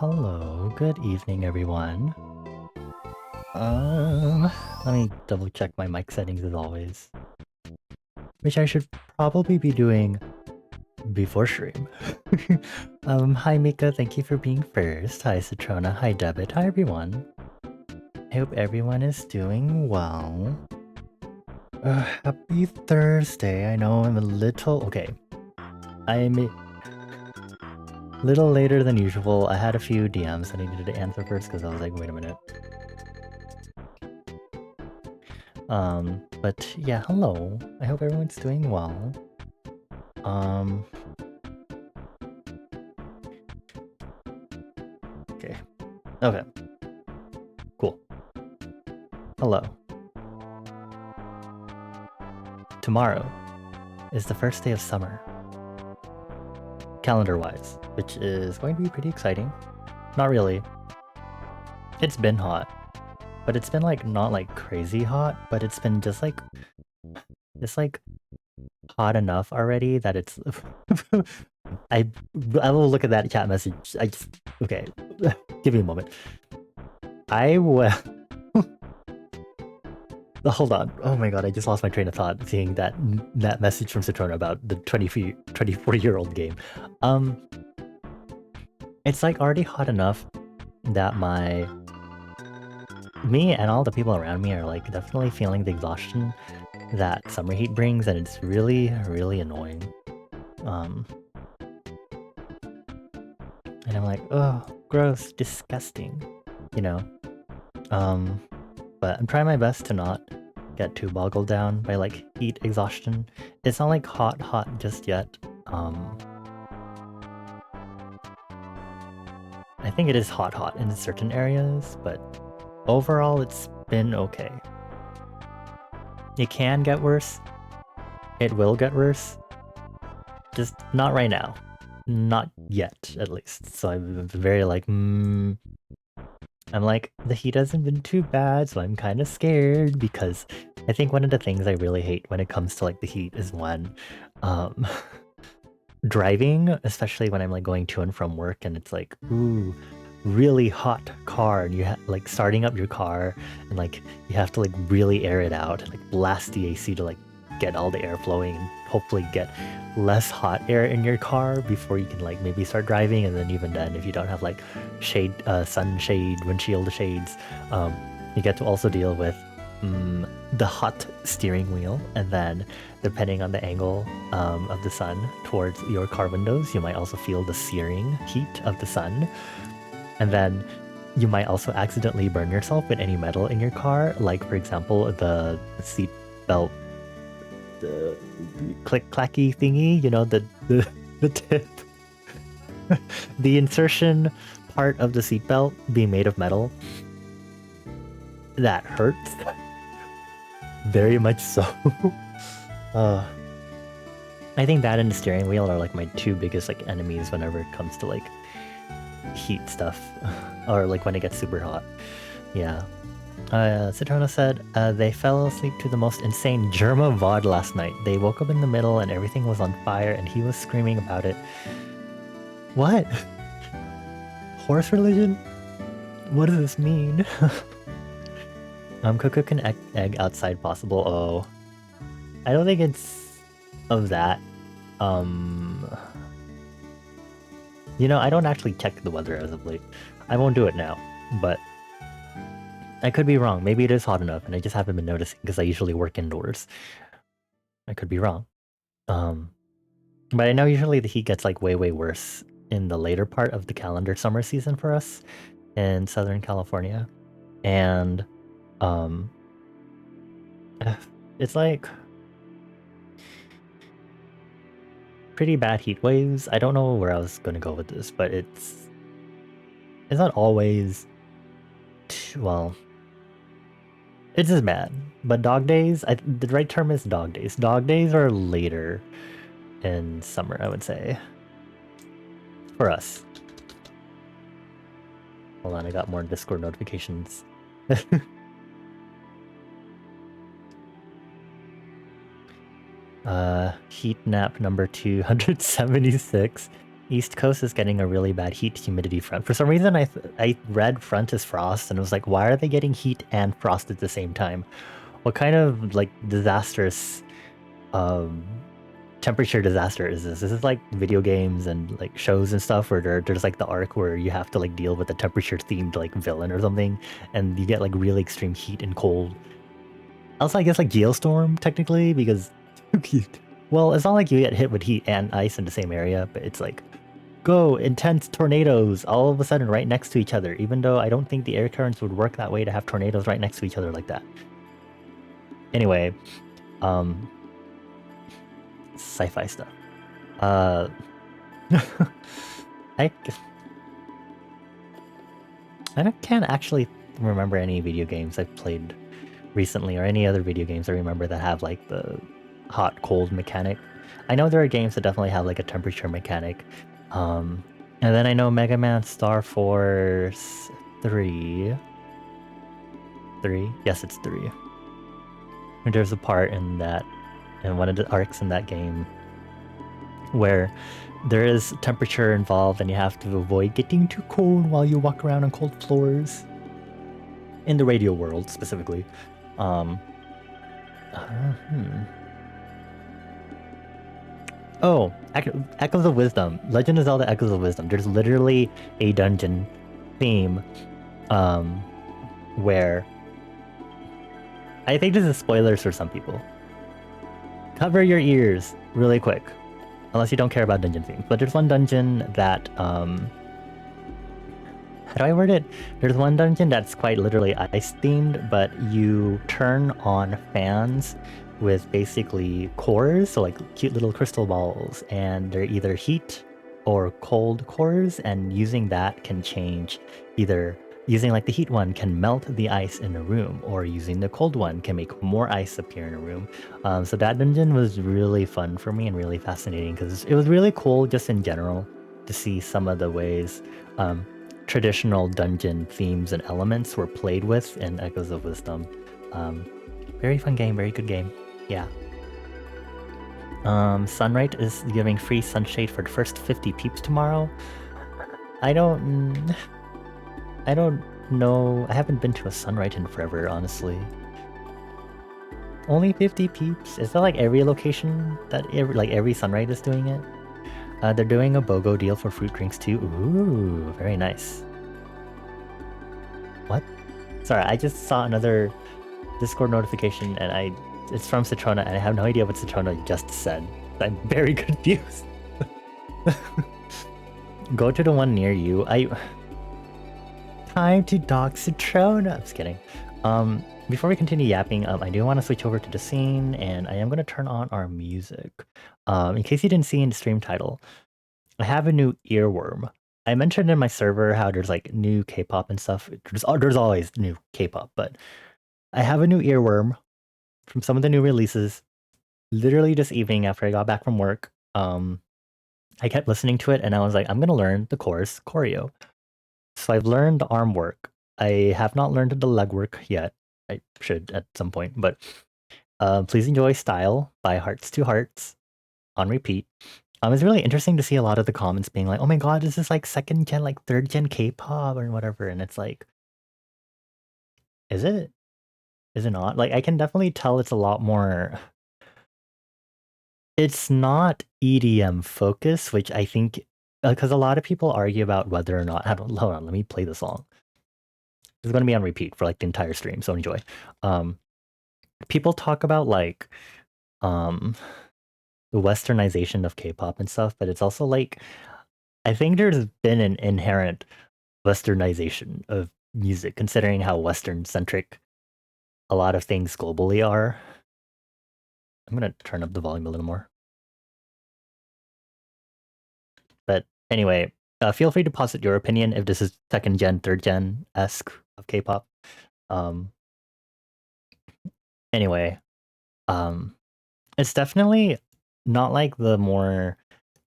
hello. Good evening, everyone. Let me double check my mic settings as always. Which I should probably be doing before stream. Hi Mika, thank you for being first. Hi Citrona, hi Debit, hi everyone. I hope everyone is doing well. Happy Thursday. I know I'm a little... Okay. I'm a little later than usual. I had a few DMs I needed to answer first because I was like, wait a minute. But yeah, hello. I hope everyone's doing well. Okay. Okay. Cool. Hello. Tomorrow is the first day of summer. Calendar-wise, which is going to be pretty exciting. Not really. It's been hot. But it's been like, not like crazy hot, but it's been just like hot enough already that it's... I will look at that chat message. Okay. Give me a moment. I will... Hold on. Oh my god, I just lost my train of thought seeing that message from Citrona about the 24-year-old game. It's like already hot enough that me and all the people around me are like definitely feeling the exhaustion that summer heat brings, and it's really, really annoying. And I'm like, oh, gross, disgusting, you know? But I'm trying my best to not get too boggled down by like heat exhaustion. It's not like hot just yet. I think it is hot in certain areas, but overall it's been okay. It can get worse. It will get worse. Just not right now. Not yet, at least. So I'm very like, I'm like, the heat hasn't been too bad, so I'm kind of scared, because I think one of the things I really hate when it comes to like the heat is when driving, especially when I'm like going to and from work and it's like, ooh, really hot car, and you like starting up your car and like you have to like really air it out and like blast the AC to like get all the air flowing and hopefully get less hot air in your car before you can like maybe start driving. And then even then, if you don't have like shade, sunshade, windshield shades, you get to also deal with the hot steering wheel, and then depending on the angle of the sun towards your car windows, you might also feel the searing heat of the sun. And then you might also accidentally burn yourself with any metal in your car, like for example the seat belt, the click clacky thingy, you know, the tip, the insertion part of the seatbelt being made of metal. That hurts. Very much so. I think that and the steering wheel are like my two biggest like enemies whenever it comes to like heat stuff, or like when it gets super hot. Yeah. Citrona said they fell asleep to the most insane Germa VOD last night. They woke up in the middle and everything was on fire and he was screaming about it. What? Horse religion? What does this mean? Cook an egg outside possible. Oh. I don't think it's of that. You know, I don't actually check the weather as of late. I won't do it now, but I could be wrong. Maybe it is hot enough and I just haven't been noticing because I usually work indoors. I could be wrong. But I know usually the heat gets like way worse in the later part of the calendar summer season for us in Southern California. And it's like pretty bad heat waves. I don't know where I was going to go with this, but it's not always, well, it's just bad. But dog days, the right term is dog days. Dog days are later in summer, I would say, for us. Hold on, I got more Discord notifications. Heat nap number 276. East Coast is getting a really bad heat humidity front. For some reason, I read front is frost, and it was like, why are they getting heat and frost at the same time? What kind of like disastrous temperature disaster is this? This is like video games and like shows and stuff where there's like the arc where you have to like deal with a temperature themed like villain or something, and you get like really extreme heat and cold. Also, I guess like Geostorm technically, because well, it's not like you get hit with heat and ice in the same area, but it's like go intense tornadoes all of a sudden right next to each other, even though I don't think the air currents would work that way to have tornadoes right next to each other like that. Anyway, sci-fi stuff. I can't actually remember any video games I've played recently or any other video games I remember that have like the hot cold mechanic. I know there are games that definitely have like a temperature mechanic. And then I know Mega Man Star Force 3. 3? Yes, it's 3. There's a part in that, in one of the arcs in that game, where there is temperature involved and you have to avoid getting too cold while you walk around on cold floors. In the radio world, specifically. Oh, Echoes of Wisdom. Legend of Zelda Echoes of Wisdom. There's literally a dungeon theme where... I think this is spoilers for some people. Cover your ears really quick. Unless you don't care about dungeon themes. But there's one dungeon that... how do I word it? There's one dungeon that's quite literally ice-themed, but you turn on fans with basically cores, so like cute little crystal balls, and they're either heat or cold cores, and using that can change either using like the heat one can melt the ice in a room, or using the cold one can make more ice appear in a room. So that dungeon was really fun for me and really fascinating because it was really cool just in general to see some of the ways traditional dungeon themes and elements were played with in Echoes of Wisdom. Very fun game, very good game. Yeah. Sunlight is giving free sunshade for the first 50 peeps tomorrow. I don't know. I haven't been to a Sunlight in forever, honestly. Only 50 peeps? Is that like every location that every Sunlight is doing it? They're doing a BOGO deal for fruit drinks too. Ooh, very nice. What? Sorry, I just saw another Discord notification and it's from Citrona and I have no idea what Citrona just said. I'm very confused. Go to the one near you. Time to dock Citrona. I'm just kidding. Before we continue yapping, I do want to switch over to the scene, and I am going to turn on our music. In case you didn't see in the stream title, I have a new earworm. I mentioned in my server how there's like new K-pop and stuff. There's always new K-pop, but I have a new earworm from some of the new releases. Literally this evening after I got back from work, I kept listening to it, and I was like, I'm going to learn the chorus choreo. So I've learned the arm work. I have not learned the leg work yet. I should at some point, but please enjoy Style by Hearts to Hearts on repeat. It's really interesting to see a lot of the comments being like, oh my god, this is like 2nd gen, like 3rd gen K-pop or whatever, and it's like, is it? Is it not? Like, I can definitely tell it's a lot more... It's not EDM focus, which I think... Because a lot of people argue about whether or not... Hold on, let me play the song. It's going to be on repeat for like the entire stream, so enjoy. People talk about like the westernization of K-pop and stuff, but it's also like I think there's been an inherent westernization of music, considering how Western-centric a lot of things globally are. I'm going to turn up the volume a little more. But anyway, feel free to posit your opinion if this is 2nd gen, 3rd gen-esque of K-pop. Anyway, it's definitely not like the more...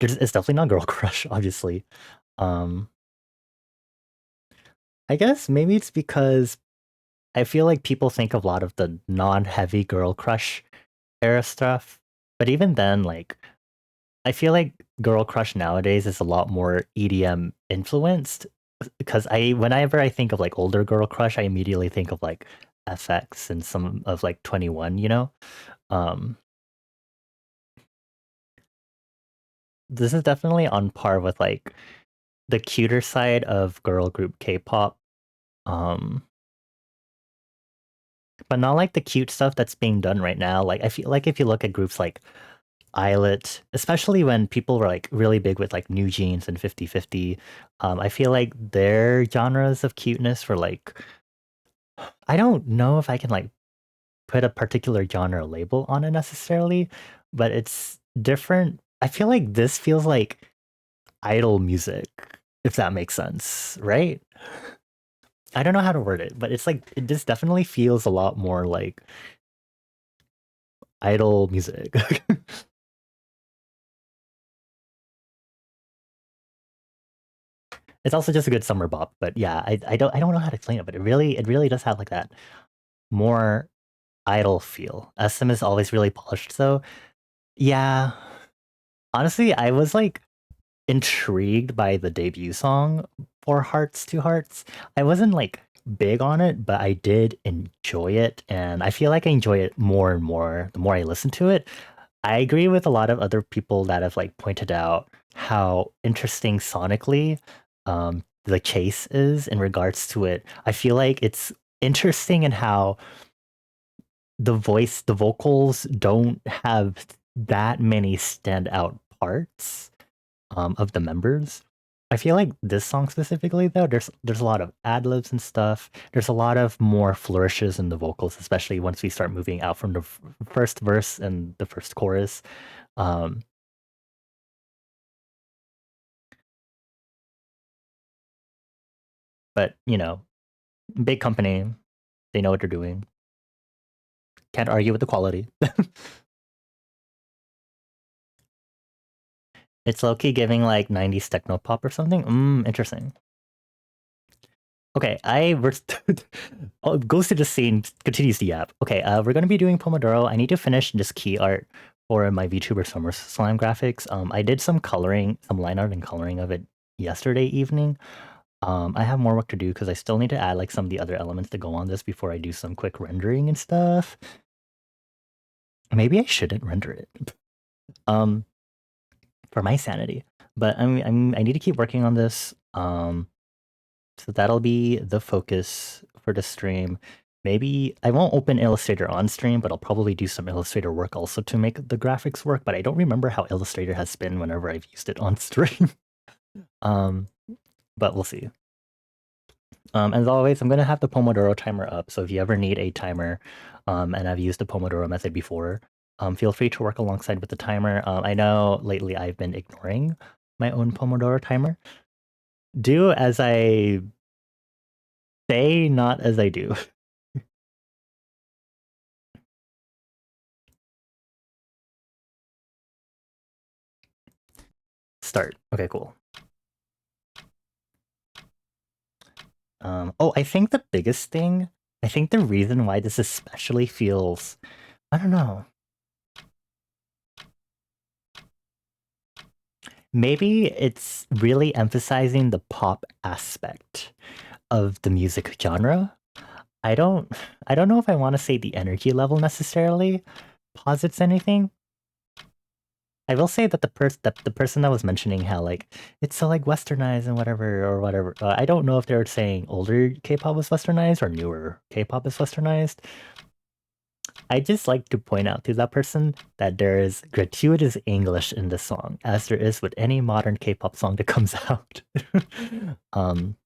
It's definitely not Girl Crush, obviously. I guess maybe it's because I feel like people think of a lot of the non-heavy Girl Crush era stuff. But even then, like, I feel like girl crush nowadays is a lot more EDM influenced because whenever I think of like older girl crush, I immediately think of like FX and some of like 21, you know? Um, this is definitely on par with like the cuter side of girl group K-pop. Um, but not like the cute stuff that's being done right now. Like I feel like if you look at groups like Islet, especially when people were like really big with like New Jeans and 50/50, I feel like their genres of cuteness were like I don't know if I can like put a particular genre label on it necessarily, but it's different. I feel like this feels like idol music, if that makes sense, right? I don't know how to word it, but it's like it just definitely feels a lot more like idol music. It's also just a good summer bop, but yeah, I don't know how to explain it, but it really does have like that more idol feel. SM is always really polished though. Yeah. Honestly, I was like intrigued by the debut song for Hearts to Hearts. I wasn't like big on it, but I did enjoy it, and I feel like I enjoy it more and more the more I listen to it. I agree with a lot of other people that have like pointed out how interesting sonically the chase is in regards to it. I feel like it's interesting in how the vocals don't have that many standout parts of the members. I feel like this song specifically though, there's a lot of ad libs and stuff. There's a lot of more flourishes in the vocals, especially once we start moving out from the first verse and the first chorus. Um, but you know, big company, they know what they're doing. Can't argue with the quality. It's low key giving like 90s techno pop or something. Interesting. Okay, oh, goes to the scene, continues the app. Okay, we're gonna be doing Pomodoro. I need to finish this key art for my VTuber Summer Slime graphics. I did some coloring, some line art and coloring of it yesterday evening. I have more work to do because I still need to add like some of the other elements to go on this before I do some quick rendering and stuff. Maybe I shouldn't render it. Um, for my sanity. But I need to keep working on this. So that'll be the focus for the stream. Maybe I won't open Illustrator on stream, but I'll probably do some Illustrator work also to make the graphics work. But I don't remember how Illustrator has been whenever I've used it on stream. um, but we'll see. As always, I'm gonna have the Pomodoro timer up. So if you ever need a timer, and I've used the Pomodoro method before, feel free to work alongside with the timer. I know lately I've been ignoring my own Pomodoro timer. Do as I say, not as I do. Start. Okay, cool. Oh, I think the biggest thing, I think the reason why this especially feels, I don't know, maybe it's really emphasizing the pop aspect of the music genre. I don't, I don't know if I want to say the energy level necessarily posits anything. I will say that the person that was mentioning how like it's so like westernized and whatever or whatever. I don't know if they're saying older K-pop was westernized or newer K-pop is westernized. I just like to point out to that person that there is gratuitous English in this song, as there is with any modern K-pop song that comes out. um,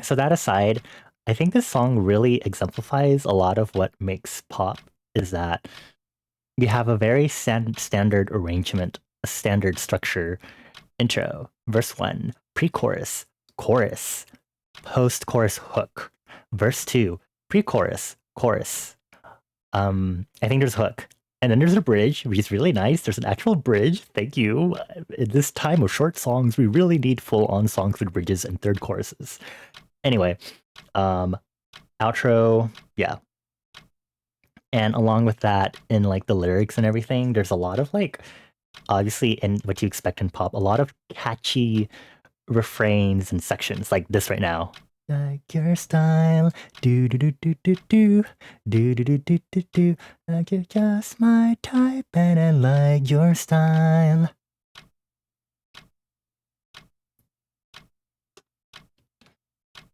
so that aside, I think this song really exemplifies a lot of what makes pop is that you have a very standard arrangement, a standard structure. Intro, verse 1, pre-chorus, chorus, post-chorus hook, verse 2, pre-chorus, chorus. I think there's a hook. And then there's a bridge, which is really nice. There's an actual bridge. Thank you. In this time of short songs, we really need full-on songs with bridges and third choruses. Anyway, um, outro, yeah. And along with that, in like the lyrics and everything, there's a lot of like obviously in what you expect in pop, a lot of catchy refrains and sections like this right now. Like your style, do do do do do do, do do do do do do. Like you're just my type, and I like your style.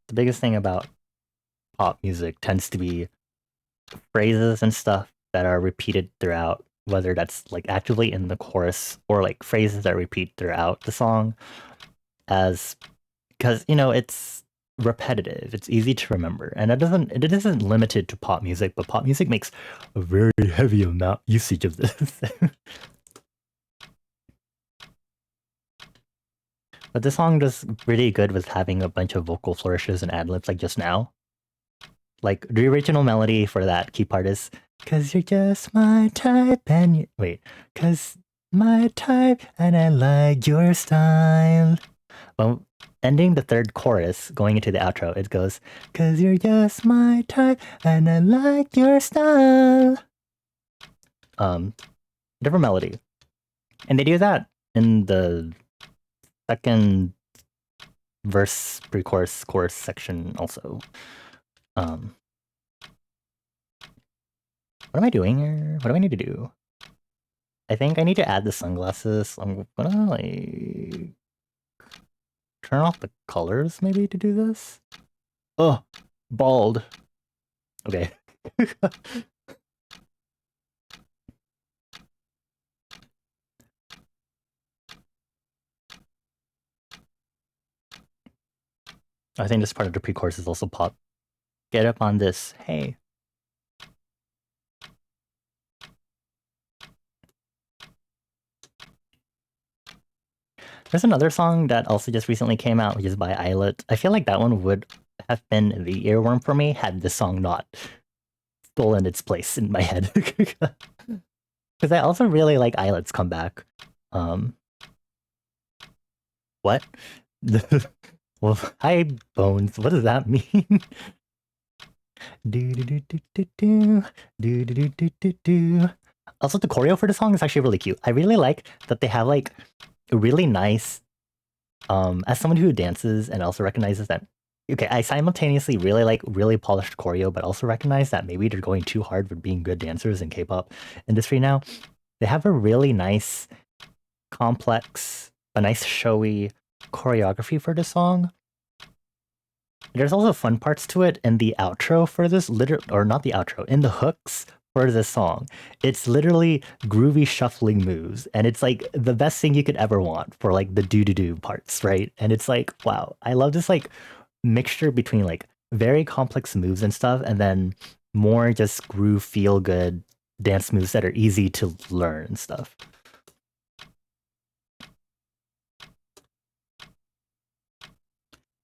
The biggest thing about pop music tends to be phrases and stuff that are repeated throughout, whether that's like actively in the chorus or like phrases that repeat throughout the song, as because it's repetitive, it's easy to remember, and it isn't limited to pop music, but pop music makes a very heavy amount usage of this. But this song does really good with having a bunch of vocal flourishes and ad-libs like just now. Like the original melody for that key part is "Cause you're just my type and cause my type and I like your style." Well, ending the third chorus, going into the outro, it goes, "Cause you're just my type and I like your style." Different melody. And they do that in the second verse, pre-chorus, chorus section also. What am I doing here? What do I need to do? I think I need to add the sunglasses. I'm gonna like turn off the colors maybe to do this. Oh, bald. Okay. I think this part of the pre-chorus is also pop. Get up on this. Hey. There's another song that also just recently came out, which is by Islet. I feel like that one would have been the earworm for me had this song not stolen its place in my head. Because I also really like Islet's comeback. What? Well, hi, Bones. What does that mean? Do do do do do do do do do do do. Also, the choreo for the song is actually really cute. I really like that they have like a really nice. As someone who dances and also recognizes that, okay, I simultaneously really like really polished choreo, but also recognize that maybe they're going too hard for being good dancers in K-pop industry now. They have a really nice, complex, a nice showy choreography for the song. There's also fun parts to it in the outro for this, or not the outro, in the hooks for this song. It's literally groovy shuffling moves, and it's like the best thing you could ever want for like the do parts, right? And it's like, wow, I love this like mixture between like very complex moves and stuff, and then more just groove feel good dance moves that are easy to learn and stuff.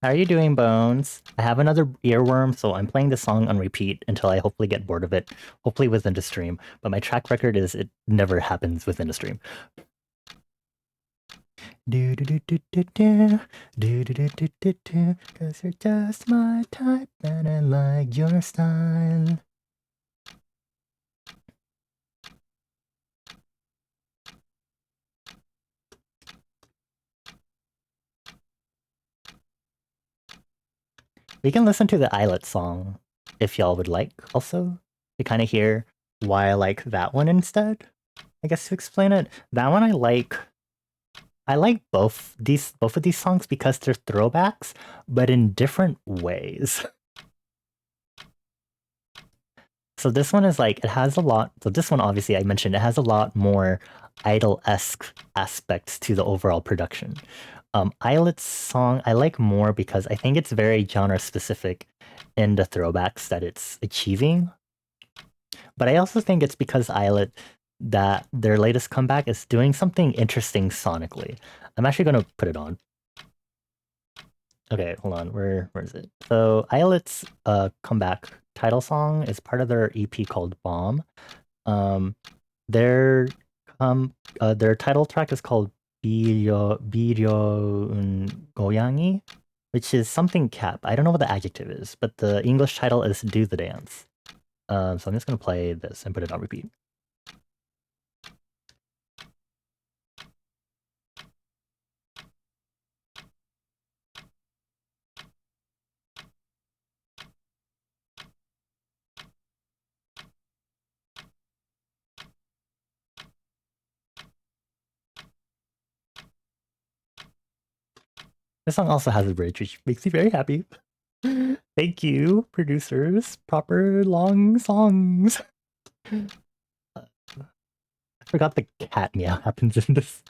How are you doing, Bones? I have another earworm, so I'm playing the song on repeat until I hopefully get bored of it, hopefully within the stream. But my track record is it never happens within the stream. Do do do do do do do do do do do do, 'cause you're just my type and I like your style. We can listen to the Islet song if y'all would like also to kind of hear why I like that one instead. I guess to explain it, that one I like both of these songs because they're throwbacks, but in different ways. So this one is like, it has a lot. So this one, obviously, I mentioned it has a lot more Idol-esque aspects to the overall production. Islet's song I like more because I think it's very genre specific in the throwbacks that it's achieving. But I also think it's because Islet that their latest comeback is doing something interesting sonically. I'm actually going to put it on. Okay, hold on. Where is it? So Islet's comeback title song is part of their EP called Bomb. Um, their their title track is called Biryo Goyangi, which is something cap. I don't know what the adjective is, but the English title is Do the Dance. So I'm just gonna play this and put it on repeat. This song also has a bridge, which makes me very happy. Thank you, producers. Proper long songs. I forgot the cat meow happens in this.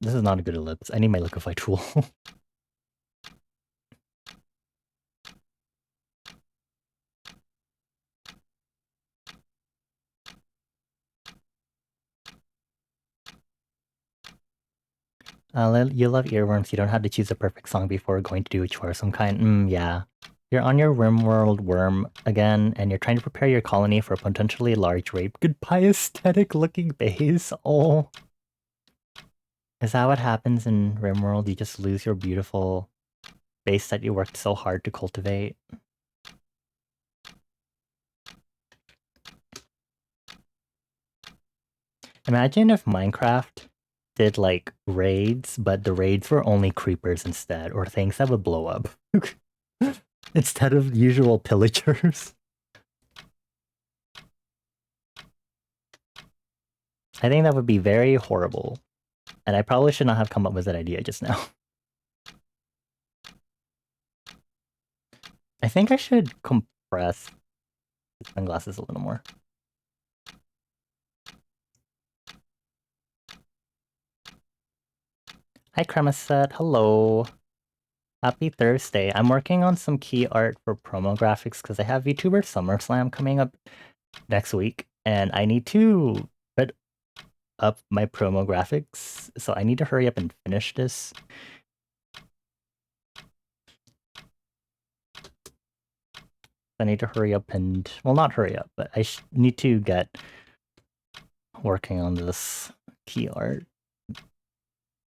This is not a good ellipse. I need my liquefy tool. You love earworms. You don't have to choose a perfect song before going to do a chore of some kind. Yeah. You're on your RimWorld worm again, and you're trying to prepare your colony for a potentially large rape. Goodbye, aesthetic-looking base. Oh. Is that what happens in RimWorld? You just lose your beautiful base that you worked so hard to cultivate? Imagine if Minecraft did, like, raids, but the raids were only creepers instead, or things that would blow up. Instead of usual pillagers. I think that would be very horrible. And I probably should not have come up with that idea just now. I think I should compress the sunglasses a little more. Hi, Cremeset. Hello. Happy Thursday. I'm working on some key art for promo graphics because I have VTuber SummerSlam coming up next week, and I need to put up my promo graphics, so I need to hurry up and finish this. I need to hurry up and... well, not hurry up, but I need to get working on this key art.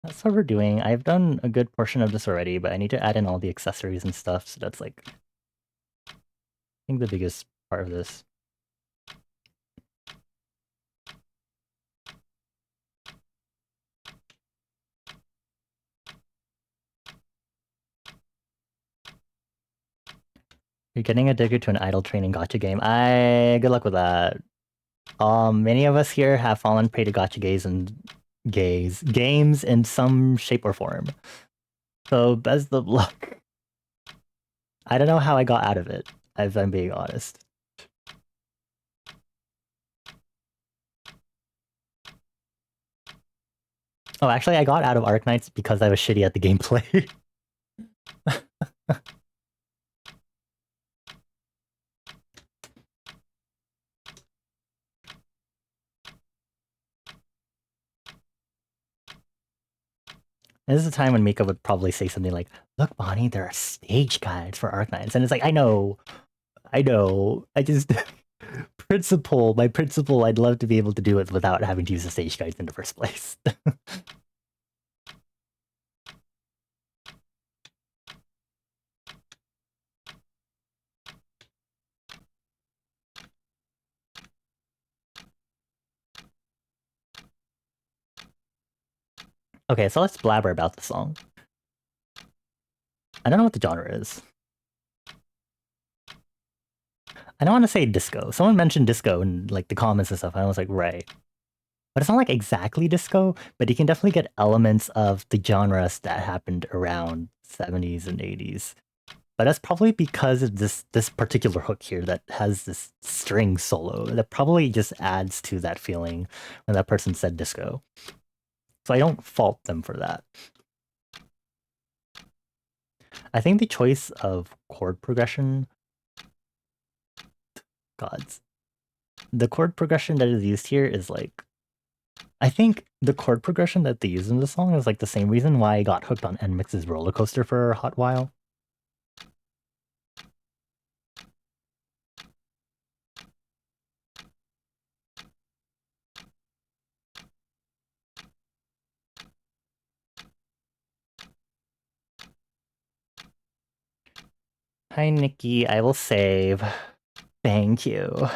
That's what we're doing. I've done a good portion of this already, but I need to add in all the accessories and stuff, so that's like... I think the biggest part of this. You're getting addicted to an idle training gacha game. Good luck with that. Many of us here have fallen prey to gacha games in some shape or form. So best of luck. I don't know how I got out of it, if I'm being honest. Oh, actually, I got out of Arknights because I was shitty at the gameplay. This is a time when Mika would probably say something like, "Look, Bonnie, there are stage guides for Arknights," and it's like, I know, I just my principle, I'd love to be able to do it without having to use the stage guides in the first place. Okay, so let's blabber about the song. I don't know what the genre is. I don't want to say disco. Someone mentioned disco in like the comments and stuff, and I was like, right. But it's not like exactly disco, but you can definitely get elements of the genres that happened around 70s and 80s. But that's probably because of this particular hook here that has this string solo that probably just adds to that feeling when that person said disco. So I don't fault them for that. I think the choice of chord progression, gods, the chord progression that is used here is like, I think the chord progression that they use in the song is like the same reason why I got hooked on NMIX's Roller Coaster for a hot while. Hi, Nikki. I will save. Thank you. Hope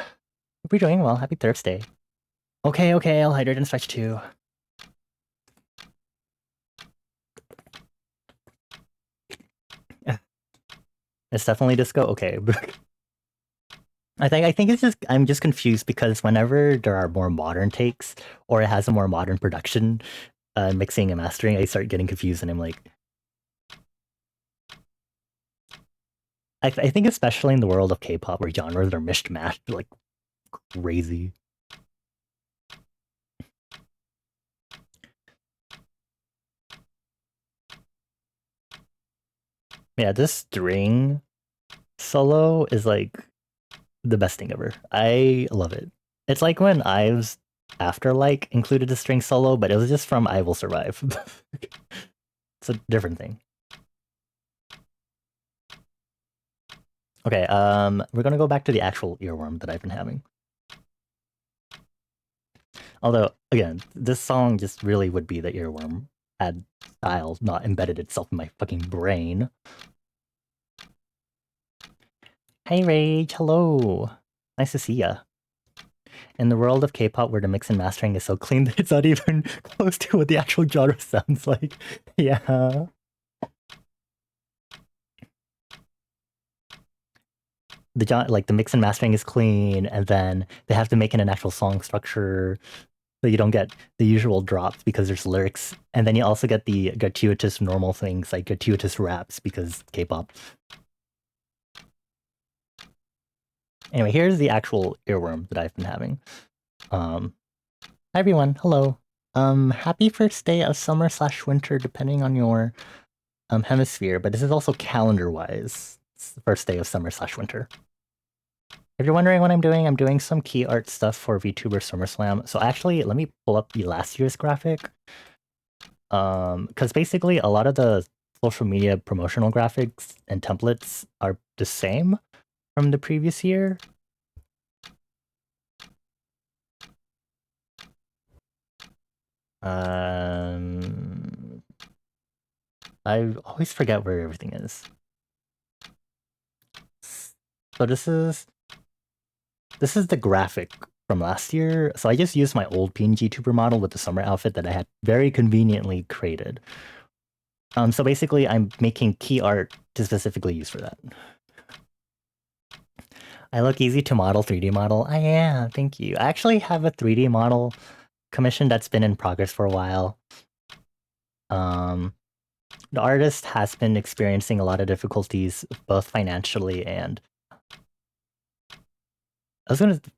you're doing well. Happy Thursday. Okay, I'll hydrate and stretch too. It's definitely disco. Okay. I think it's just I'm just confused because whenever there are more modern takes or it has a more modern production, mixing and mastering, I start getting confused and I'm like, I think especially in the world of K-pop where genres are mishmashed like crazy. Yeah, this string solo is like the best thing ever. I love it. It's like when Ives After Like included a string solo, but it was just from I Will Survive. It's a different thing. Okay, we're gonna go back to the actual earworm that I've been having. Although, again, this song just really would be the earworm had style not embedded itself in my fucking brain. Hey Rage, hello. Nice to see ya. In the world of K-pop where the mix and mastering is so clean that it's not even close to what the actual genre sounds like. Yeah. The mix and mastering is clean, and then they have to make it an actual song structure so you don't get the usual drops because there's lyrics, and then you also get the gratuitous normal things like gratuitous raps because K-pop. Anyway, here's the actual earworm that I've been having. Hi everyone, hello. Happy first day of summer / winter, depending on your hemisphere, but this is also calendar-wise. It's the first day of summer / winter. If you're wondering what I'm doing some key art stuff for VTuber SummerSlam. So actually, let me pull up the last year's graphic. Because basically a lot of the social media promotional graphics and templates are the same from the previous year. I always forget where everything is. So this is the graphic from last year. So I just used my old PNG tuber model with the summer outfit that I had very conveniently created. So basically I'm making key art to specifically use for that. I look easy to model, 3D model. I am, thank you. I actually have a 3D model commission that's been in progress for a while. The artist has been experiencing a lot of difficulties, both financially and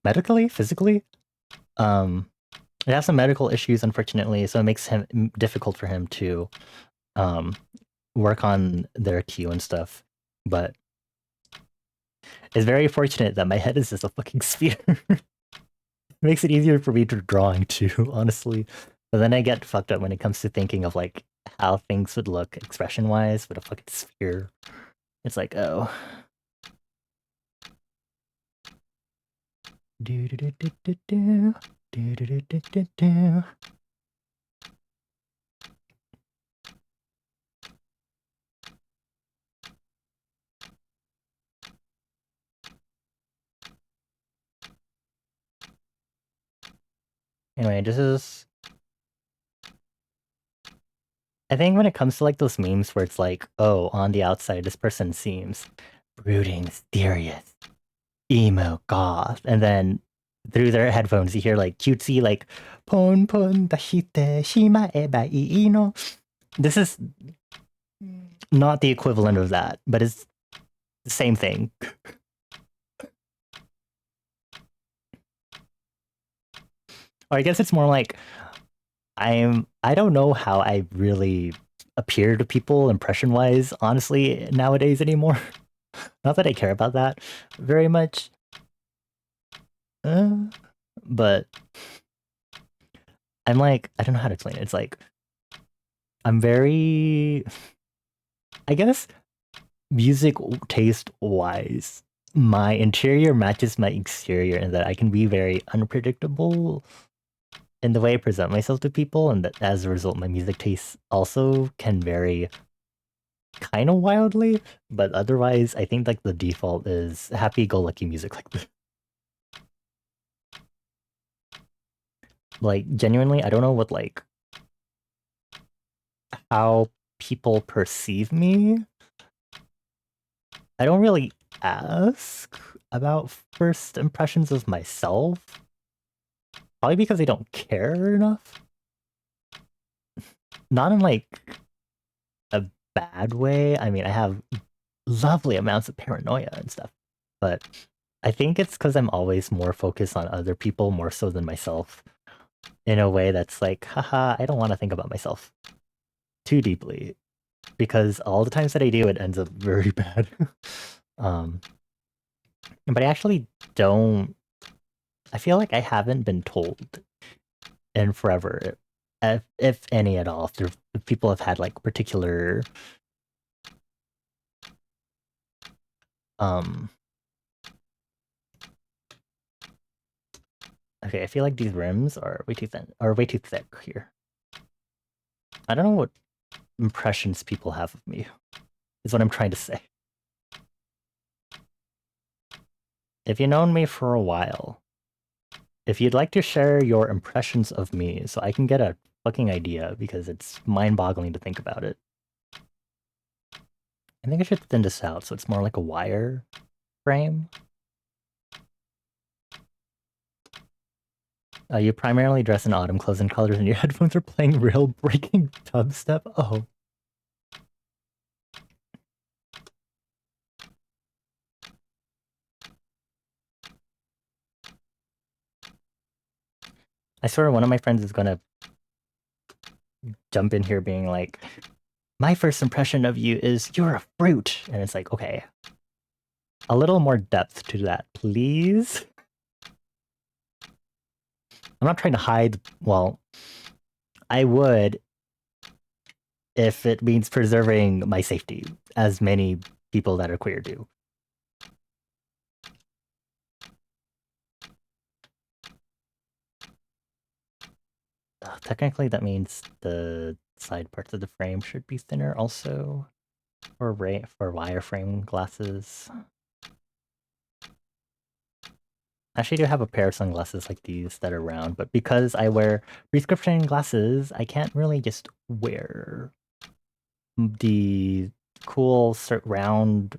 medically, physically. It has some medical issues, unfortunately, so it makes him difficult for him to work on their queue and stuff. But it's very fortunate that my head is just a fucking sphere. It makes it easier for me to drawing too, honestly. But then I get fucked up when it comes to thinking of like how things would look expression-wise with a fucking sphere. It's like, oh. Do do do do do do do do do do do. Anyway, this is. I think when it comes to like those memes where it's like, oh, on the outside, this person seems brooding, mysterious, emo, goth, and then through their headphones you hear like cutesy like pon pon dashite shimaeba ii no. This is not the equivalent of that, but it's the same thing. Or I guess it's more like I don't know how I really appear to people impression wise, honestly, nowadays anymore. Not that I care about that very much. But I'm like, I don't know how to explain it. It's like I'm very, I guess, music taste wise, my interior matches my exterior in that I can be very unpredictable in the way I present myself to people, and that as a result, my music taste also can vary kind of wildly, but otherwise, I think like the default is happy-go-lucky music like this. Like genuinely, I don't know what like how people perceive me. I don't really ask about first impressions of myself. Probably because I don't care enough. Not in like a bad way. I mean, I have lovely amounts of paranoia and stuff, but I think it's because I'm always more focused on other people more so than myself in a way that's like, haha, I don't want to think about myself too deeply because all the times that I do, it ends up very bad. um, but I actually don't. I feel like I haven't been told in forever, if any at all, if people have had like particular um. Okay, I feel like these rims are way too thin or way too thick here. I don't know what impressions people have of me, is what I'm trying to say. If you've known me for a while, if you'd like to share your impressions of me so I can get a fucking idea, because it's mind-boggling to think about it. I think I should thin this out so it's more like a wire frame. You primarily dress in autumn clothes and colors and your headphones are playing real breaking dubstep? Oh. I swear one of my friends is gonna jump in here being like, my first impression of you is you're a fruit. And it's like, okay, a little more depth to that, please. I'm not trying to hide. Well, I would if it means preserving my safety, as many people that are queer do. Technically, that means the side parts of the frame should be thinner also, for wireframe glasses. I actually do have a pair of sunglasses like these that are round, but because I wear prescription glasses, I can't really just wear the cool round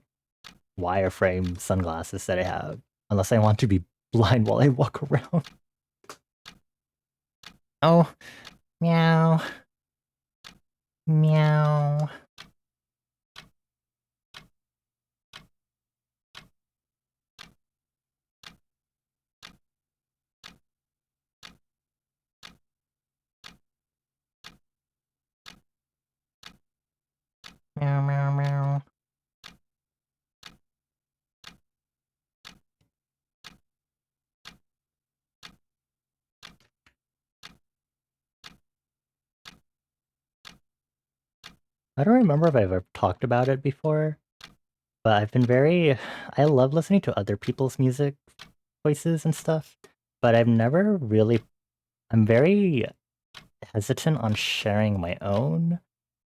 wireframe sunglasses that I have, unless I want to be blind while I walk around. Oh, meow. Meow. Meow, meow, meow. I don't remember if I've ever talked about it before, but I love listening to other people's music voices and stuff, but I'm very hesitant on sharing my own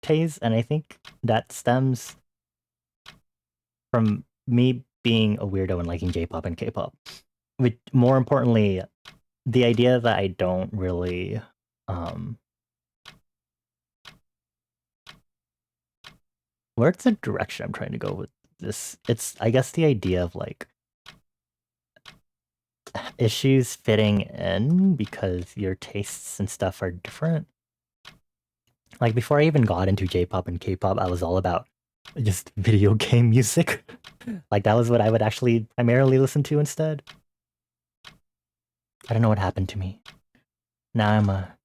taste, and I think that stems from me being a weirdo and liking J-pop and K-pop. But more importantly, the idea that I don't really where's the direction I'm trying to go with this? It's I guess the idea of like issues fitting in because your tastes and stuff are different. Like before I even got into J-pop and K-pop, I was all about just video game music. Like that was what I would actually primarily listen to instead. I don't know what happened to me. Now I'm a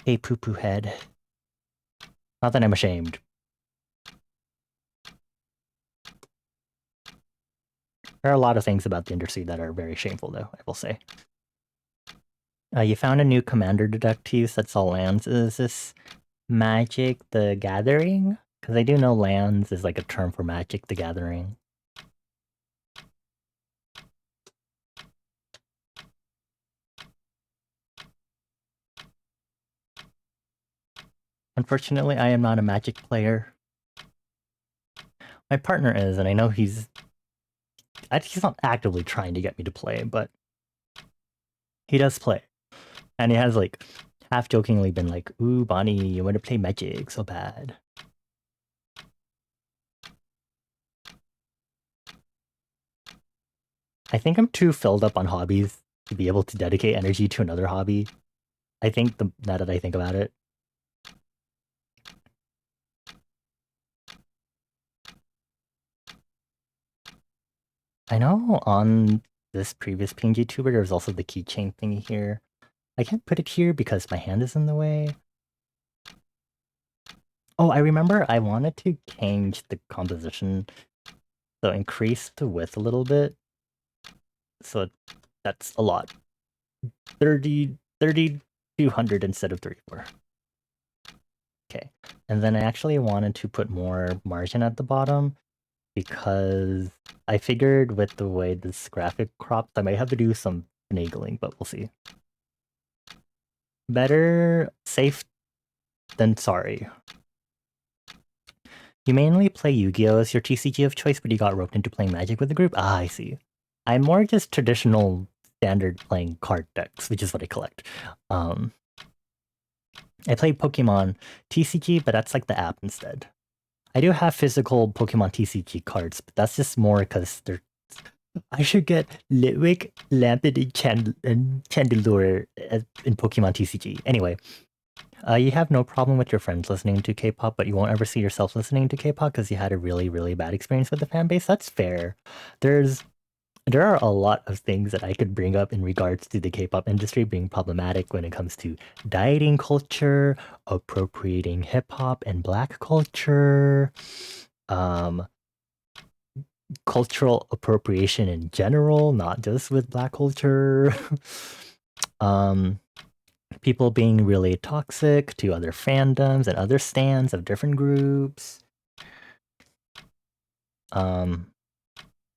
hey poo poo head. Not that I'm ashamed. There are a lot of things about the industry that are very shameful, though, I will say. You found a new commander deck to use that's all lands. Is this Magic the Gathering? Because I do know lands is like a term for Magic the Gathering. Unfortunately, I am not a Magic player. My partner is, and I know he's not actively trying to get me to play, but he does play. And he has like half jokingly been like, "Ooh, Bonnie, you want to play Magic so bad." I think I'm too filled up on hobbies to be able to dedicate energy to another hobby. I think now that I think about it. I know on this previous PNG tuber there was also the keychain thingy here. I can't put it here because my hand is in the way. Oh, I remember I wanted to change the composition, so increase the width a little bit. So that's a lot. 200 instead of 34. Okay. And then I actually wanted to put more margin at the bottom because I figured with the way this graphic crops, I might have to do some finagling, but we'll see. Better safe than sorry. You mainly play Yu-Gi-Oh! As your TCG of choice, but you got roped into playing Magic with the group? Ah, I see. I'm more just traditional standard playing card decks, which is what I collect. I play Pokemon TCG, but that's like the app instead. I do have physical Pokemon TCG cards, but that's just more because they're. I should get Litwick, Lampent, and Chandelure in Pokemon TCG. Anyway, you have no problem with your friends listening to K-pop, but you won't ever see yourself listening to K-pop because you had a really, really bad experience with the fan base. That's fair. There are a lot of things that I could bring up in regards to the K-pop industry being problematic when it comes to dieting culture, appropriating hip-hop and black culture, um, cultural appropriation in general, not just with black culture. um, People being really toxic to other fandoms and other stands of different groups. Um,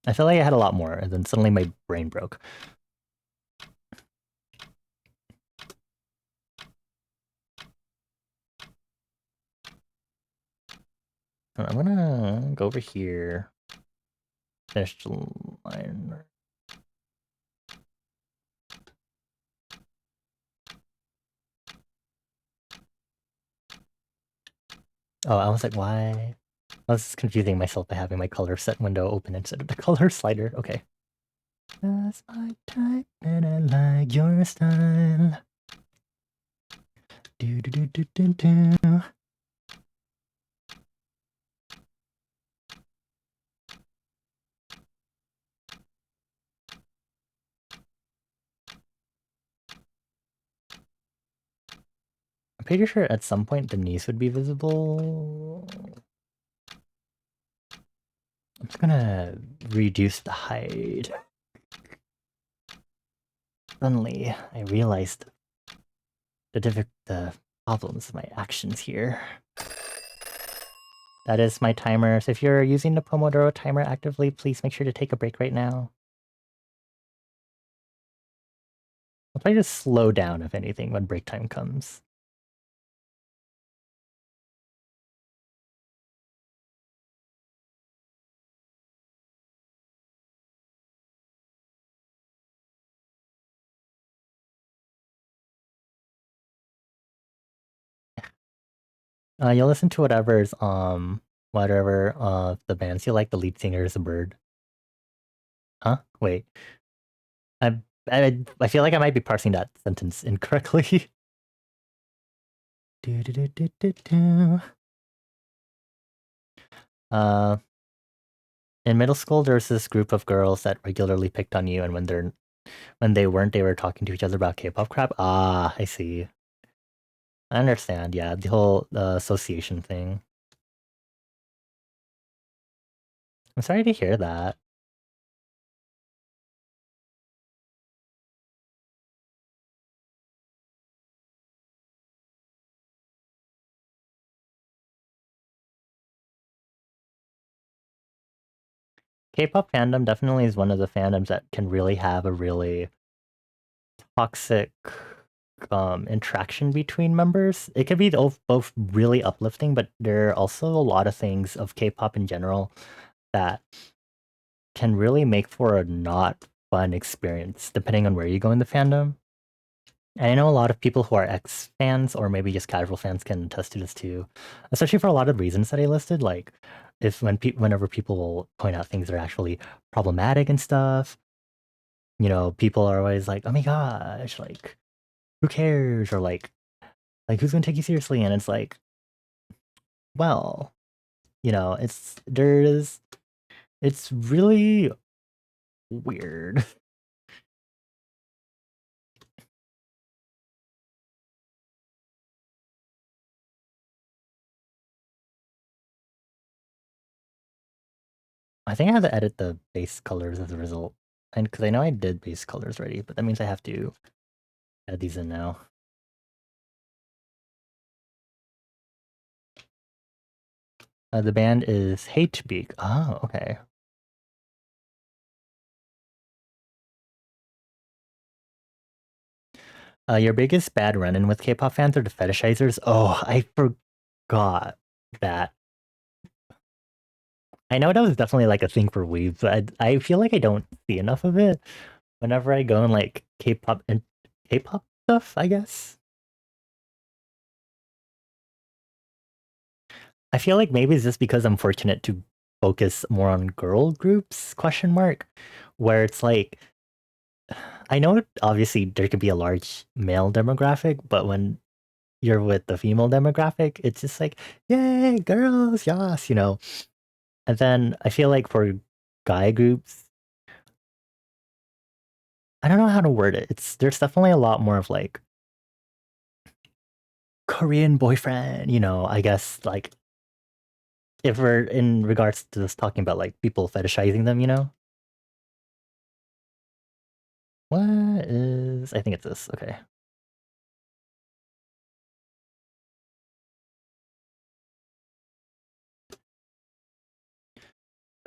I feel like I had a lot more, and then suddenly my brain broke. I'm gonna go over here. Finish the line. Oh, I was like, why? I was confusing myself by having my color set window open instead of the color slider. Okay. That's my type, and I like your style. Do do do do do do. I'm pretty sure at some point the knees would be visible. I'm just gonna reduce the height. Suddenly, I realized the problems of my actions here. That is my timer. So if you're using the Pomodoro timer actively, please make sure to take a break right now. I'll probably just slow down, if anything, when break time comes. You'll listen to whatever the bands you like. The lead singer is a bird. Huh? Wait. I feel like I might be parsing that sentence incorrectly. do, do, do, do, do, do. Uh, in middle school, there was this group of girls that regularly picked on you, and when they weren't, they were talking to each other about K-pop crap. Ah, I see. I understand. Yeah, the whole association thing. I'm sorry to hear that. K-pop fandom definitely is one of the fandoms that can really have a really toxic interaction between members. It can be both really uplifting, but there are also a lot of things of K-pop in general that can really make for a not fun experience, depending on where you go in the fandom. And I know a lot of people who are ex fans or maybe just casual fans can attest to this too, especially for a lot of reasons that I listed. Like, if whenever people will point out things that are actually problematic and stuff, people are always like, "Oh my gosh, like, who cares?" Or like who's gonna take you seriously? And it's like, well, it's really weird. I think I have to edit the base colors as a result. And because I know I did base colors already, but that means I have to add these in now. The band is Hatebeak. Oh, okay. Your biggest bad run-in with K-pop fans are the fetishizers. Oh, I forgot that. I know that was definitely like a thing for weebs, but I feel like I don't see enough of it whenever I go in like K-pop and K-pop stuff, I guess. I feel like maybe it's just because I'm fortunate to focus more on girl groups, question mark, where it's like I know obviously there could be a large male demographic, but when you're with the female demographic, it's just like, yay, girls, yes. And then I feel like for guy groups, I don't know how to word it. There's definitely a lot more of like Korean boyfriend, I guess like if we're in regards to this talking about like people fetishizing them. What is I think it's this. Okay.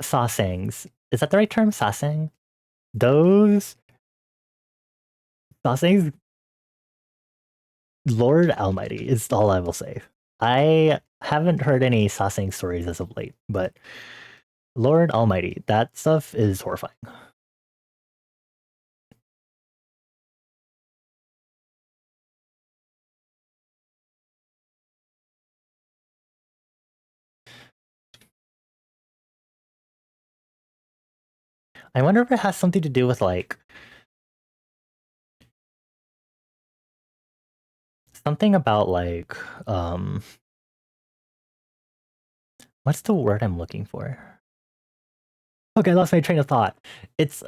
Sasaengs. Is that the right term? Sasang? Those sasaengs, Lord Almighty is all I will say. I haven't heard any sasaeng stories as of late, but Lord Almighty, that stuff is horrifying. I wonder if it has something to do with like something about like what's the word I'm looking for? Okay, I lost my train of thought. It's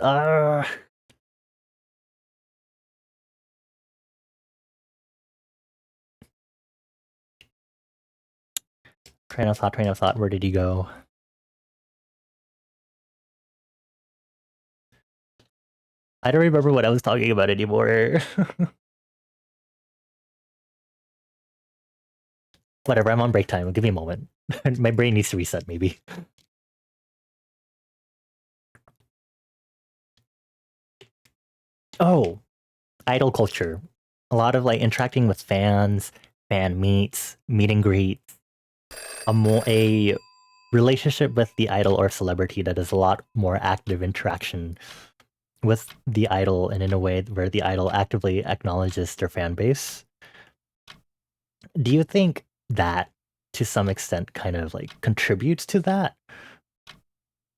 train of thought, where did you go? I don't remember what I was talking about anymore. Whatever, I'm on break time. Give me a moment. My brain needs to reset, maybe. Oh, idol culture. A lot of like interacting with fans, fan meets, meet and greets, a relationship with the idol or celebrity that is a lot more active interaction with the idol and in a way where the idol actively acknowledges their fan base. Do you think that to some extent kind of like contributes to that?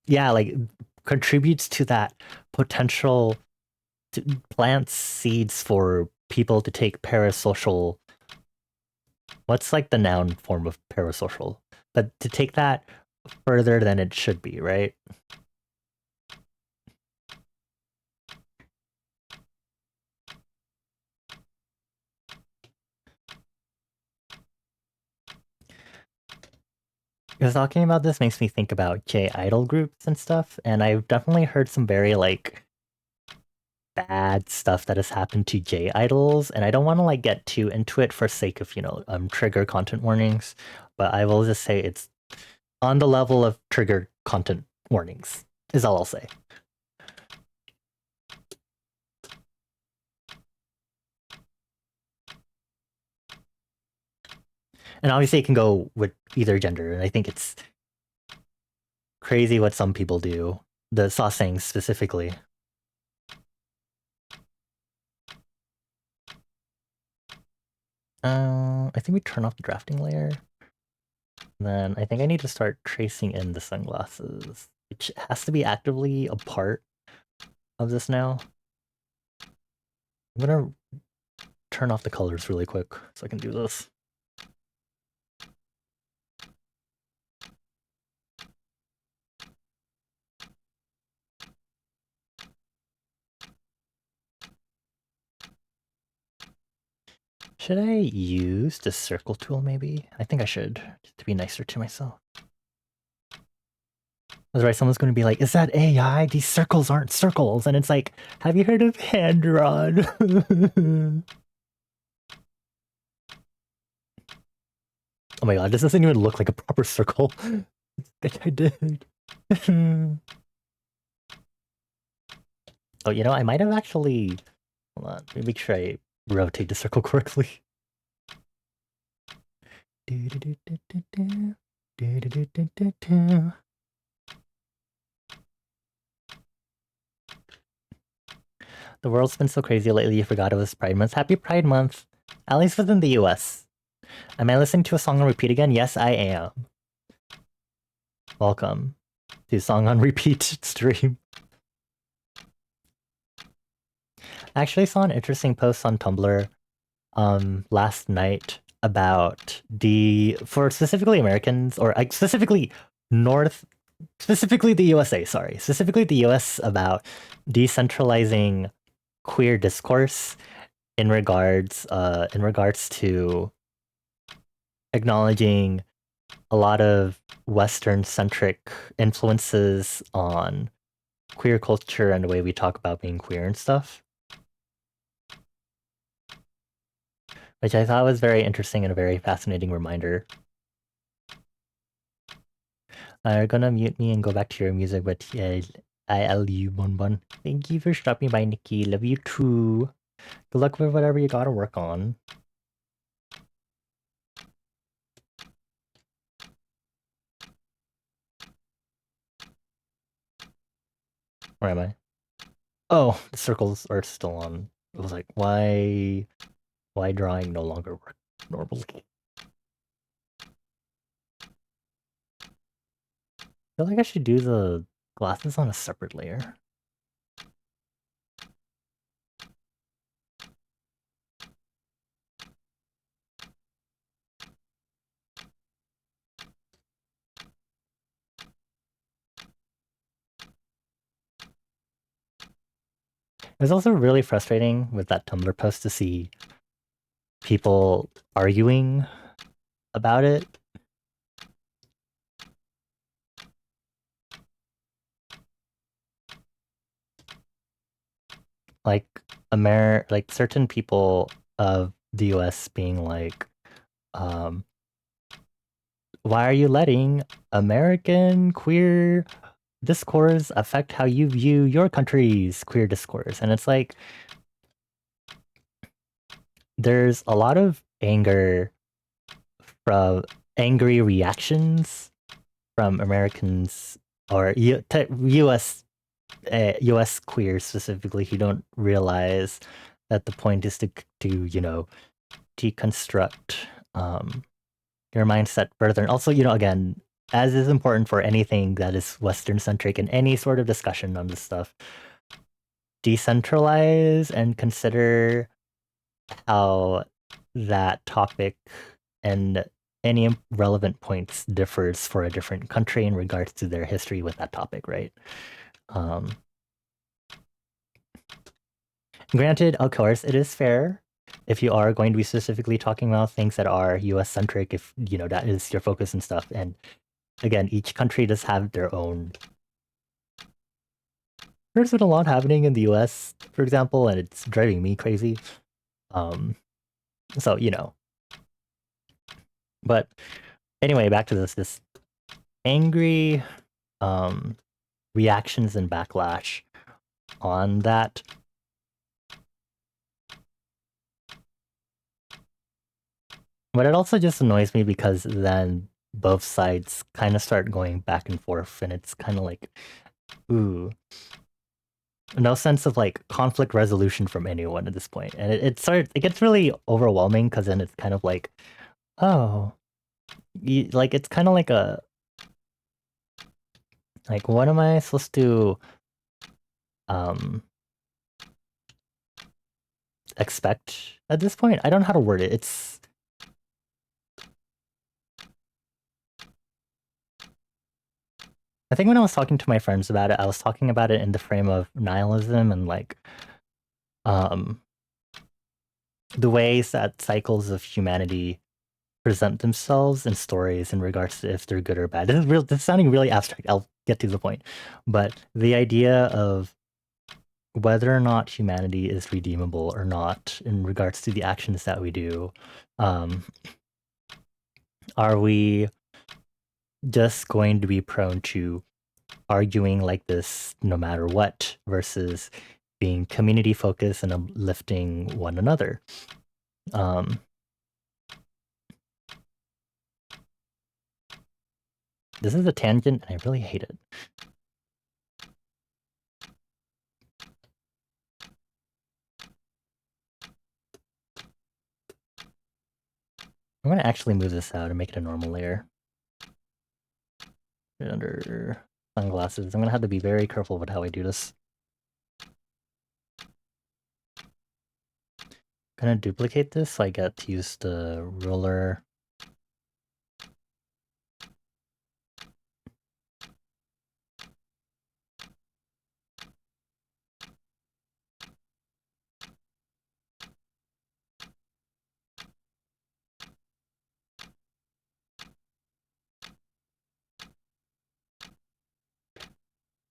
Yeah, like contributes to that potential to plant seeds for people to take parasocial. What's like the noun form of parasocial? But to take that further than it should be, right? Because talking about this makes me think about J idol groups and stuff, and I've definitely heard some very like bad stuff that has happened to J idols, and I don't want to like get too into it for sake of trigger content warnings, but I will just say it's on the level of trigger content warnings is all I'll say. And obviously it can go with either gender, and I think it's crazy what some people do. The sasaeng specifically. I think we turn off the drafting layer. Then I think I need to start tracing in the sunglasses, which has to be actively a part of this now. I'm gonna turn off the colors really quick so I can do this. Should I use the circle tool maybe? I think I should, just to be nicer to myself. That's right, someone's going to be like, is that AI? These circles aren't circles. And it's like, have you heard of hand drawn? Oh my god, this doesn't even look like a proper circle. I think I did. Oh, you know, I might have actually... Hold on, let me make sure I rotate the circle correctly. The world's been so crazy lately, you forgot it was Pride Month. Happy Pride Month! At least within the US. Am I listening to a song on repeat again? Yes, I am. Welcome to Song on Repeat stream. I actually saw an interesting post on Tumblr last night about for specifically Americans, or specifically the USA, sorry. Specifically the US, about decentralizing queer discourse in regards to acknowledging a lot of Western-centric influences on queer culture and the way we talk about being queer and stuff. Which I thought was very interesting and a very fascinating reminder. You're gonna mute me and go back to your music, but I love you, Bon. Thank you for stopping by, Nikki. Love you too. Good luck with whatever you gotta work on. Where am I? Oh, the circles are still on. It was like, why drawing no longer work normally? I feel like I should do the glasses on a separate layer. It was also really frustrating with that Tumblr post to see people arguing about it. Like certain people of the US being like, why are you letting American queer discourse affect how you view your country's queer discourse? And it's like, there's a lot of angry reactions from Americans or US US queers specifically, who don't realize that the point is to deconstruct your mindset further. And also, again, as is important for anything that is Western centric and any sort of discussion on this stuff, decentralize and consider how that topic and any relevant points differs for a different country in regards to their history with that topic, right? Granted, of course, it is fair if you are going to be specifically talking about things that are US centric, if that is your focus and stuff. And again, each country does have their own. There's been a lot happening in the US, for example, and it's driving me crazy. So But anyway, back to this angry reactions and backlash on that. But it also just annoys me because then both sides kind of start going back and forth, and it's kind of like, ooh, no sense of like conflict resolution from anyone at this point. And it gets really overwhelming because then it's kind of like, oh, like it's kind of like what am I supposed to um expect at this point? I don't know how to word it. I think when I was talking to my friends about it, I was talking about it in the frame of nihilism and like um the ways that cycles of humanity present themselves in stories in regards to if they're good or bad. This is sounding really abstract. I'll get to the point. But the idea of whether or not humanity is redeemable or not in regards to the actions that we do, um, are we just going to be prone to arguing like this no matter what versus being community focused and uplifting one another? Um, this is a tangent and I really hate it. I'm going to actually move this out and make it a normal layer. Put it under sunglasses. I'm going to have to be very careful with how I do this. I'm going to duplicate this so I get to use the ruler.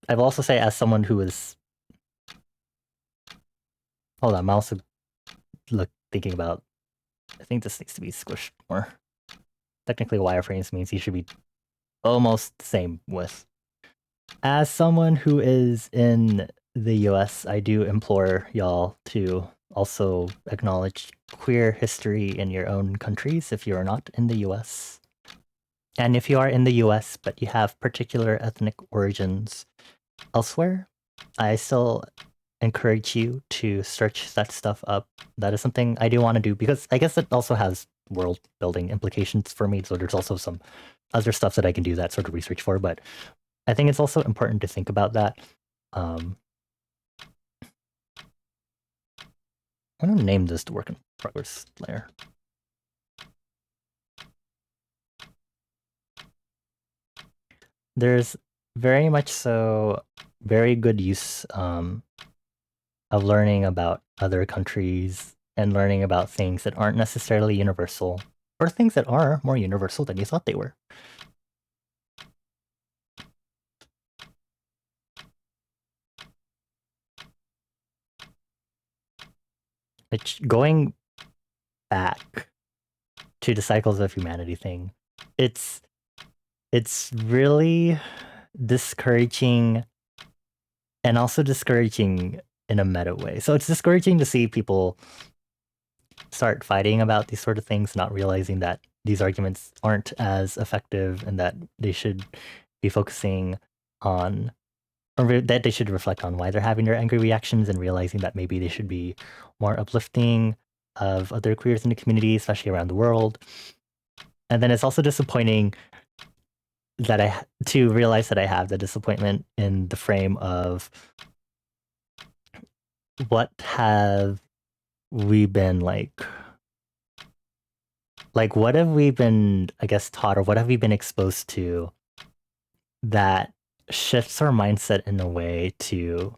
I will also say, as someone who is... Hold on, I'm also thinking about... I think this needs to be squished more. Technically, wireframes means you should be almost the same width. As someone who is in the US, I do implore y'all to also acknowledge queer history in your own countries if you are not in the US. And if you are in the US, but you have particular ethnic origins elsewhere, I still encourage you to search that stuff up. That is something I do want to do because I guess it also has world building implications for me. So there's also some other stuff that I can do that sort of research for. But I think it's also important to think about that. I'm going to name this the work in progress layer. There's very much so very good use of learning about other countries and learning about things that aren't necessarily universal or things that are more universal than you thought they were. Going back to the cycles of humanity thing, it's really discouraging and also discouraging in a meta way. So it's discouraging to see people start fighting about these sort of things, not realizing that these arguments aren't as effective and that they should be focusing on, or that they should reflect on why they're having their angry reactions and realizing that maybe they should be more uplifting of other queers in the community, especially around the world. And then it's also disappointing that to realize that I have the disappointment in the frame of what have we been like what have we been, I guess, taught, or what have we been exposed to that shifts our mindset in a way to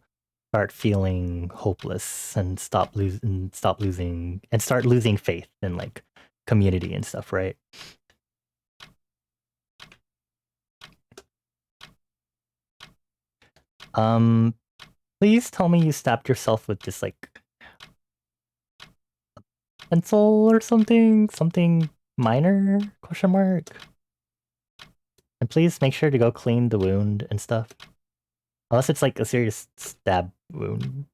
start feeling hopeless and start losing faith in like community and stuff, right? Please tell me you stabbed yourself with this like pencil or something minor, question mark. And please make sure to go clean the wound and stuff. Unless it's like a serious stab wound.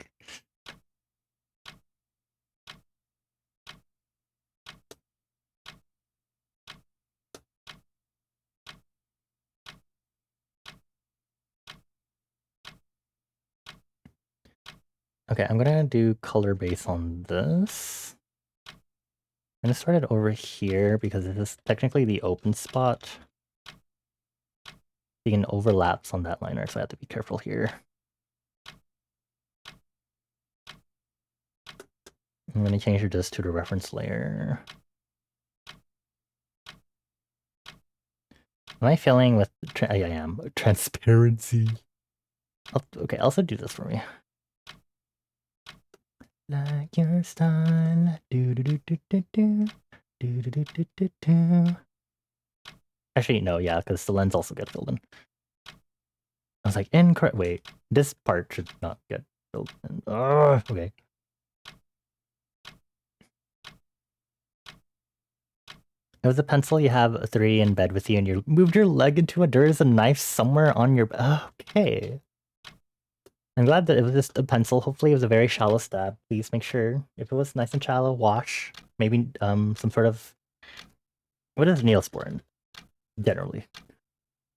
Okay, I'm gonna do color base on this. I'm gonna start it over here because this is technically the open spot. You can overlaps on that liner, so I have to be careful here. I'm gonna change this to the reference layer. Am I failing with... Yeah, I am. Transparency. Okay, also do this for me. Like your style. Do do do do do do. Do do do do do do. Actually, no, yeah, because the lens also gets filled in. I was like, incorrect. Wait, this part should not get filled in. Oh, okay. It was a pencil, you have a 3 in bed with you, and you moved your leg into it. There is a knife somewhere on your... Okay. I'm glad that it was just a pencil. Hopefully it was a very shallow stab. Please make sure, if it was nice and shallow, wash. Maybe some sort of... What is Neosporin, generally?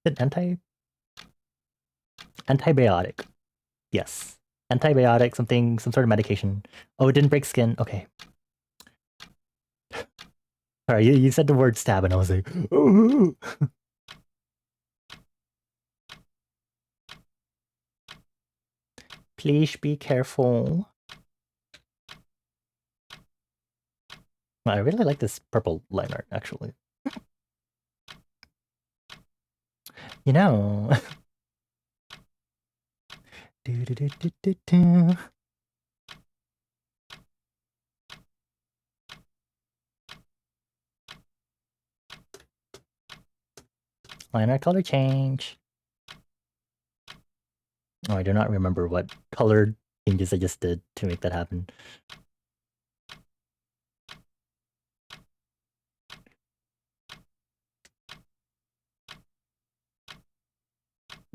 Is it antibiotic? Yes. Antibiotic, some sort of medication. Oh, it didn't break skin. Okay. Sorry, you said the word stab and I was like, oh. Please be careful. I really like this purple line art, actually. You know. Do do do do do do. Line art color change. Oh, I do not remember what color changes I just did to make that happen.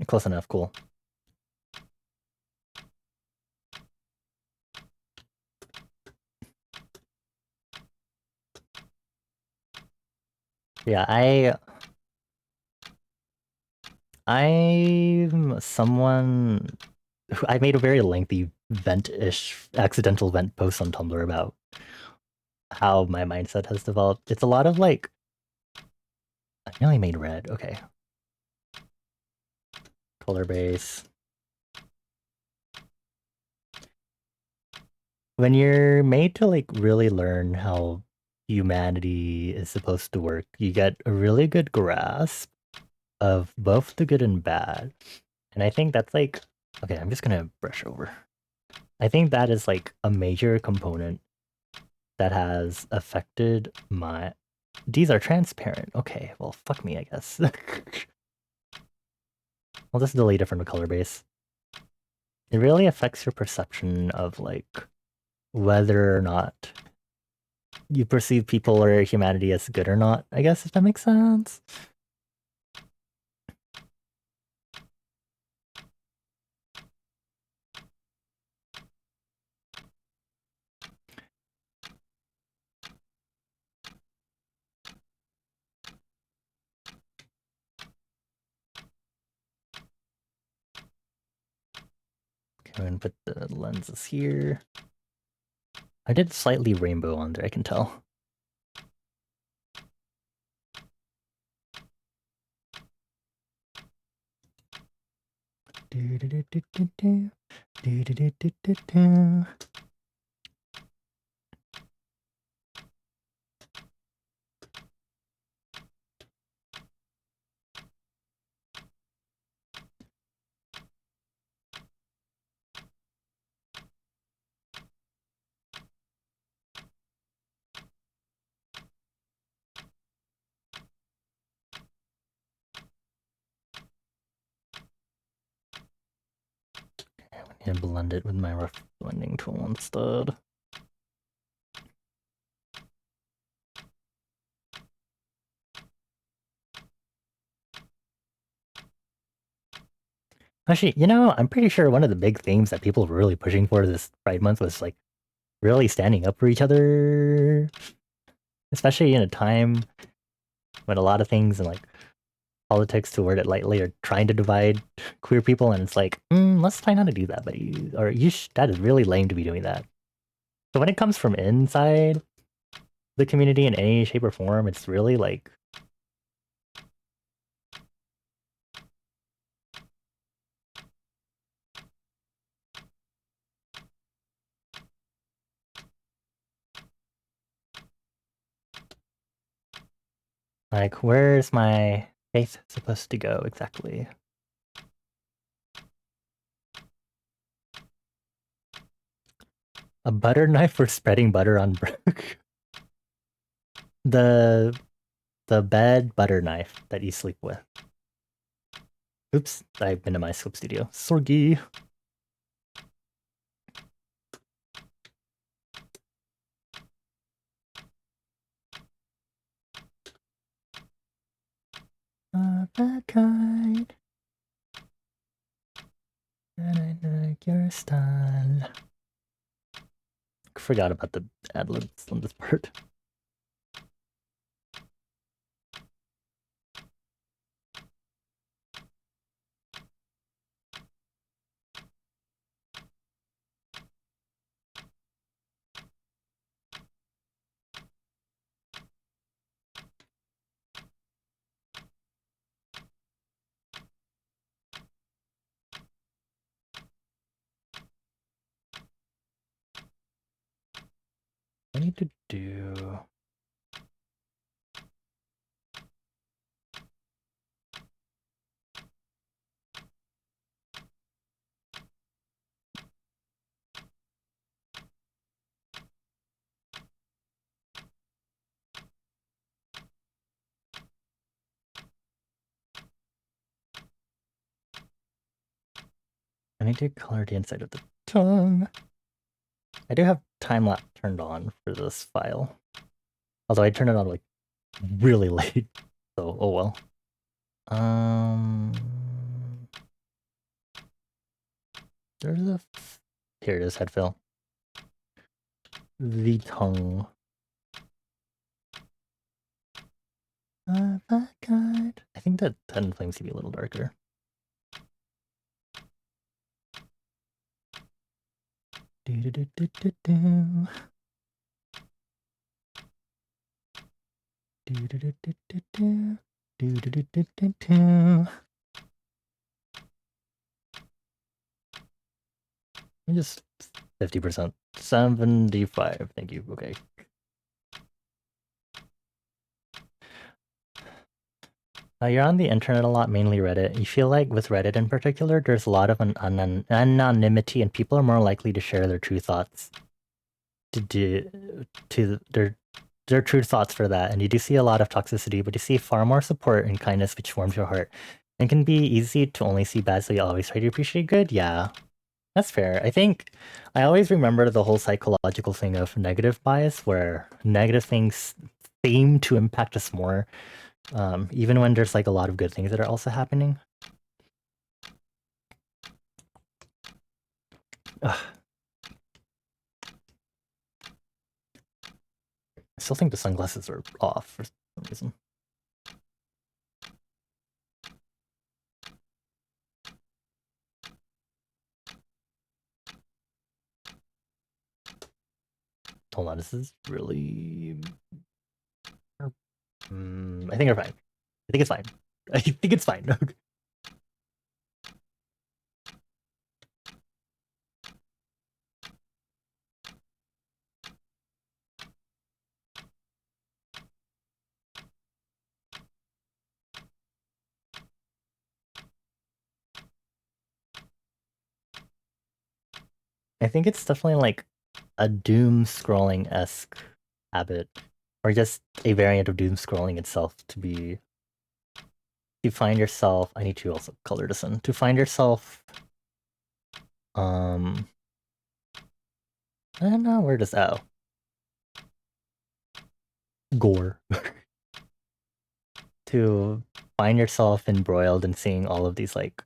Close enough, cool. Yeah, I'm someone who I made a very lengthy vent-ish accidental vent post on Tumblr about how my mindset has developed. It's a lot of like I nearly made red. Okay. Color base. When you're made to like really learn how humanity is supposed to work, you get a really good grasp of both the good and bad. And I think that's like, okay, I'm just gonna brush over. I think that is like a major component that has affected my... These are transparent. Okay, well, fuck me, I guess. I'll just delete it from the color base. It really affects your perception of like whether or not you perceive people or humanity as good or not, I guess, if that makes sense. Okay, I'm gonna put the lenses here. I did slightly rainbow on there, I can tell. Do, do, do, do, do, do. Do, do, do, do, do, do. And blend it with my rough blending tool instead. Actually, you know, I'm pretty sure one of the big themes that people were really pushing for this Pride Month was like really standing up for each other, especially in a time when a lot of things and like politics to word it lightly, or trying to divide queer people, and it's like, let's try not to do that, buddy. Or that is really lame to be doing that. So when it comes from inside the community in any shape or form, it's really like where's my faith supposed to go exactly? A butter knife for spreading butter on bread. the bed butter knife that you sleep with. Oops, I've been to my scope studio. Sorgi. That kind. And I like your style. Forgot about the ad-libs on this part. I need to do... I need to color the inside of the tongue. I do have time-lapse turned on for this file. Although I turned it on like really late. So, oh well. There's a... Here it is, head fill. The tongue. I think that 10 flames could be a little darker. Do do do do do do. Do do do do do do. Do do do do do do. Just 50%. 75. Thank you. Okay. You're on the internet a lot, mainly Reddit. You feel like with Reddit in particular, there's a lot of anonymity, and people are more likely to share their true thoughts to their true thoughts for that. And you do see a lot of toxicity, but you see far more support and kindness, which warms your heart. And can be easy to only see bad, so you always try to appreciate good. Yeah, that's fair. I think I always remember the whole psychological thing of negative bias, where negative things seem to impact us more. Even when there's like a lot of good things that are also happening. Ugh. I still think the sunglasses are off for some reason. Hold on, this is really... I think we're fine. I think it's fine. I think it's fine. I think it's definitely like a doom scrolling-esque habit, or just a variant of doom scrolling itself, to find yourself... I need to also color this in. To find yourself... I don't know, where does... Oh. Gore. To find yourself embroiled in seeing all of these, like,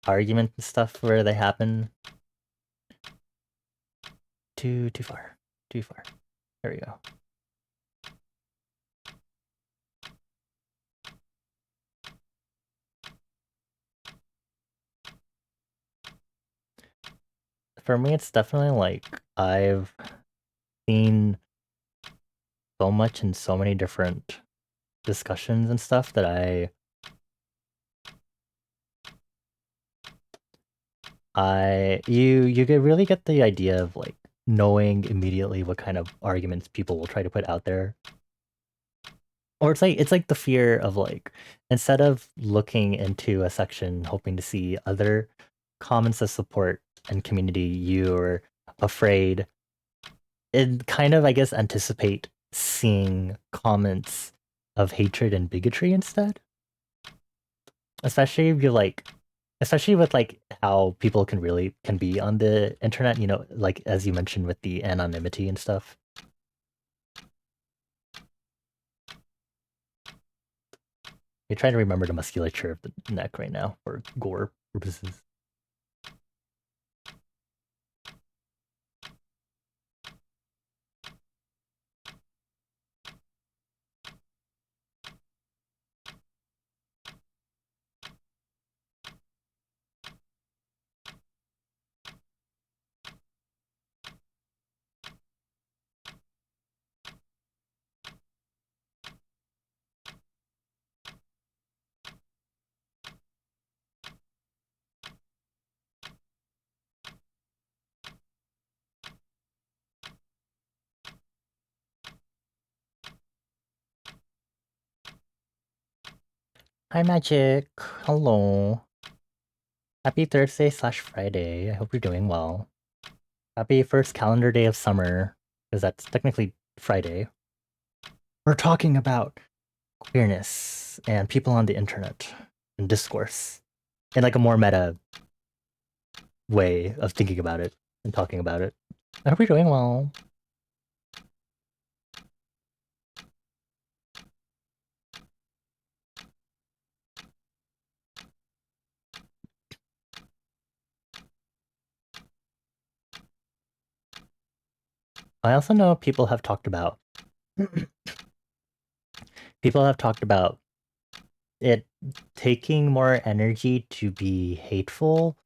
arguments and stuff where they happen. Too far. Too far. There we go. For me, it's definitely like I've seen so much in so many different discussions and stuff that you could really get the idea of like knowing immediately what kind of arguments people will try to put out there. Or it's like the fear of like instead of looking into a section hoping to see other comments of support and community, you're afraid and kind of I guess anticipate seeing comments of hatred and bigotry instead. Especially if you're like especially with like how people can be on the internet, you know, like as you mentioned with the anonymity and stuff. You're trying to remember the musculature of the neck right now for gore purposes. Hi Magic. Hello. Happy Thursday slash Friday. I hope you're doing well. Happy first calendar day of summer, because that's technically Friday. We're talking about queerness and people on the internet and discourse in like a more meta way of thinking about it and talking about it. I hope you're doing well. I also know people have talked about it taking more energy to be hateful.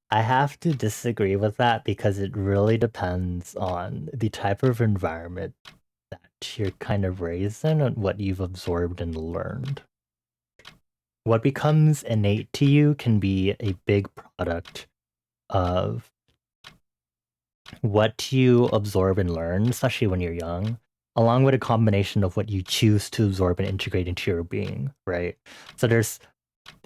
I have to disagree with that because it really depends on the type of environment that you're kind of raised in and what you've absorbed and learned. What becomes innate to you can be a big product of what you absorb and learn, especially when you're young, along with a combination of what you choose to absorb and integrate into your being, right? So there's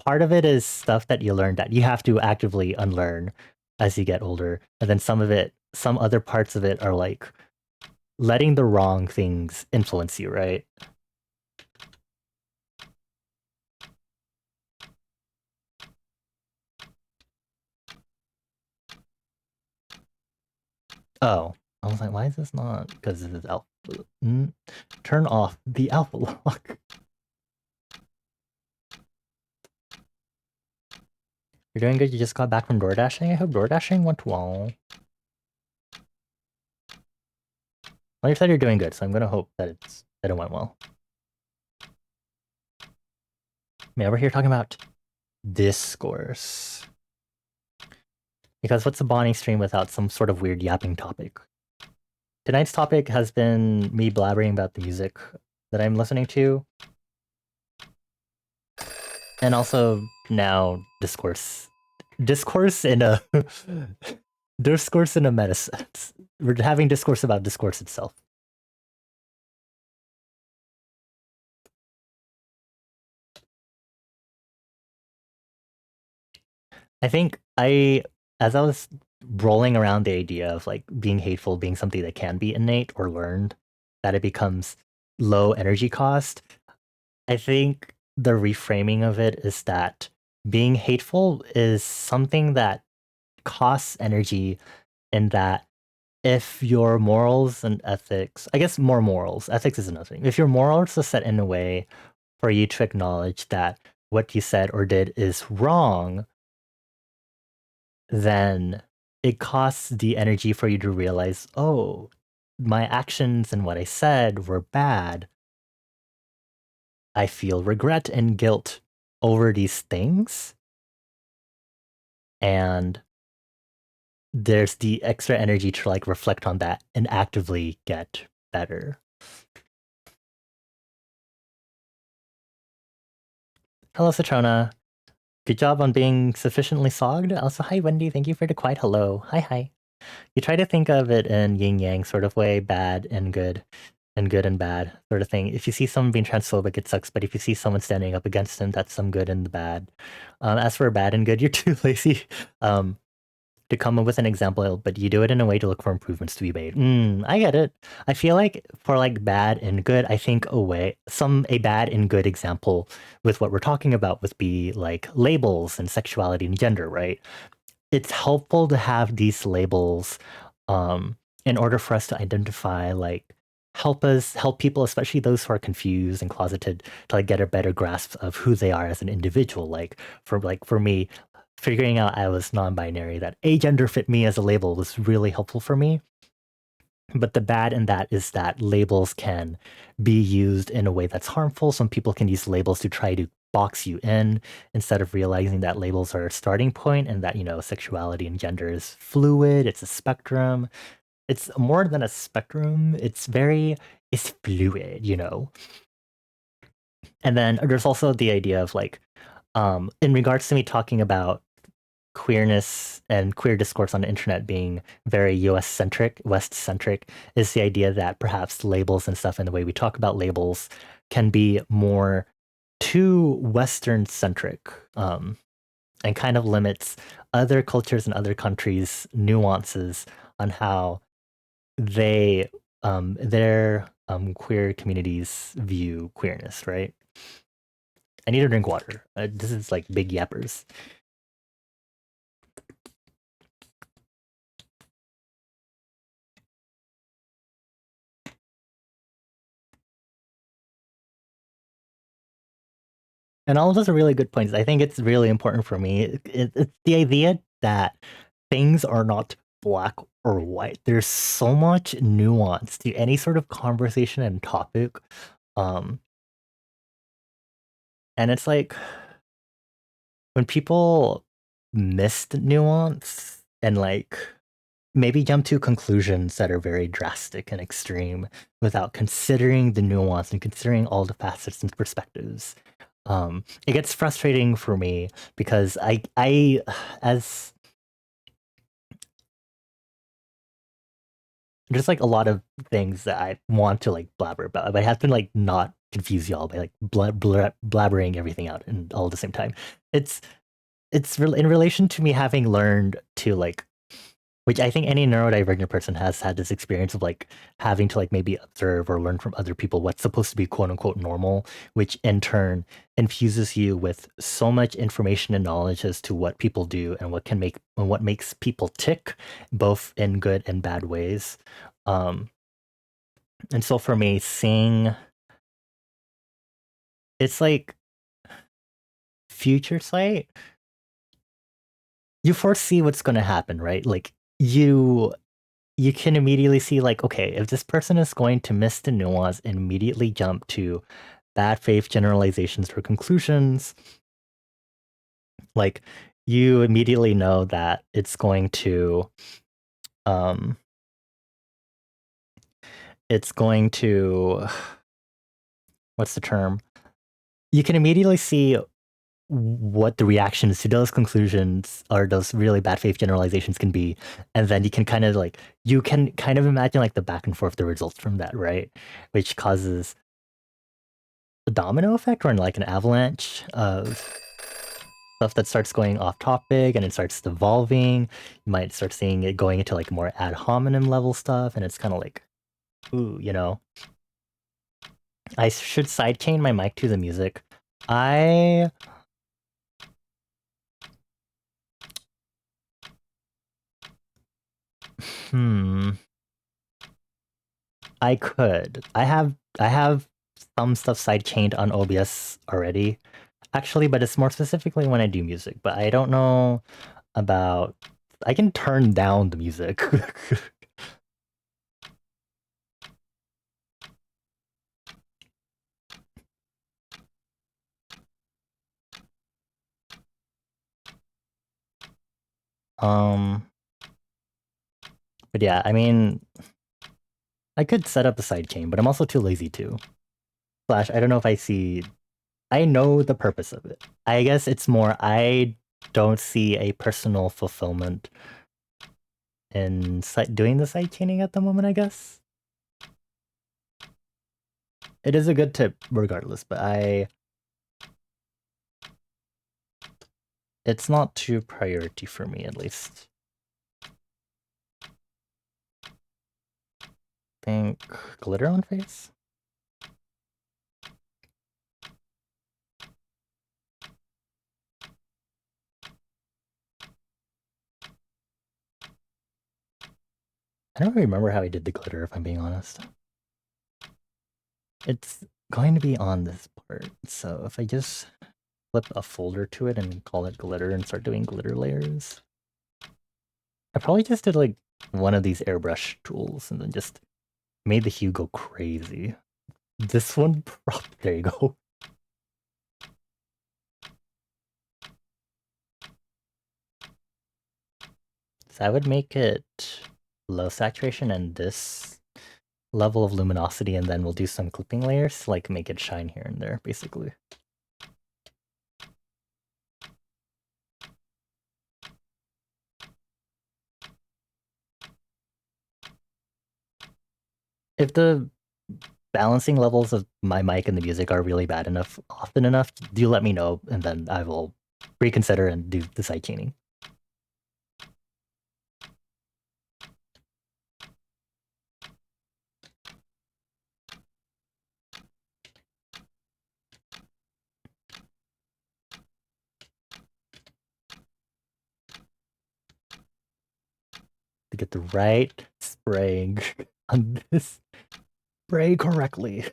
part of it is stuff that you learn that you have to actively unlearn as you get older. And then some other parts of it are like letting the wrong things influence you, right? Oh, I was like, why is this not? Because this is alpha. Turn off the alpha lock. You're doing good. You just got back from door dashing. I hope door dashing went well. Well, you said you're doing good, so I'm gonna hope that it went well. Yeah, we're here talking about discourse. Because what's a bonding stream without some sort of weird yapping topic? Tonight's topic has been me blabbering about the music that I'm listening to. And also now discourse. Discourse in a discourse in a meta sense. We're having discourse about discourse itself. I think as I was rolling around the idea of like being hateful being something that can be innate or learned, that it becomes low energy cost, I think the reframing of it is that being hateful is something that costs energy, in that if your morals and ethics, I guess more morals, ethics is another thing. If your morals are set in a way for you to acknowledge that what you said or did is wrong, then it costs the energy for you to realize, oh, my actions and what I said were bad. I feel regret and guilt over these things. And there's the extra energy to like reflect on that and actively get better. Hello, Citrona. Good job on being sufficiently sogged. Also, hi, Wendy. Thank you for the quiet hello. Hi, hi. You try to think of it in yin yang sort of way, bad and good and bad sort of thing. If you see someone being transphobic, it sucks. But if you see someone standing up against him, that's some good and the bad. As for bad and good, you're too lazy. To come up with an example, but you do it in a way to look for improvements to be made. I get it. I feel like for like bad and good, I think a bad and good example with what we're talking about would be like labels and sexuality and gender, right? It's helpful to have these labels in order for us to identify like help people, especially those who are confused and closeted, to like get a better grasp of who they are as an individual. For me, figuring out I was non-binary, that agender fit me as a label was really helpful for me. But the bad in that is that labels can be used in a way that's harmful. Some people can use labels to try to box you in instead of realizing that labels are a starting point and that, sexuality and gender is fluid, it's a spectrum. It's more than a spectrum, it's fluid. And then there's also the idea of like, in regards to me talking about queerness and queer discourse on the internet being very US centric, West centric, is the idea that perhaps labels and stuff and the way we talk about labels can be more too Western centric, and kind of limits other cultures and other countries' nuances on how their queer communities view queerness, right? I need to drink water. This is like big yappers. And all of those are really good points. I think it's really important for me. It's the idea that things are not black or white. There's so much nuance to any sort of conversation and topic. Um, and it's like when people miss the nuance and like maybe jump to conclusions that are very drastic and extreme without considering the nuance and considering all the facets and perspectives. It gets frustrating for me because as there's like a lot of things that I want to like blabber about, but I have to like not confuse y'all by like blabbering everything out and all at the same time. It's in relation to me having learned to like, which I think any neurodivergent person has had this experience of like having to like maybe observe or learn from other people what's supposed to be quote unquote normal, which in turn infuses you with so much information and knowledge as to what people do and what makes people tick, both in good and bad ways. Um, and so for me, seeing it's like future sight, you foresee what's going to happen, right? Like you can immediately see like, okay, if this person is going to miss the nuance and immediately jump to bad faith generalizations or conclusions, like you immediately know that um it's going to what's the term? You can immediately see what the reactions to those conclusions or those really bad faith generalizations can be, and then you can kind of imagine like the back and forth the results from that, right? Which causes a domino effect or like an avalanche of stuff that starts going off topic and it starts evolving. You might start seeing it going into like more ad hominem level stuff, and it's kind of like, ooh. I should sidechain my mic to the music. I hmm. I could. I have some stuff sidechained on OBS already, actually, but it's more specifically when I do music. But I don't know about. I can turn down the music. um, But yeah, I mean, I could set up the sidechain, but I'm also too lazy to. Slash, I don't know if I see. I know the purpose of it. I guess it's more I don't see a personal fulfillment in doing the sidechaining at the moment, I guess. It is a good tip regardless, but it's not too priority for me at least. Think glitter on face? I don't really remember how I did the glitter, if I'm being honest. It's going to be on this part, so if I just flip a folder to it and call it glitter and start doing glitter layers. I probably just did like one of these airbrush tools and then just made the hue go crazy. This one, there you go. So I would make it low saturation and this level of luminosity, and then we'll do some clipping layers to like make it shine here and there, basically. If the balancing levels of my mic and the music are really bad enough, often enough, do let me know, and then I will reconsider and do the sidechaining. To get the right spraying on this. Spray correctly.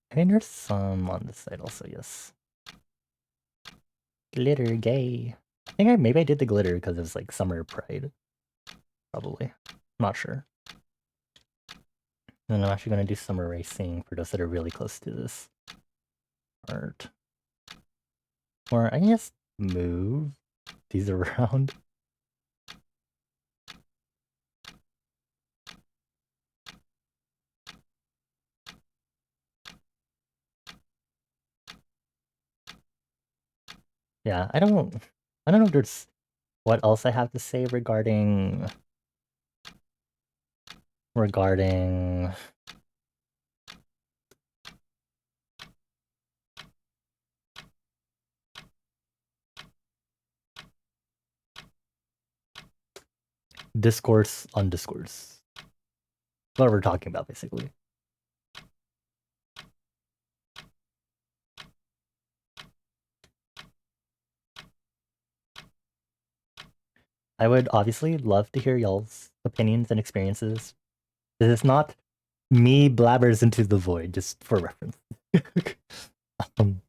I mean, there's some on this side also, yes. Glitter, gay. I think maybe I did the glitter because it was like Summer Pride. Probably. Not sure. And I'm actually going to do some erasing for those that are really close to this art. Or I can just move these around. Yeah, I don't know if there's what else I have to say regarding discourse on discourse. What we're talking about, basically. I would obviously love to hear y'all's opinions and experiences. This is not me blabbers into the void, just for reference. um,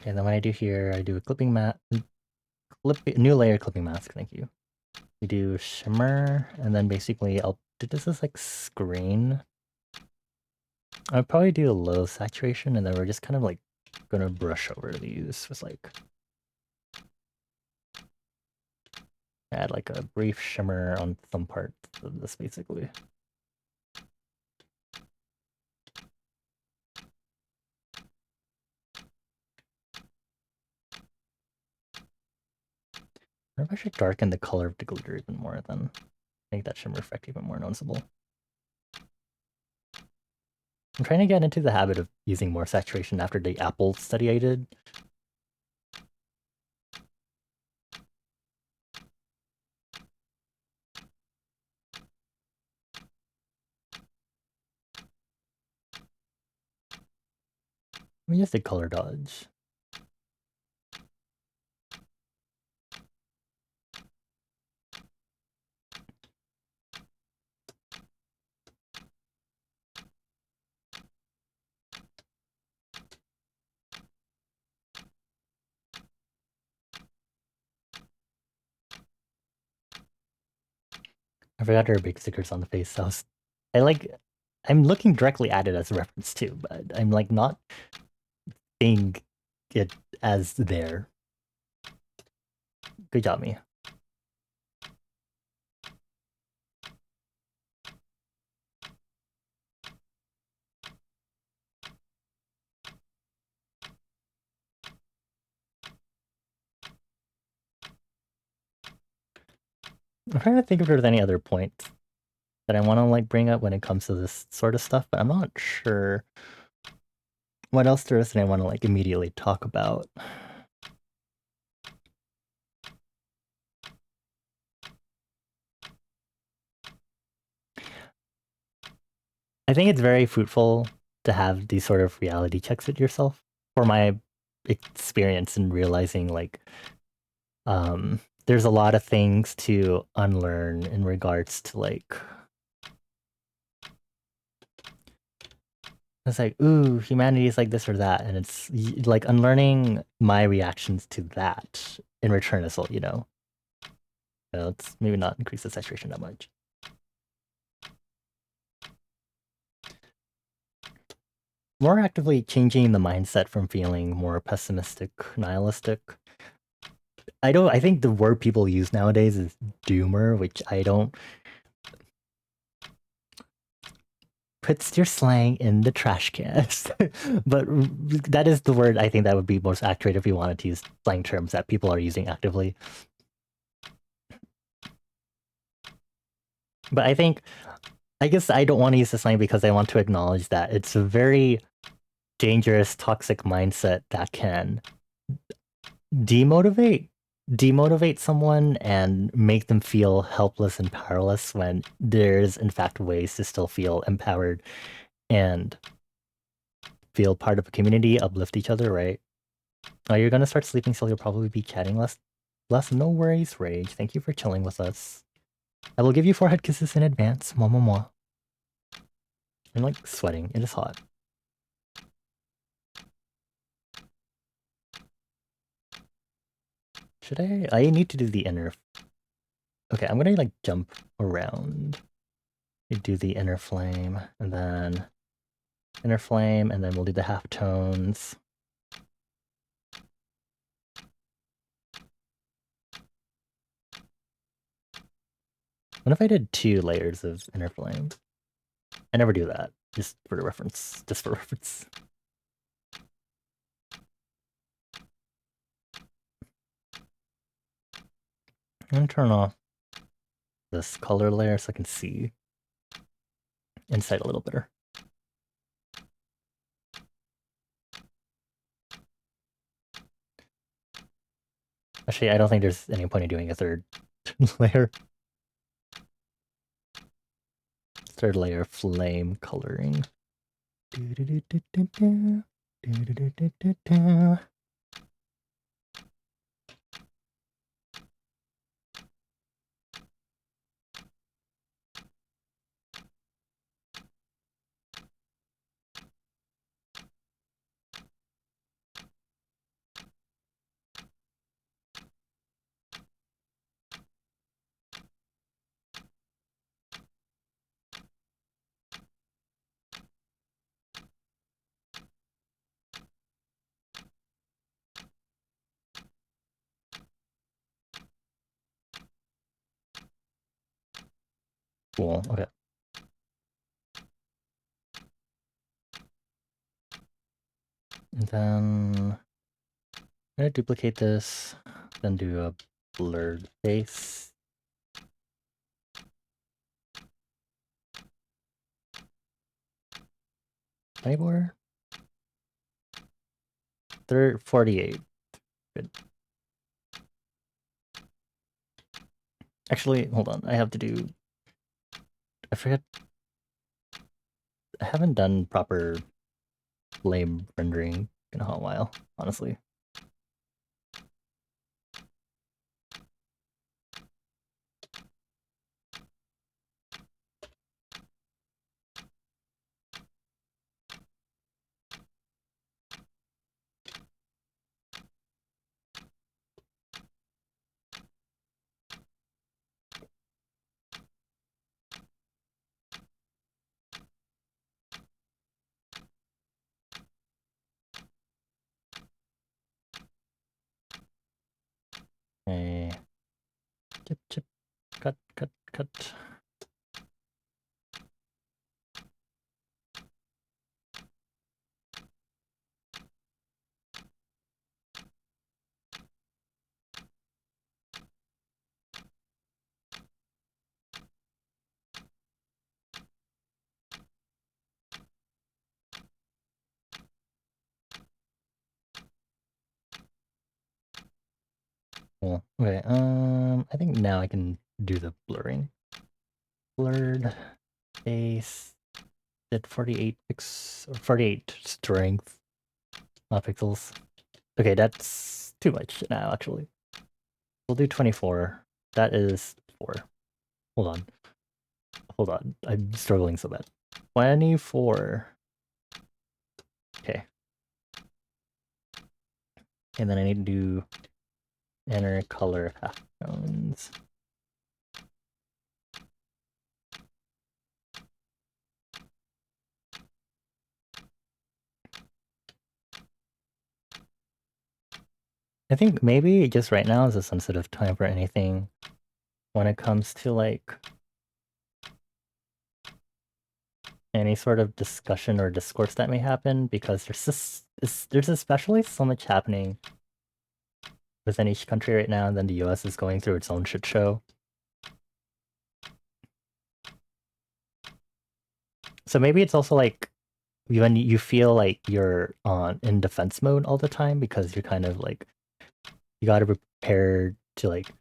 and then what I do here, I do a clipping mat, new layer clipping mask, thank you. We do shimmer, and then basically I'll do this as like screen. I'll probably do a low saturation, and then we're just kind of like gonna brush over these with like add like a brief shimmer on some parts of this basically. Or if I should darken the color of the glitter even more, then make that shimmer effect even more noticeable. I'm trying to get into the habit of using more saturation after the Apple study I did. We just did color dodge. I forgot there are big stickers on the face. I'm looking directly at it as a reference too, but I'm like not seeing it as there. Good job, me. I'm trying to think if there's any other points that I want to like bring up when it comes to this sort of stuff, but I'm not sure what else there is that I want to like immediately talk about. I think it's very fruitful to have these sort of reality checks with yourself. For my experience in realizing like there's a lot of things to unlearn in regards to like it's like, ooh, humanity is like this or that, and it's like unlearning my reactions to that in return as well, you know. So let's maybe not increase the saturation that much. More actively changing the mindset from feeling more pessimistic, nihilistic. I think the word people use nowadays is doomer, which I don't. Puts your slang in the trash can. But that is the word I think that would be most accurate if you wanted to use slang terms that people are using actively. But I guess I don't want to use the slang because I want to acknowledge that it's a very dangerous, toxic mindset that can demotivate someone and make them feel helpless and powerless when there's in fact ways to still feel empowered and feel part of a community, uplift each other, right? Oh, you're gonna start sleeping, so you'll probably be chatting less. No worries, Rage. Thank you for chilling with us. I will give you forehead kisses in advance. Moi, moi, moi. I'm like sweating. It is hot. Should I? I need to do the inner. Okay, I'm gonna like jump around. You do the inner flame, and then inner flame, and then we'll do the half tones. What if I did 2 layers of inner flame? I never do that. Just for reference. Just for reference. I'm gonna turn off this color layer so I can see inside a little better. Actually, I don't think there's any point in doing a third layer. Third layer flame coloring. Cool, okay. And then I'm gonna duplicate this, then do a blurred face. Labor. 48. Good. Actually, hold on. I have to do. I forget. I haven't done proper flame rendering in a hot while, honestly. chip, chip. Cut, cut, cut. Cool. Okay, I think now I can do the blurring. Blurred face. Did 48 or 48 strength, not pixels. Okay, that's too much now, actually. We'll do 24. That is 4. Hold on. Hold on. I'm struggling so bad. 24. Okay. And then I need to do inner color half tones. I think maybe just right now is a sensitive time for anything when it comes to like any sort of discussion or discourse that may happen, because there's especially so much happening within each country right now, and then the US is going through its own shit show. So maybe it's also like when you feel like you're in defense mode all the time because you're kind of like you gotta prepare to like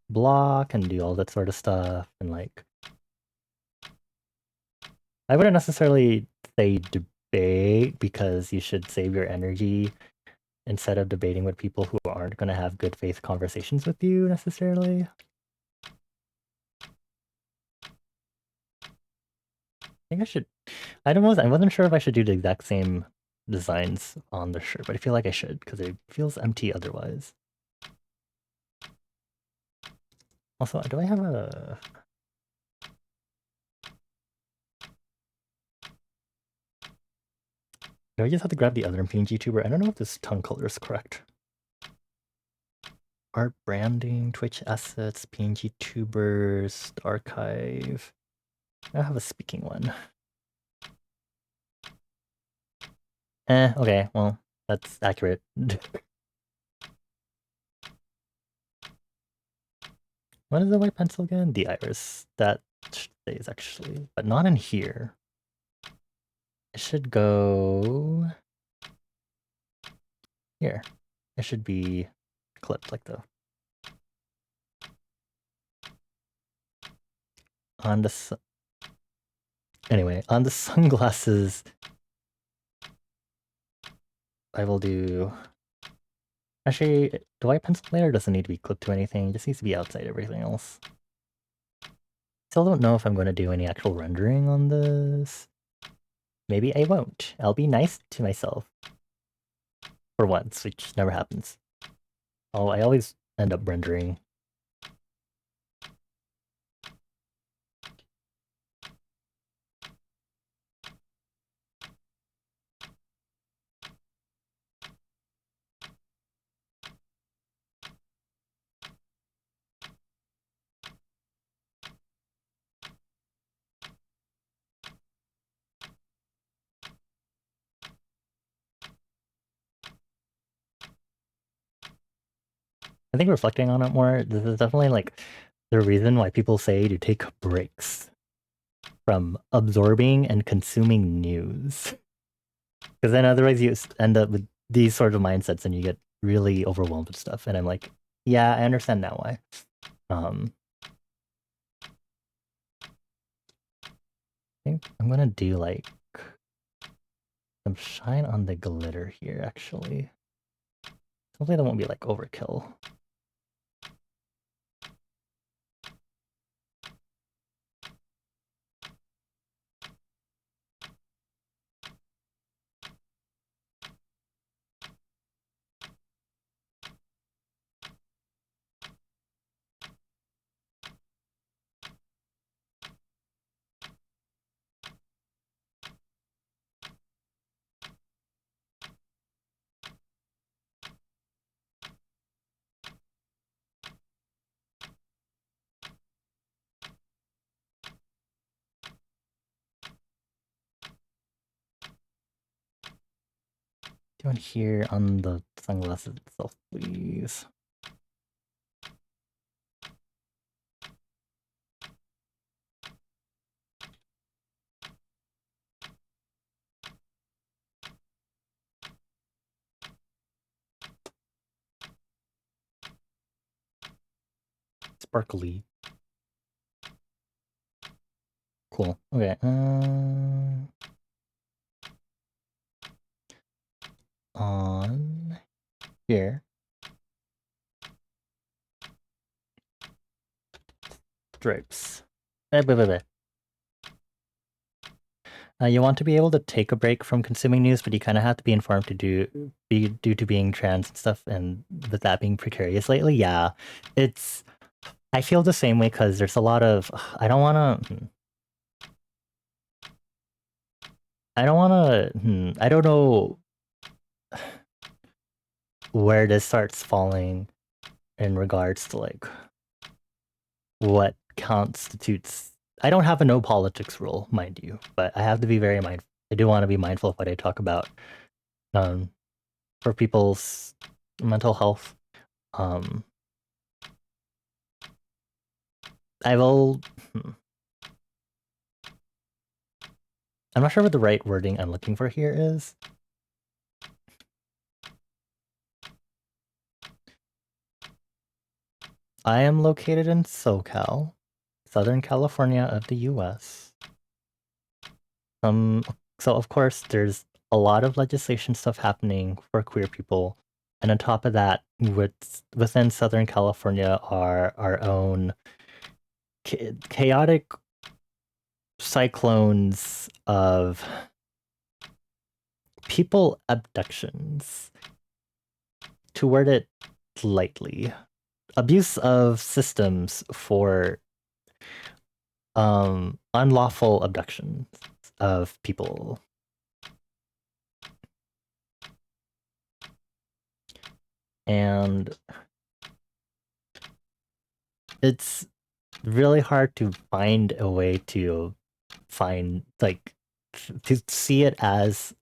block and do all that sort of stuff, and like I wouldn't necessarily say debate because you should save your energy instead of debating with people who aren't going to have good faith conversations with you necessarily. I think I should. I don't know. I wasn't sure if I should do the exact same designs on the shirt, but I feel like I should because it feels empty otherwise. Also, do I have a... Do I just have to grab the other PNG tuber? I don't know if this tongue color is correct. Art branding, Twitch assets, PNG tubers, archive. I have a speaking one. Okay, well, that's accurate. What is the white pencil again? The iris. That stays actually, but not in here. It should go here. It should be clipped like the on the anyway, on the sunglasses I will do actually the white pencil layer doesn't need to be clipped to anything, it just needs to be outside everything else. Still don't know if I'm going to do any actual rendering on this. Maybe I won't. I'll be nice to myself. For once, which never happens. Oh, I always end up rendering. I think reflecting on it more, this is definitely like the reason why people say to take breaks from absorbing and consuming news. Because then otherwise you end up with these sort of mindsets and you get really overwhelmed with stuff. And I'm like, yeah, I understand now why. I think I'm gonna do like some shine on the glitter here, actually. Hopefully that won't be like overkill. Do it here on the sunglasses itself, please. Sparkly. Cool. Okay. On here. Stripes. You want to be able to take a break from consuming news, but you kind of have to be informed to due to being trans and stuff, and with that being precarious lately. Yeah, it's. I feel the same way because there's a lot of. I don't want to. I don't want to. I don't know where this starts falling in regards to like what constitutes. I don't have a no politics rule, mind you, but I have to be very mindful. I do want to be mindful of what I talk about um, for people's mental health. Um, I will. I'm not sure what the right wording I'm looking for here is. I am located in SoCal, Southern California of the US. So of course there's a lot of legislation stuff happening for queer people. And on top of that, within Southern California are our own chaotic cyclones of people abductions. To word it lightly, abuse of systems for unlawful abductions of people. And it's really hard to find a way to find, like, to see it as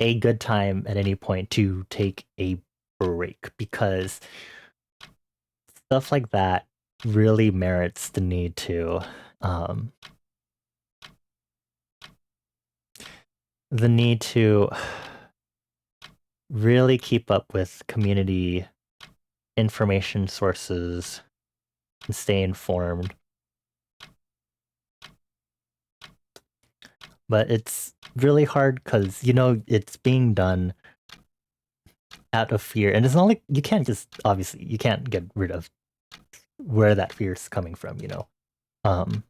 a good time at any point to take a break, because stuff like that really merits the need to really keep up with community information sources and stay informed. But it's really hard because, it's being done out of fear. And it's not like you can't just, obviously, you can't get rid of where that fear is coming from, Um,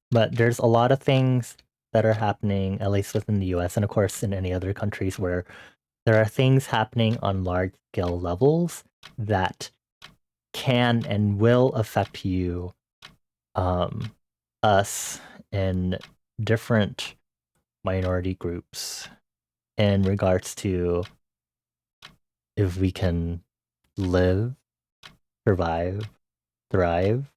but there's a lot of things that are happening, at least within the US, and of course in any other countries, where there are things happening on large scale levels that can and will affect you, us, in different minority groups in regards to if we can live, survive, thrive.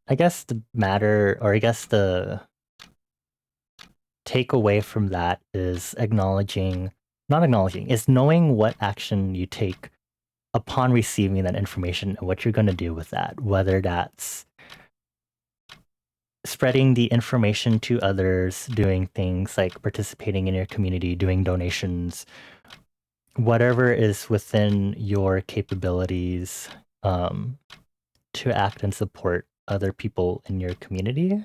I guess the matter, or I guess the takeaway from that is not acknowledging, is knowing what action you take upon receiving that information and what you're going to do with that, whether that's spreading the information to others, doing things like participating in your community, doing donations, whatever is within your capabilities, to act and support other people in your community.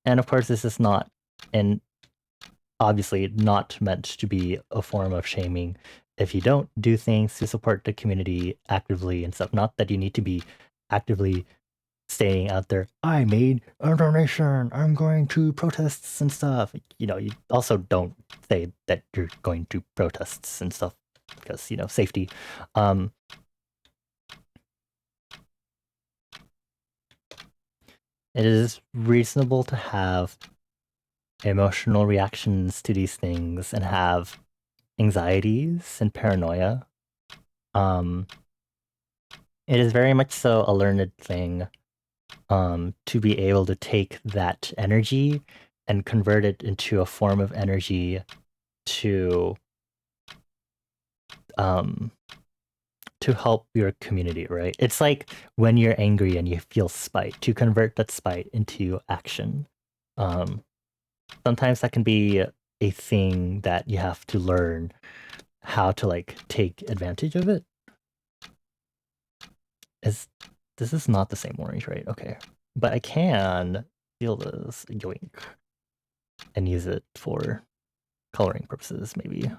And of course, this is not, and obviously not meant to be a form of shaming. if you don't do things to support the community actively and stuff, not that you need to be actively staying out there, I made a donation, I'm going to protests and stuff. You know, you also don't say that you're going to protests and stuff because, you know, safety. It is reasonable to have emotional reactions to these things and have anxieties and paranoia. It is very much so a learned thing to be able to take that energy and convert it into a form of energy to um, to help your community, right? It's like when you're angry and you feel spite, to convert that spite into action. Um, Sometimes that can be a thing that you have to learn how to like take advantage of it. Is this is not the same orange, right? Okay. But I can steal this, yoink, and use it for coloring purposes, maybe.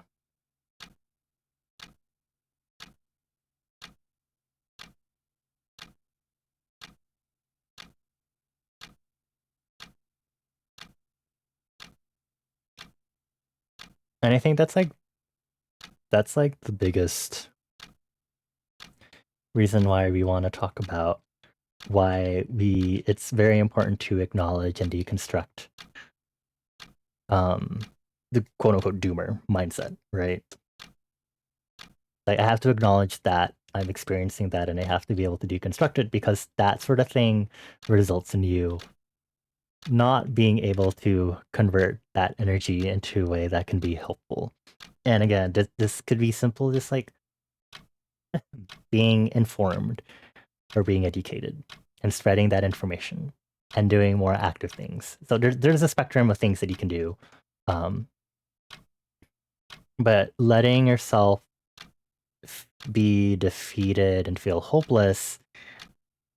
And I think that's like the biggest reason why we want to talk about why it's very important to acknowledge and deconstruct um the quote unquote doomer mindset, right? Like I have to acknowledge that I'm experiencing that and I have to be able to deconstruct it because that sort of thing results in you not being able to convert that energy into a way that can be helpful. And again, this could be simple, just like being informed or being educated and spreading that information and doing more active things. So there's a spectrum of things that you can do. Um, but letting yourself be defeated and feel hopeless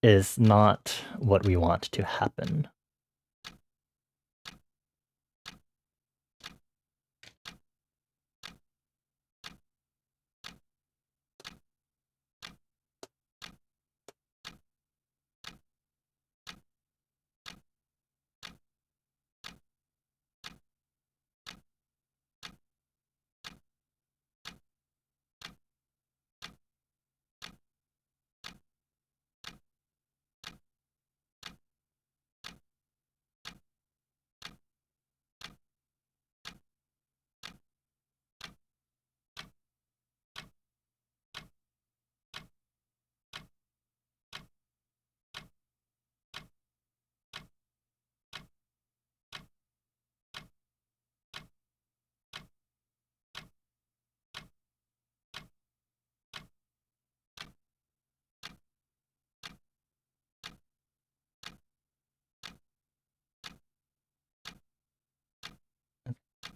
is not what we want to happen.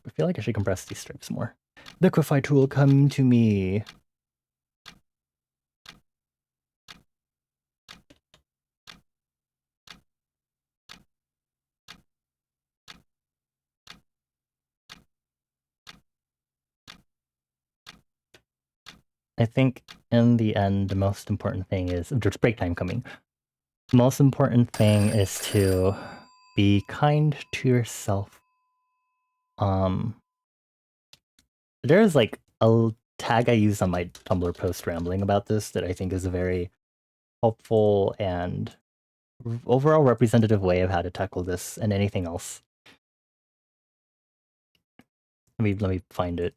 I feel like I should compress these stripes more. Liquify tool, come to me. I think in the end, the most important thing is there's break time coming. The most important thing is to be kind to yourself. There's like a tag I used on my Tumblr post rambling about this that I think is a very helpful and overall representative way of how to tackle this and anything else. Let me find it.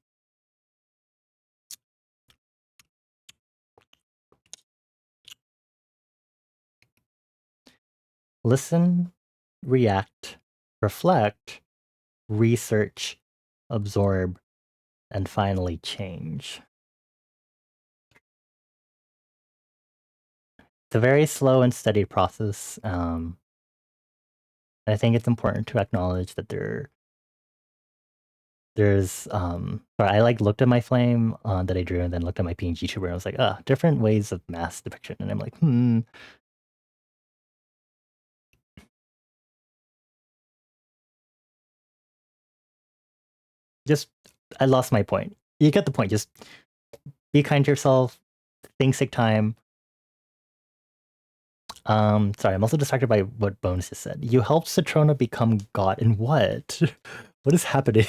Listen, react, reflect, research, absorb, and finally change. It's a very slow and steady process. I think it's important to acknowledge that there's I like looked at my flame that I drew and then looked at my PNG tuber and I was like, different ways of mass depiction. And I'm like, just I lost my point. You get the point. Just Be kind to yourself. Think sick time. Sorry, I'm also distracted by what Bones just said. You helped Citrona become god in what? What is happening?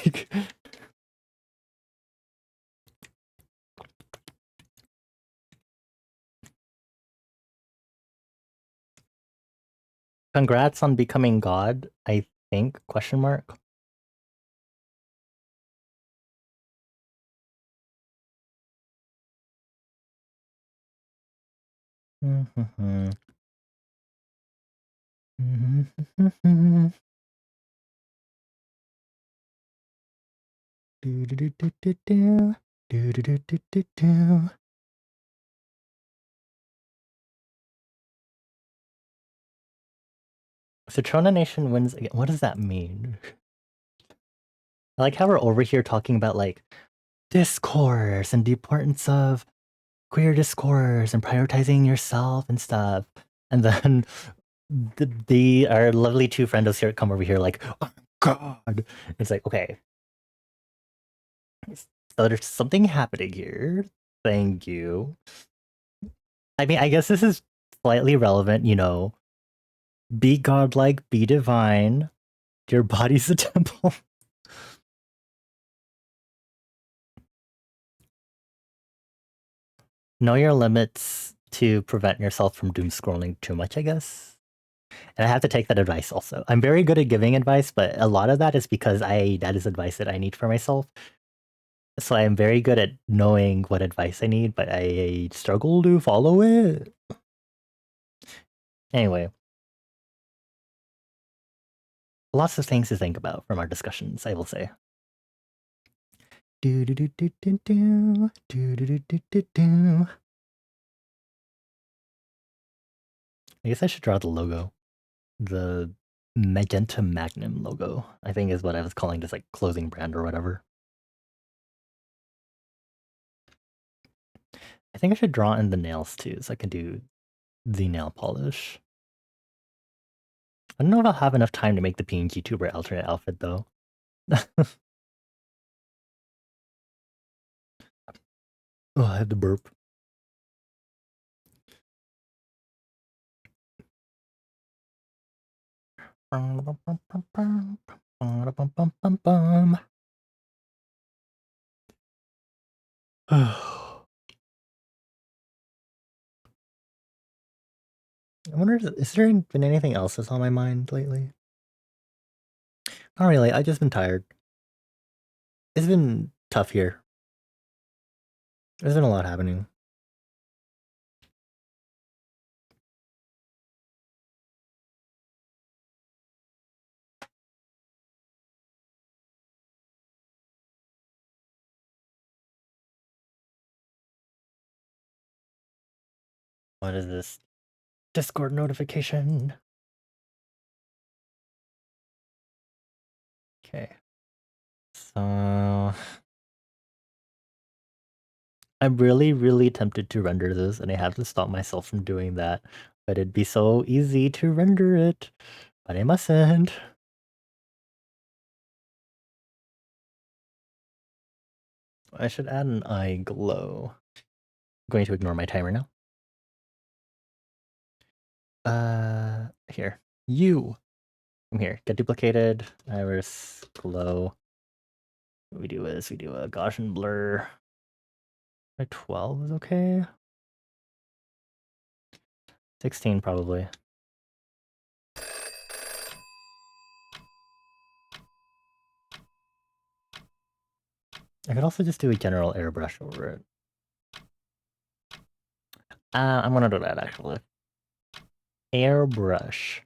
Congrats on becoming god, I think, question mark. Citrona Nation wins again. What does that mean? I like how we're over here talking about like discourse and the importance of queer discourse and prioritizing yourself and stuff. And then our lovely two friendos here come over here like, oh god. It's like, okay. So there's something happening here. Thank you. I mean, I guess this is slightly relevant, you know. Be godlike, be divine. Your body's a temple. Know your limits to prevent yourself from doom scrolling too much, I guess. And I have to take that advice also. I'm very good at giving advice, but a lot of that is because that is advice that I need for myself. So I am very good at knowing what advice I need, but I struggle to follow it. Anyway, lots of things to think about from our discussions, I will say. Do do do do do do do do do do do. I guess I should draw the logo. The Magenta Magnum logo, I think is what I was calling this like clothing brand or whatever. I think I should draw in the nails too, so I can do the nail polish. I don't know if I'll have enough time to make the PNG tuber alternate outfit though. Oh, I had to burp. I wonder, is there been anything else that's on my mind lately? Not really, I've just been tired. It's been tough here. There's been a lot happening. What is this? Discord notification. Okay. So I'm really, really tempted to render this, and I have to stop myself from doing that. But it'd be so easy to render it, but I mustn't. I should add an eye glow. I'm going to ignore my timer now. Here. You. Come here. Get duplicated. Iris glow. What we do is we do a Gaussian blur. 12 is okay. 16 probably. I could also just do a general airbrush over it. I'm gonna do that actually. Airbrush.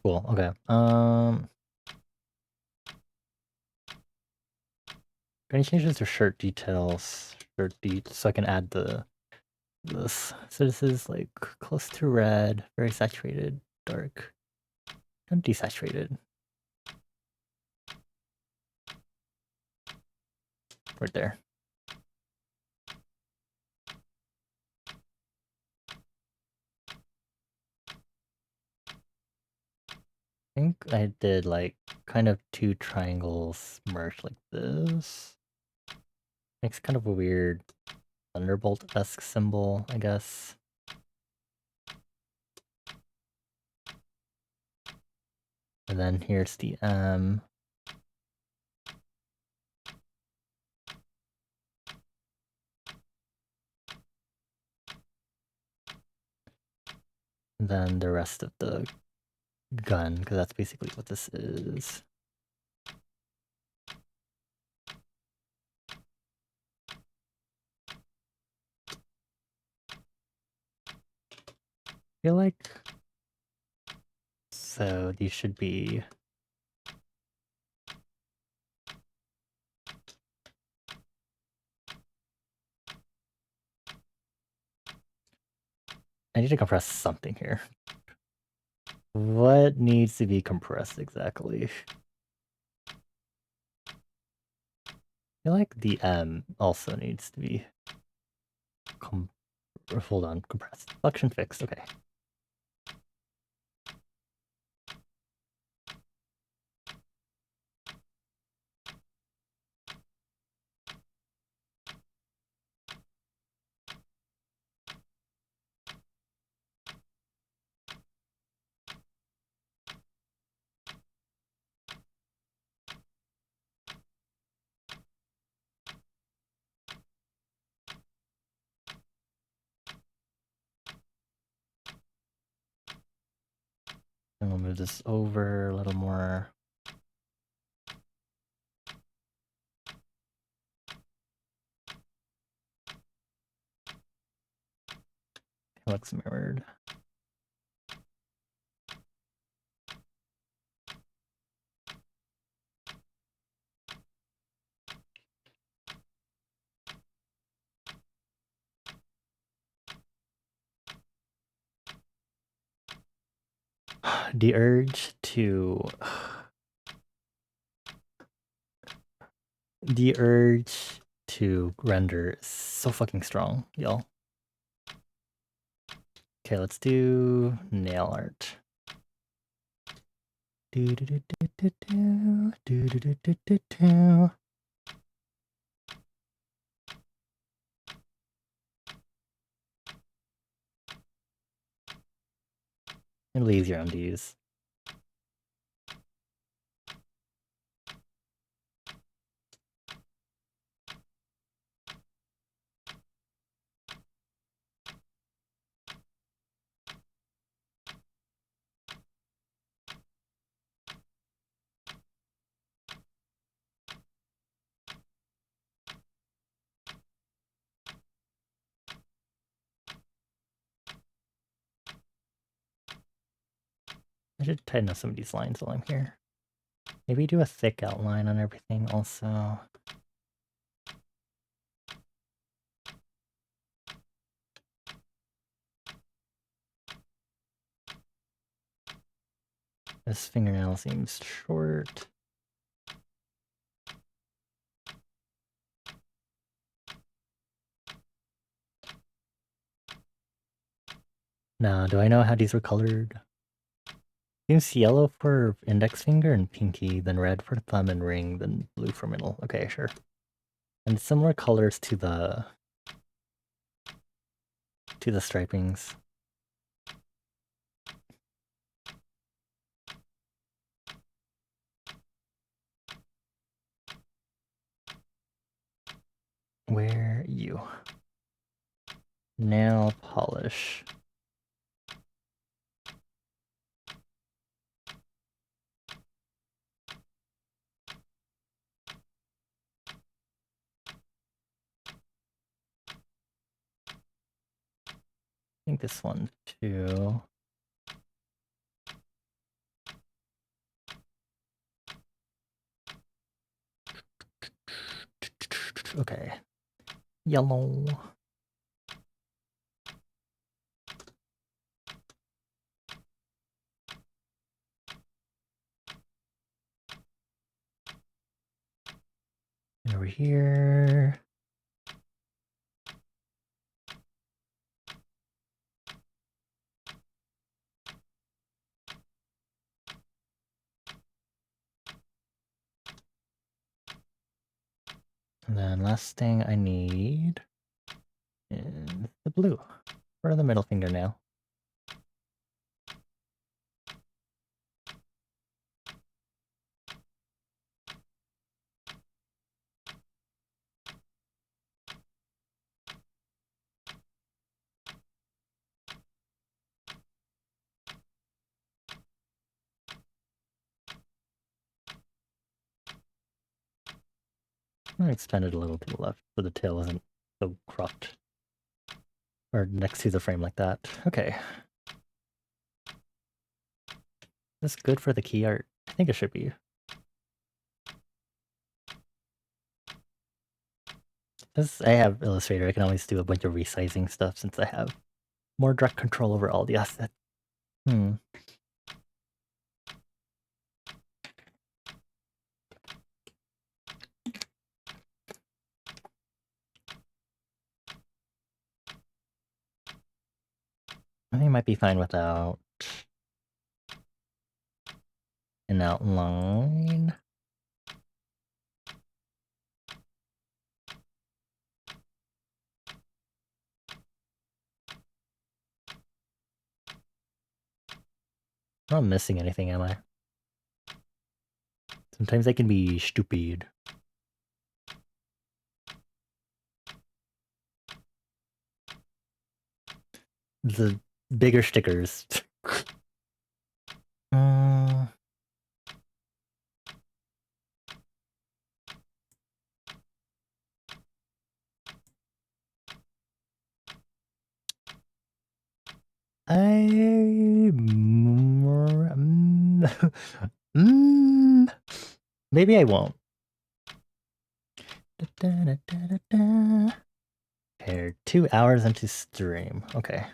Cool. Okay. Gonna change this to shirt details. So I can add this. So this is like close to red, very saturated, dark, and desaturated. Right there. I think I did like kind of two triangles merged like this. Makes kind of a weird Thunderbolt-esque symbol, I guess. And then here's the M. And then the rest of the gun, because that's basically what this is. I feel like... So these should be... I need to compress something here. What needs to be compressed exactly? I feel like the M also needs to be... Hold on, compressed. Flexion fixed, okay. And we'll move this over a little more. It looks mirrored. The urge to... The urge to render is so fucking strong, y'all. Okay, let's do nail art. Do do do do do do do do do do do do. It'll be easier on these. I should tighten up some of these lines while I'm here. Maybe do a thick outline on everything also. This fingernail seems short. Now, do I know how these were colored? Seems yellow for index finger and pinky, then red for thumb and ring, then blue for middle. Okay, sure. And similar colors to the stripings. Where you? Nail polish. I think this one too. Okay. Yellow. And over here. And then last thing I need is the blue for the middle fingernail. I'm gonna expand it a little to the left so the tail isn't so cropped. Or next to the frame like that. Okay. Is this good for the key art? I think it should be. Since I have Illustrator, I can always do a bunch of resizing stuff since I have more direct control over all the assets. I think I might be fine without an outline. I'm not missing anything, am I? Sometimes I can be stupid. The bigger stickers. Maybe I won't. Okay, 2 hours into stream. Okay.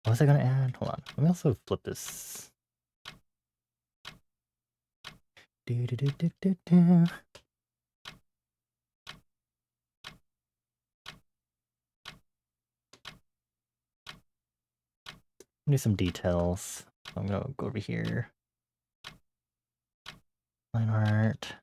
What was I gonna add? Hold on. Let me also flip this. Do some details. I'm gonna go over here. Line art.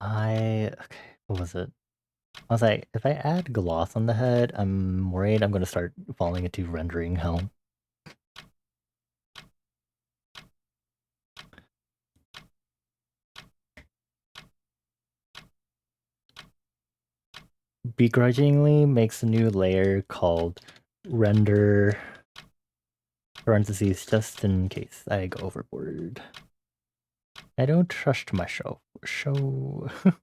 Okay, what was it? I was like, if I add gloss on the head, I'm worried I'm gonna start falling into rendering hell. Begrudgingly makes a new layer called render parentheses just in case I go overboard. I don't trust my show. I'm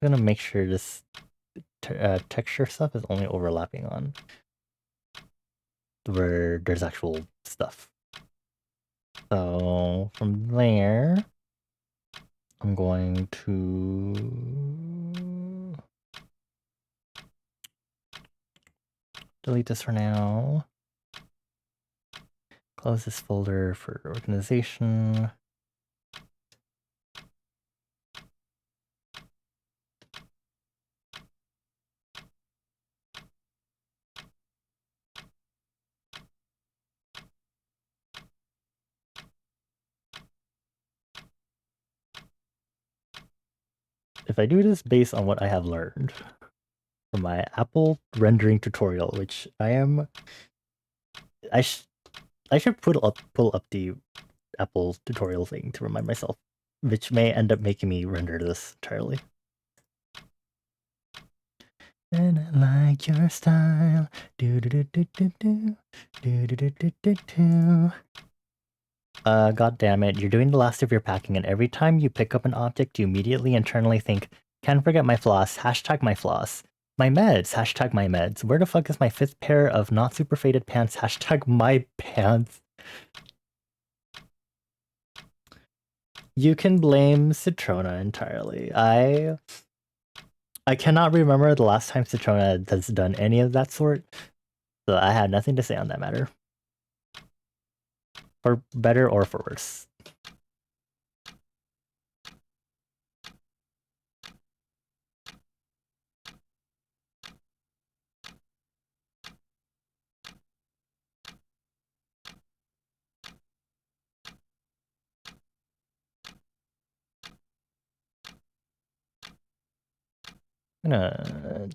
gonna make sure this texture stuff is only overlapping on where there's actual stuff. So from there, I'm going to delete this for now. Close this folder for organization. If I do this based on what I have learned from my Apple rendering tutorial, which I should pull up the Apple tutorial thing to remind myself, which may end up making me render this entirely. And I like your style. Do do do do do do do do do do do do. God damn it! You're doing the last of your packing, and every time you pick up an object, you immediately internally think, "Can't forget my floss." Hashtag my floss. My meds. Hashtag my meds. Where the fuck is my 5th pair of not super faded pants? Hashtag my pants. You can blame Citrona entirely. I cannot remember the last time Citrona has done any of that sort, so I had nothing to say on that matter. For better or for worse. I'm gonna...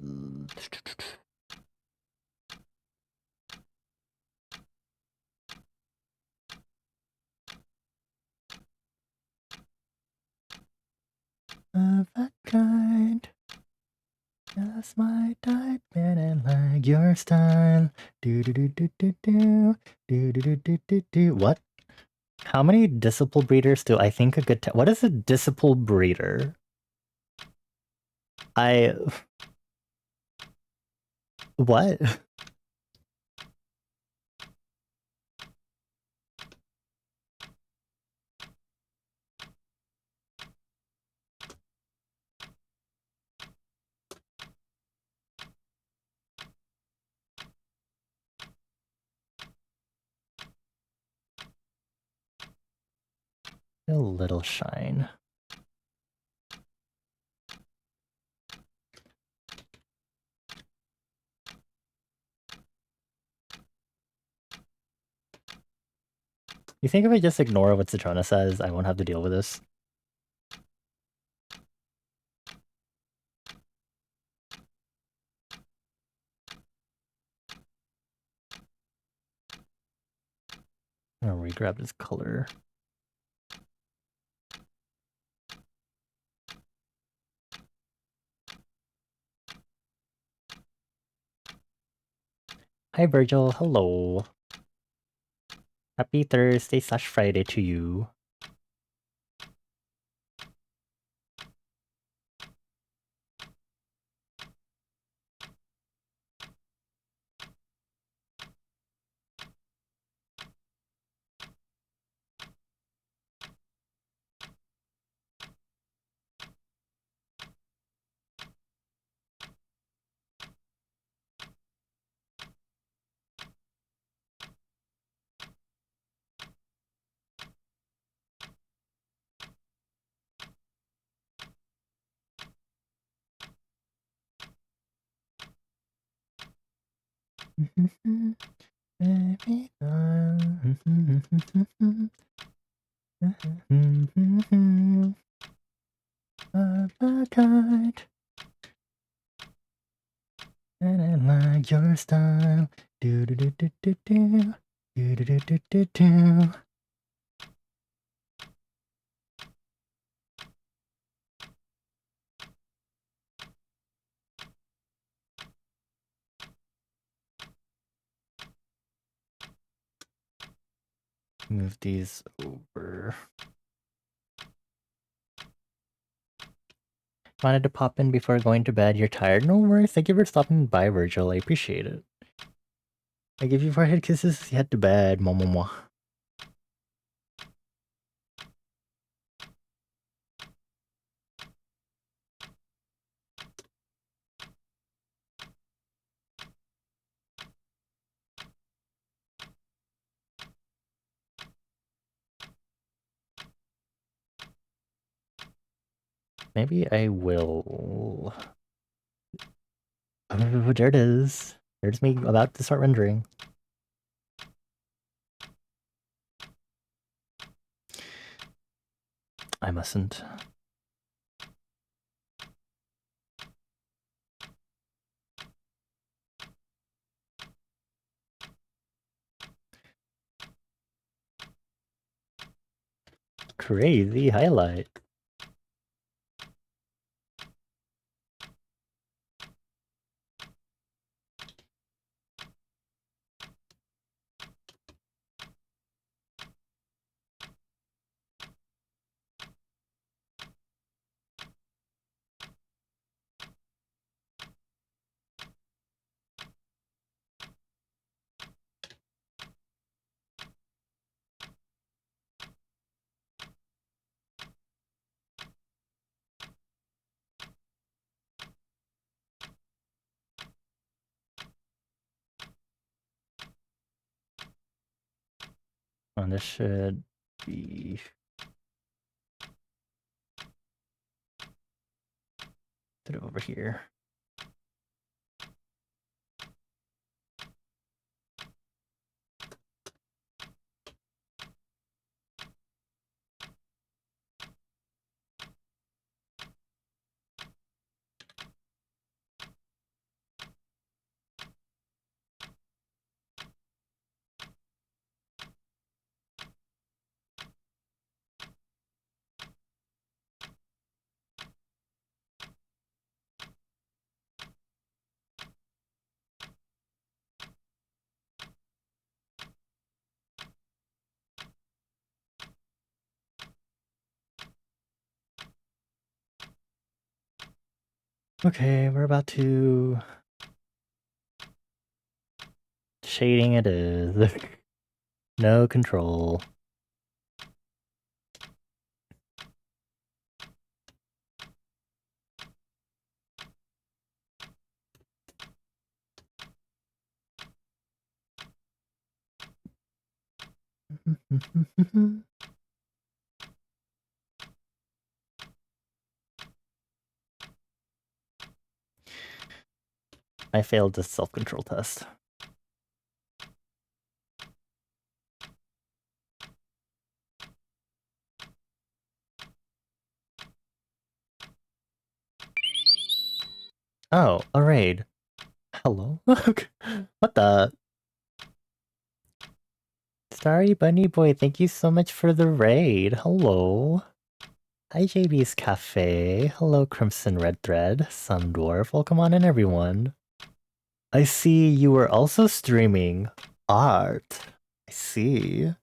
Of that kind. Just my type and I like your style. Do do do do do do do do do do do do. What? How many disciple breeders do I think a good? What is a disciple breeder? What? A little shine. You think if I just ignore what Citrona says, I won't have to deal with this? I'm gonna re-grab this color. Hi Virgil, hello. Happy Thursday/Friday to you. Baby, kind. And I like your style. Do do do do do do. Do do do do do do. Move these over. Wanted to pop in before going to bed. You're tired? No worries. Thank you for stopping by, Virgil. I appreciate it. I give you forehead kisses. Head to bed. Mwah. Maybe I will. Oh, there it is. There's me about to start rendering. I mustn't. Crazy highlight. And this should be... Put it over here. Okay, we're about to... Shading it is. No control. I failed the self-control test. Oh, a raid. Hello? What the? Starry Bunny Boy, thank you so much for the raid. Hello. Hi JB's Cafe. Hello Crimson Red Thread. Sun Dwarf. Welcome on in everyone. I see you were also streaming art. I see.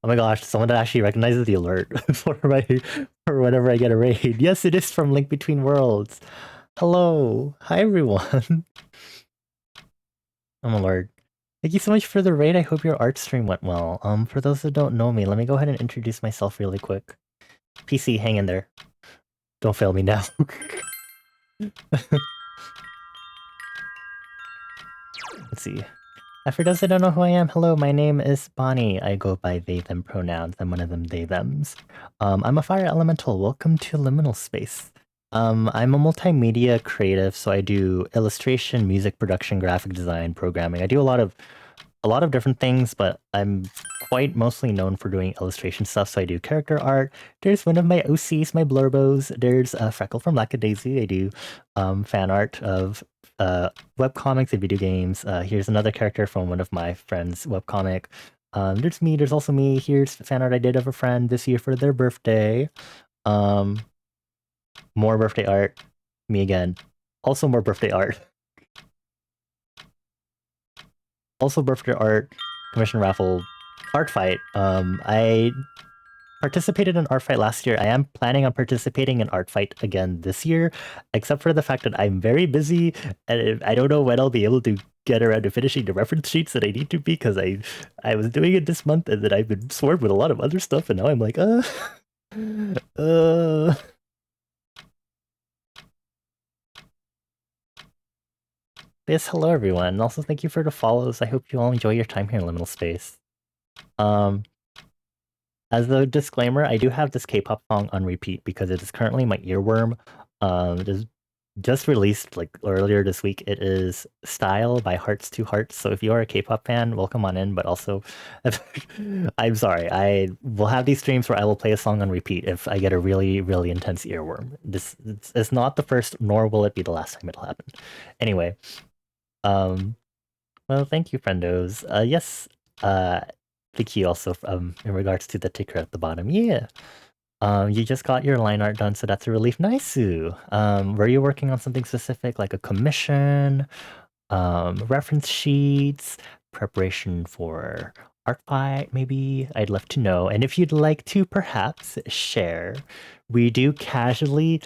Oh my gosh, someone that actually recognizes the alert for whenever I get a raid. Yes, it is from Link Between Worlds. Hello. Hi everyone. I'm alert. Thank you so much for the raid. I hope your art stream went well. For those that don't know me, let me go ahead and introduce myself really quick. PC, hang in there. Don't fail me now. Let's see. For those that don't know who I am, hello, my name is Bonnie. I go by they, them pronouns. I'm one of them, they, thems. I'm a fire elemental. Welcome to Liminal Space. I'm a multimedia creative, so I do illustration, music production, graphic design, programming. I do a lot of different things, but I'm quite mostly known for doing illustration stuff, so I do character art. There's one of my OCs, my blurbos. There's Freckle from Lackadaisy. I do fan art of webcomics and video games. Here's another character from one of my friends' webcomic. There's me, there's also me. Here's fan art I did of a friend this year for their birthday. More birthday art. Me again. Also more birthday art. Also birthday art. Commission raffle. Art fight. I participated in art fight last year. I am planning on participating in art fight again this year, except for the fact that I'm very busy and I don't know when I'll be able to get around to finishing the reference sheets that I need to be, because I was doing it this month and then I've been swarmed with a lot of other stuff and now I'm like, Yes, hello everyone. Also, thank you for the follows. I hope you all enjoy your time here in Liminal Space. As a disclaimer, I do have this K-pop song on repeat because it is currently my earworm. It is just released like earlier this week. It is Style by Hearts to Hearts. So if you are a K-pop fan, welcome on in. But also, I'm sorry, I will have these streams where I will play a song on repeat if I get a really, really intense earworm. This is not the first, nor will it be the last time it'll happen. Anyway, well, thank you, friendos. Yes, thank you also in regards to the ticker at the bottom. Yeah. You just got your line art done, so that's a relief. Nice, Sue. Were you working on something specific, like a commission, reference sheets, preparation for art fight, maybe? I'd love to know. And if you'd like to perhaps share, we do casually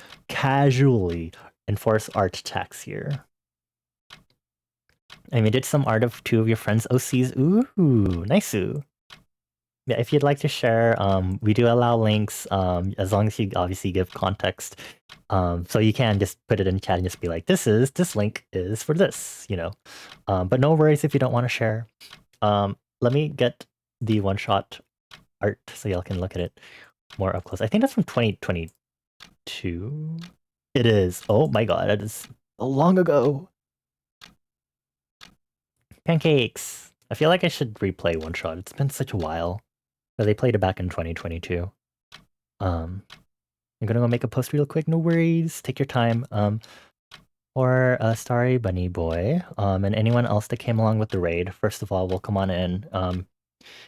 enforce art tax here. I mean, did some art of two of your friends' OCs. Ooh, nice. Yeah, if you'd like to share, we do allow links, as long as you obviously give context. So you can just put it in chat and just be like, this link is for this, you know. But no worries if you don't want to share. Let me get the one-shot art so y'all can look at it more up close. I think that's from 2022. It is. Oh my god, that is so long ago. Pancakes. I feel like I should replay one shot. It's been such a while. But they played it back in 2022. I'm gonna go make a post real quick. No worries. Take your time. Or Starry Bunny Boy. And anyone else that came along with the raid. First of all, welcome on in.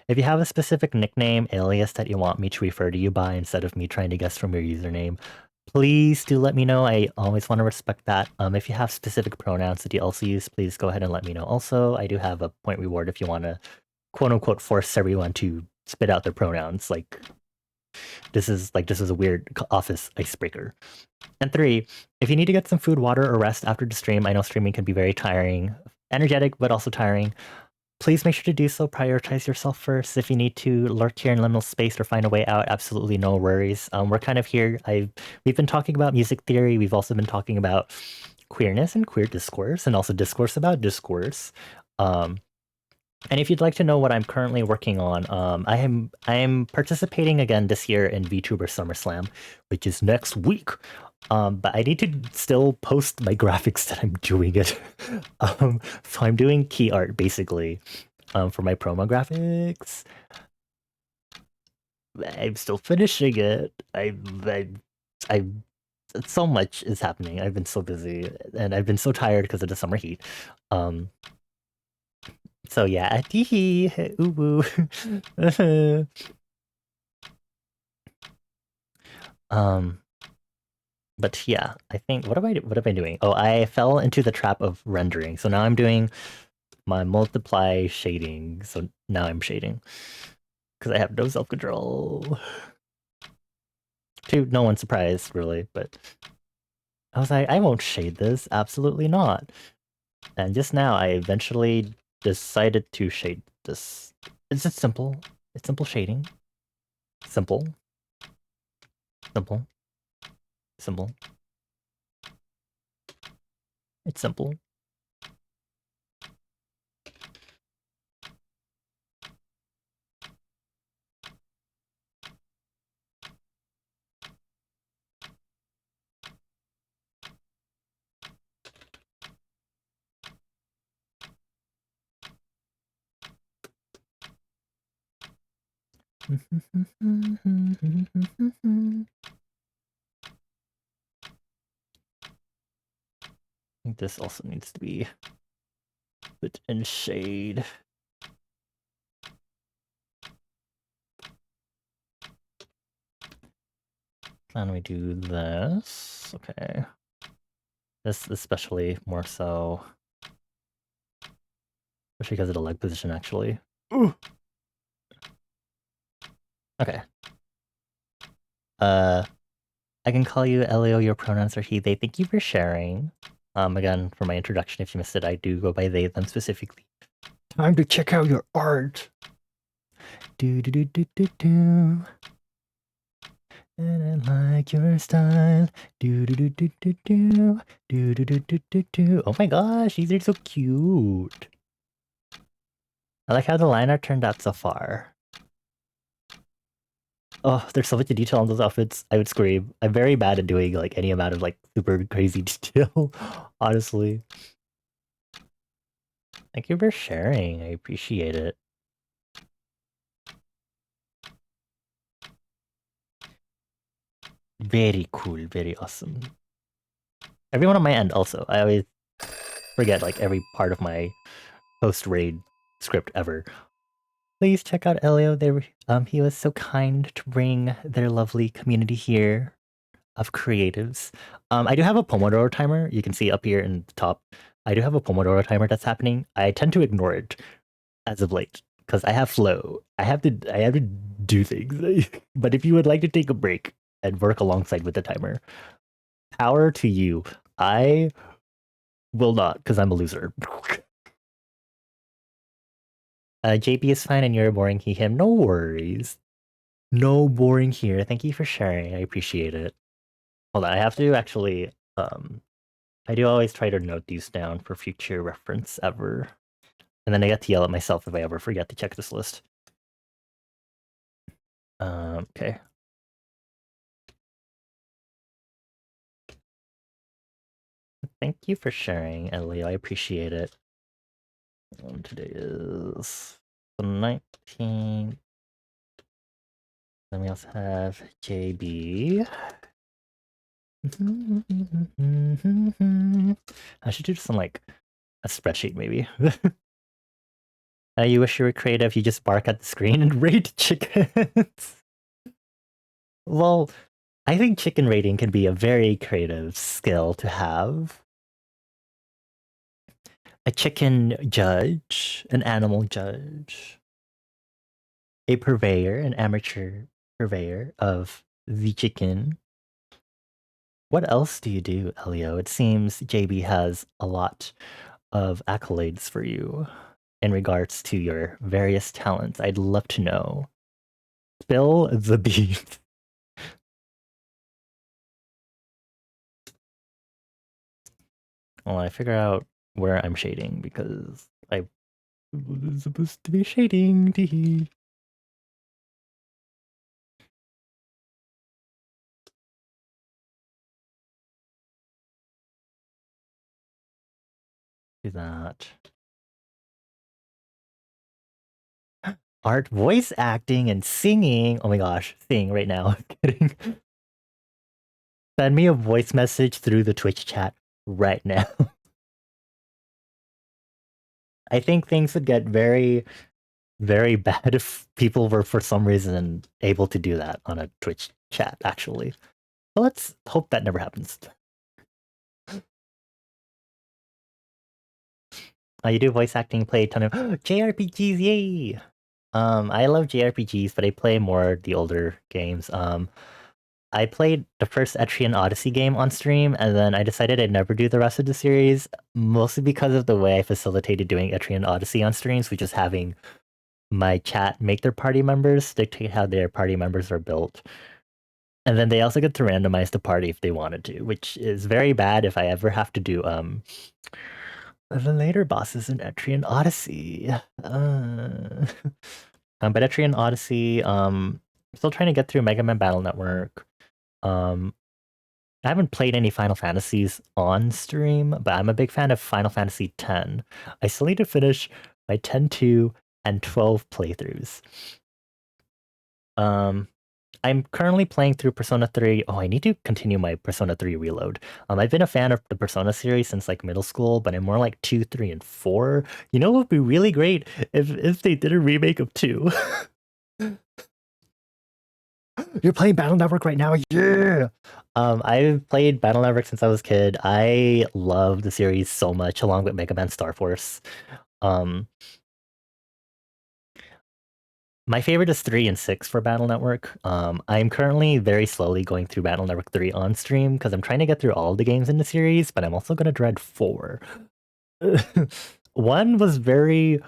If you have a specific nickname, alias that you want me to refer to you by instead of me trying to guess from your username, please do let me know. I always want to respect that. If you have specific pronouns that you also use, please go ahead and let me know. Also, I do have a point reward if you want to quote unquote force everyone to spit out their pronouns. Like this is a weird office icebreaker. And 3, if you need to get some food, water, or rest after the stream, I know streaming can be very tiring, energetic, but also tiring. Please make sure to do so. Prioritize yourself first. If you need to lurk here in liminal space or find a way out, absolutely no worries. We're kind of here. We've been talking about music theory. We've also been talking about queerness and queer discourse, and also discourse about discourse. And if you'd like to know what I'm currently working on, I am participating again this year in VTuber SummerSlam, which is next week. But I need to still post my graphics that I'm doing it. So I'm doing key art basically for my promo graphics. I'm still finishing it. I so much is happening. I've been so busy and I've been so tired because of the summer heat. So yeah, tee ooh woo. But yeah, I think what am I doing? Oh, I fell into the trap of rendering. So now I'm doing my multiply shading. So now I'm shading because I have no self-control. To no one's surprise, really, but I was like, I won't shade this. Absolutely not. And just now, I eventually decided to shade this. It's just simple. It's simple shading. Simple. Simple. Simple. It's simple. I think this also needs to be put in shade. And we do this. Okay. This especially more so. Especially because of the leg position, actually. Ooh. Okay. I can call you Elio, your pronouns are he, they. Thank you for sharing. Again, for my introduction, if you missed it, I do go by they, them specifically. Time to check out your art. Do do do do do do. And I like your style. Do do do do do do. Do do do do do do. Oh my gosh, these are so cute. I like how the line art turned out so far. Oh, there's so much detail on those outfits. I would scream. I'm very bad at doing like any amount of like super crazy detail, honestly. Thank you for sharing. I appreciate it. Very cool. Very awesome. Everyone on my end also. I always forget like every part of my post-raid script ever. Please check out Elio. He was so kind to bring their lovely community here of creatives. I do have a Pomodoro timer. You can see up here in the top. I do have a Pomodoro timer that's happening. I tend to ignore it as of late because I have flow. I have to do things. But if you would like to take a break and work alongside with the timer, power to you. I will not because I'm a loser. JP is fine and you're boring he him. No worries. No boring here. Thank you for sharing. I appreciate it. Hold on, I have to actually I do always try to note these down for future reference ever. And then I get to yell at myself if I ever forget to check this list. Okay. Thank you for sharing, Elio. I appreciate it. Today is the 19th. Then we also have JB. I should do this on like a spreadsheet, maybe. You wish you were creative, you just bark at the screen and rate chickens. Well, I think chicken rating can be a very creative skill to have. A chicken judge, an animal judge, a purveyor, an amateur purveyor of the chicken. What else do you do, Elio? It seems JB has a lot of accolades for you in regards to your various talents. I'd love to know. Spill the beans. Well, I figure out where I'm shading because I was supposed to be shading. Tee. Do that. Art, voice acting, and singing. Oh my gosh, sing right now. I'm kidding. Send me a voice message through the Twitch chat right now. I think things would get very, very bad if people were for some reason able to do that on a Twitch chat, actually. But let's hope that never happens. You do voice acting, play a ton of JRPGs, yay! I love JRPGs, but I play more the older games. I played the first Etrian Odyssey game on stream, and then I decided I'd never do the rest of the series, mostly because of the way I facilitated doing Etrian Odyssey on streams, which is having my chat make their party members dictate how their party members are built. And then they also get to randomize the party if they wanted to, which is very bad if I ever have to do the later bosses in Etrian Odyssey. But Etrian Odyssey, still trying to get through Mega Man Battle Network. I haven't played any Final Fantasies on stream, but I'm a big fan of Final Fantasy X. I still need to finish my 10-2 and 12 playthroughs. I'm currently playing through Persona 3. Oh, I need to continue my Persona 3 reload. I've been a fan of the Persona series since like middle school, but I'm more like 2, 3, and 4. You know what would be really great if they did a remake of 2. You're playing Battle Network right now? Yeah! I've played Battle Network since I was a kid. I love the series so much, along with Mega Man Star Force. My favorite is 3 and 6 for Battle Network. I'm currently very slowly going through Battle Network 3 on stream because I'm trying to get through all the games in the series, but I'm also going to dread 4. 1 was very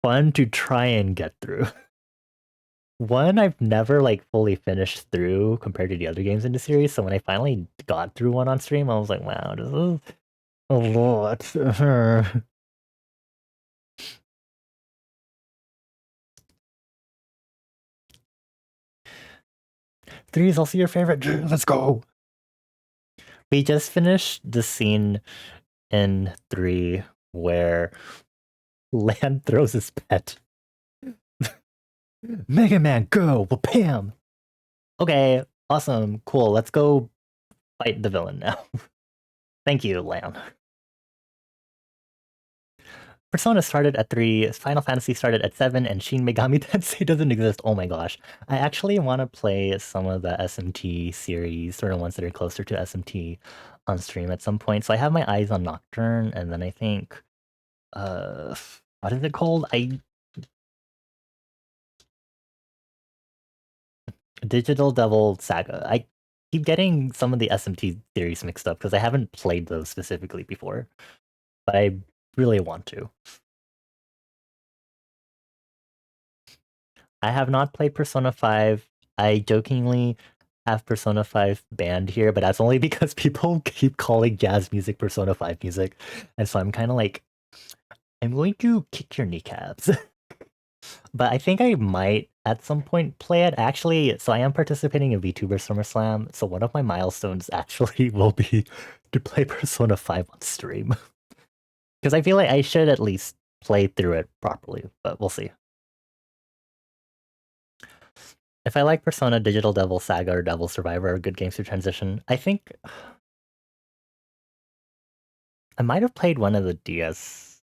fun to try and get through. 1 I've never like fully finished through compared to the other games in the series, so when I finally got through 1 on stream, I was like, wow, this is a lot. 3 is also your favorite. Let's go. We just finished the scene in 3 where Lan throws his pet. Mega Man, go! Bam! Okay, awesome, cool. Let's go fight the villain now. Thank you, Lan. Persona started at 3, Final Fantasy started at 7, and Shin Megami Tensei doesn't exist. Oh my gosh. I actually want to play some of the SMT series, sort of ones that are closer to SMT on stream at some point. So I have my eyes on Nocturne, and then I think... what is it called? Digital Devil Saga. I keep getting some of the SMT series mixed up because I haven't played those specifically before, but I really want to. I have not played Persona 5. I jokingly have Persona 5 banned here, but that's only because people keep calling jazz music Persona 5 music. And so I'm kind of like, I'm going to kick your kneecaps. But I think I might at some point play it. Actually, so I am participating in VTuber SummerSlam, so one of my milestones actually will be to play Persona 5 on stream. Because I feel like I should at least play through it properly, but we'll see. If I like Persona, Digital Devil Saga, or Devil Survivor are good games to transition. I think I might have played one of the DS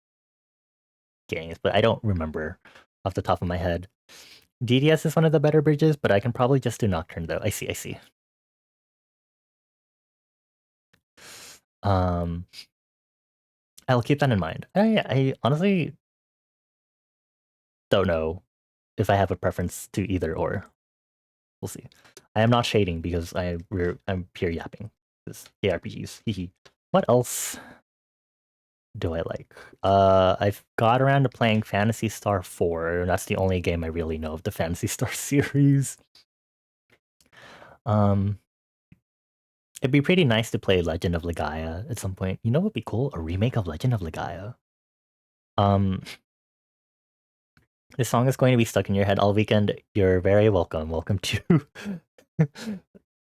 games, but I don't remember off the top of my head. DDS is one of the better bridges, but I can probably just do Nocturne though. I see, I see. Um, I'll keep that in mind. I honestly don't know if I have a preference to either or. We'll see. I am not shading because I'm pure yapping. This ARPGs. Hehe. What else do I like? I've got around to playing Phantasy Star 4, and that's the only game I really know of the Phantasy Star series. Um, it'd be pretty nice to play Legend of Legaia at some point. You know what would be cool? A remake of Legend of Legaia. Um, this song is going to be stuck in your head all weekend. You're very welcome. Welcome to.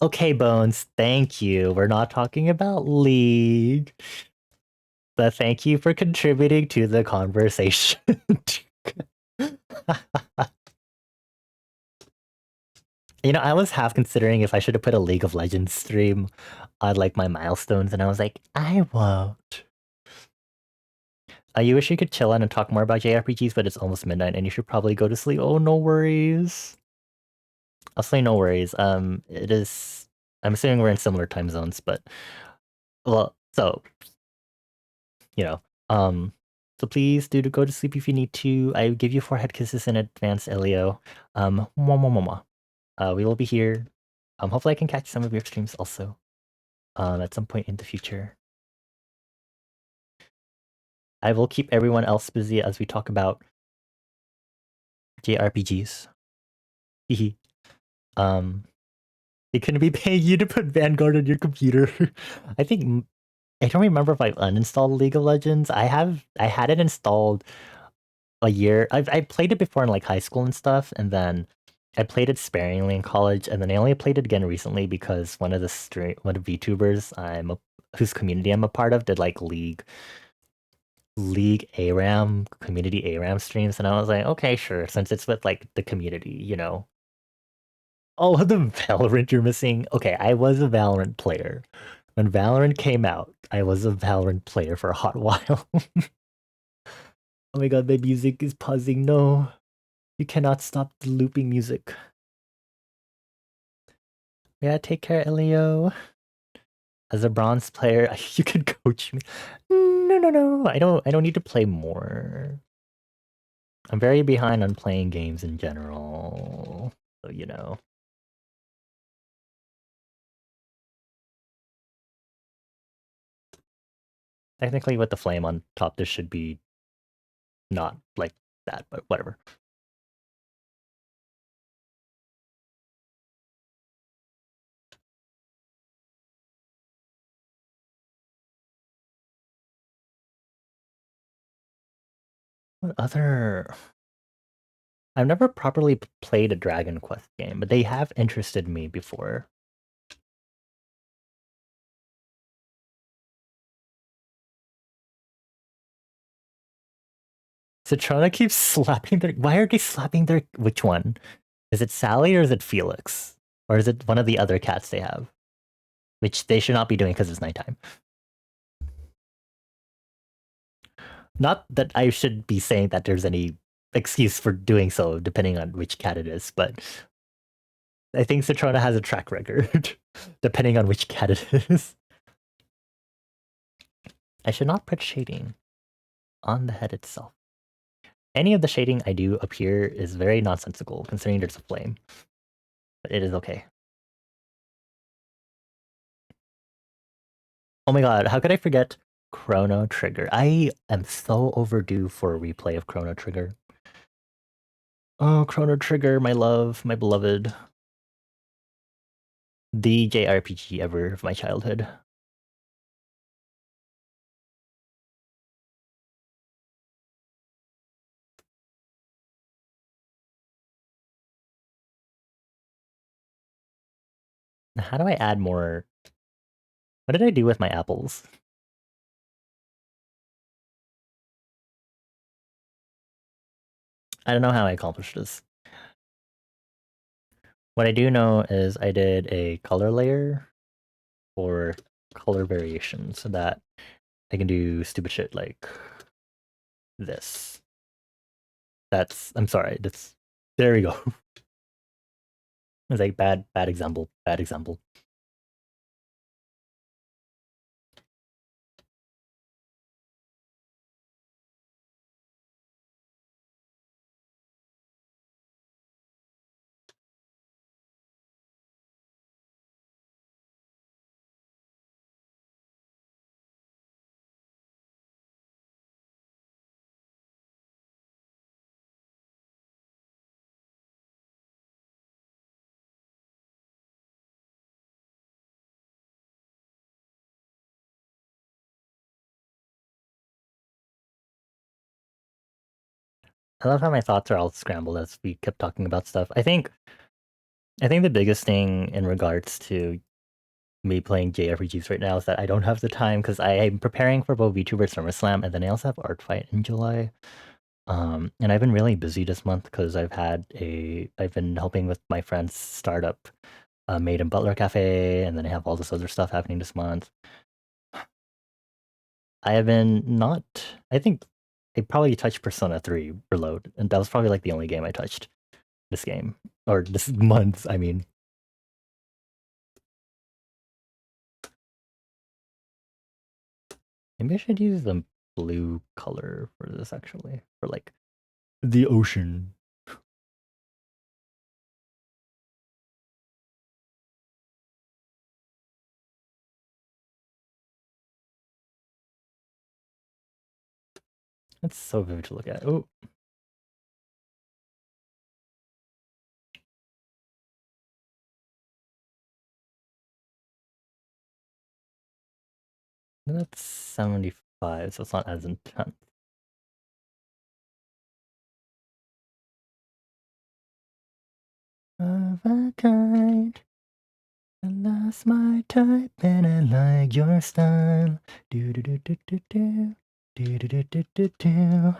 Okay, Bones. Thank you. We're not talking about League, but thank you for contributing to the conversation. You know, I was half considering if I should have put a League of Legends stream on like my milestones, and I was like, I won't. You wish you could chill out and talk more about JRPGs, but it's almost midnight and you should probably go to sleep. Oh, no worries. I'll say no worries. It is. I'm assuming we're in similar time zones, but well, so you know, so please do to go to sleep if you need to. I give you 4 head kisses in advance, Elio. Mwah, mwah, mwah, mwah. We will be here. Hopefully I can catch some of your streams also. At some point in the future. I will keep everyone else busy as we talk about JRPGs. Hehe. They couldn't be paying you to put Vanguard on your computer. I think I don't remember if I've uninstalled League of Legends. I had it installed a year. I played it before in like high school and stuff, and then I played it sparingly in college, and then I only played it again recently because one of VTubers whose community I'm a part of did like League ARAM community ARAM streams, and I was like, okay, sure, since it's with like the community, you know. Oh, the Valorant you're missing. Okay, I was a Valorant player. When Valorant came out, I was a Valorant player for a hot while. Oh my god, the music is pausing. No, you cannot stop the looping music. Yeah, take care, Elio. As a bronze player, you could coach me. No, no, no. I don't need to play more. I'm very behind on playing games in general. So, you know. Technically, with the flame on top, this should be not like that, but whatever. What other... I've never properly played a Dragon Quest game, but they have interested me before. Citrona keeps slapping their... Why are they slapping their... Which one? Is it Sally or is it Felix? Or is it one of the other cats they have? Which they should not be doing because it's nighttime. Not that I should be saying that there's any excuse for doing so, depending on which cat it is, but I think Citrona has a track record, depending on which cat it is. I should not put shading on the head itself. Any of the shading I do up here is very nonsensical, considering there's a flame. But it is okay. Oh my god, how could I forget Chrono Trigger? I am so overdue for a replay of Chrono Trigger. Oh, Chrono Trigger, my love, my beloved. The JRPG ever of my childhood. How do I add more? What did I do with my apples? I don't know how I accomplished this. What I do know is I did a color layer for color variation so that I can do stupid shit like this. I'm sorry, there we go. It's like bad example, bad example. I love how my thoughts are all scrambled as we kept talking about stuff. I think the biggest thing in regards to me playing JRPGs right now is that I don't have the time because I am preparing for both VTuber SummerSlam and then I also have Art Fight in July. And I've been really busy this month because I've been helping with my friend's startup, Maid and Butler Cafe, and then I have all this other stuff happening this month. I have been not. I think I probably touched Persona 3 Reload, and that was probably like the only game I touched this game or this month. I mean, maybe I should use the blue color for this actually, for like the ocean. It's so vivid to look at. Oh, that's 75, so it's not as intense. Of a kind, I lost my type and I like your style. Do do do do do do do do do do do do.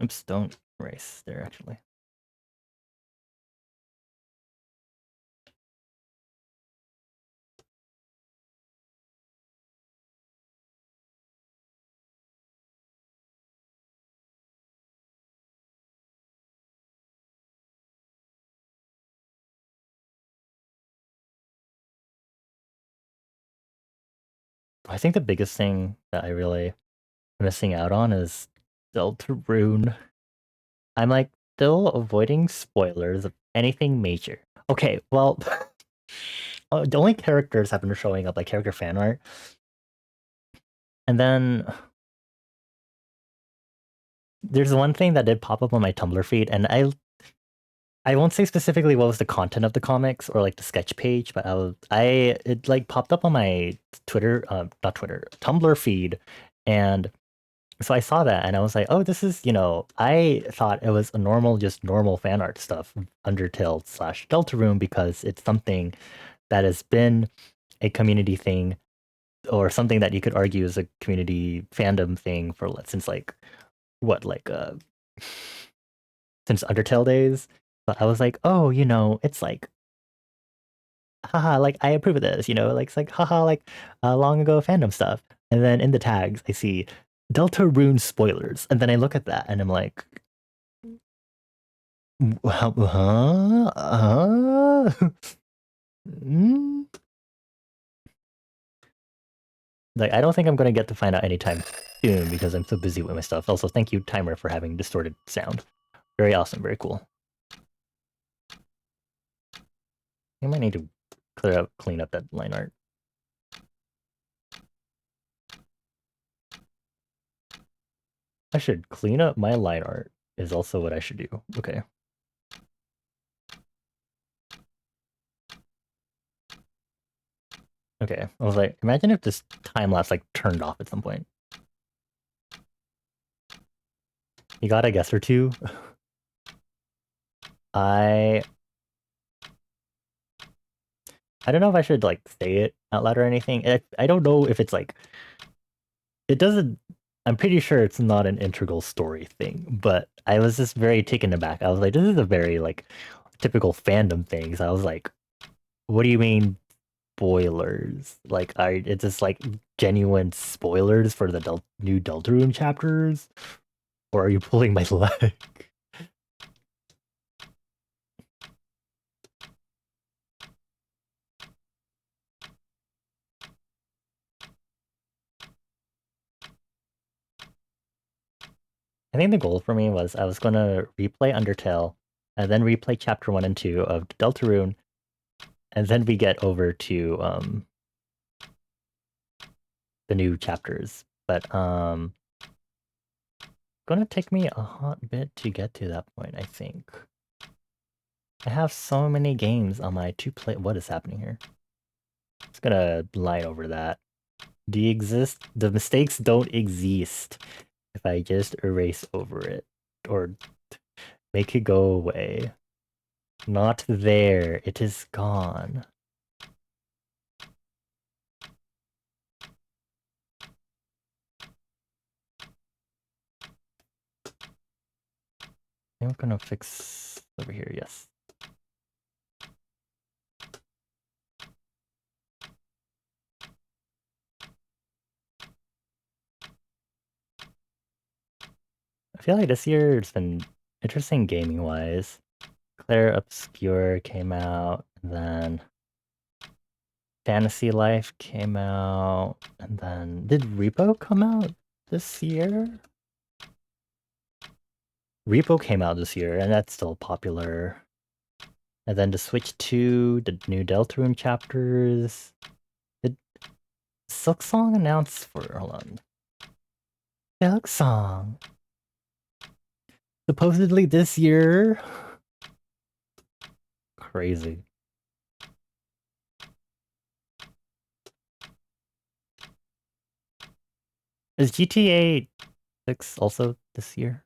Oops, don't erase there actually. I think the biggest thing that I really am missing out on is Deltarune. I'm like still avoiding spoilers of anything major. Okay, well, the only characters have been showing up like character fan art, and then there's one thing that did pop up on my Tumblr feed, and I won't say specifically what was the content of the comics or like the sketch page, but it like popped up on my Twitter, not Twitter, Tumblr feed, and so I saw that and I was like, oh, this is, I thought it was a just normal fan art stuff, Undertale slash Deltarune, because it's something that has been a community thing or something that you could argue is a community fandom thing for since like what, like since Undertale days. But I was like, oh, it's like haha, like I approve of this, like it's like haha, like long ago fandom stuff. And then in the tags, I see Deltarune spoilers, and then I look at that and I'm like, huh? Mm? Like, I don't think I'm gonna get to find out anytime soon because I'm so busy with my stuff. Also, thank you, Timer, for having distorted sound. Very awesome, very cool. I might need to clean up that line art. I should clean up my line art is also what I should do. Okay. Okay. I was like, imagine if this time lapse like turned off at some point. You got a guess or two? I I don't know if I should like say it out loud or anything. I don't know if it's like it doesn't. I'm pretty sure it's not an integral story thing, but I was just very taken aback. I was like, this is a very like typical fandom thing. So I was like, what do you mean spoilers? Like, are it's just like genuine spoilers for the new Deltarune chapters, or are you pulling my leg? I think the goal for me was I was gonna replay Undertale, and then replay chapter 1 and 2 of Deltarune, and then we get over to the new chapters. But gonna take me a hot bit to get to that point, I think. I have so many games on my play. What is happening here? Just gonna line over that. The mistakes don't exist if I just erase over it or make it go away. Not there. It is gone. I'm gonna fix over here, yes. I feel like this year it's been interesting gaming wise. Claire Obscure came out, and then Fantasy Life came out, and then did Repo come out this year? Repo came out this year, and that's still popular. And then to switch to the new Deltarune chapters. Did Silksong announce for hold on. Silksong. Supposedly this year. Crazy. Is GTA 6 also this year?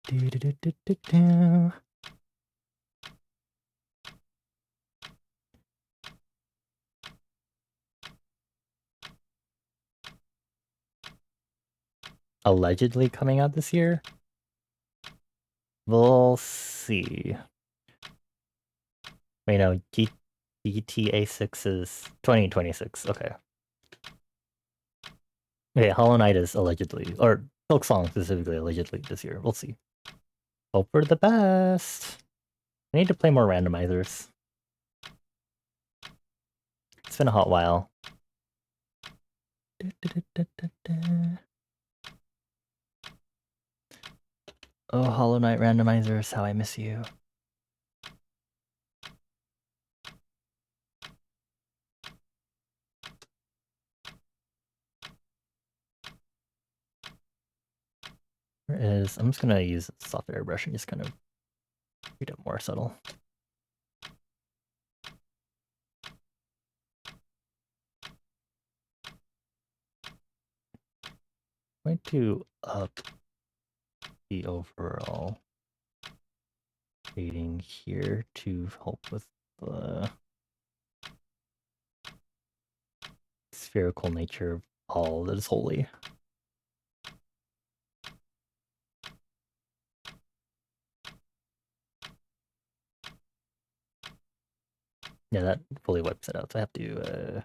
Do, do, do, do, do, do. Allegedly coming out this year? We'll see. Wait, no, GTA 6 is 2026. Okay. Okay, Hollow Knight is allegedly, or Silksong specifically allegedly this year. We'll see. Hope for the best. I need to play more randomizers. It's been a hot while. Oh, Hollow Knight randomizers, how I miss you. Where is... I'm just gonna use soft airbrush and just kind of treat it more subtle. I'm going to up the overall shading here to help with the spherical nature of all that is holy. Yeah, that fully wipes it out. So I have to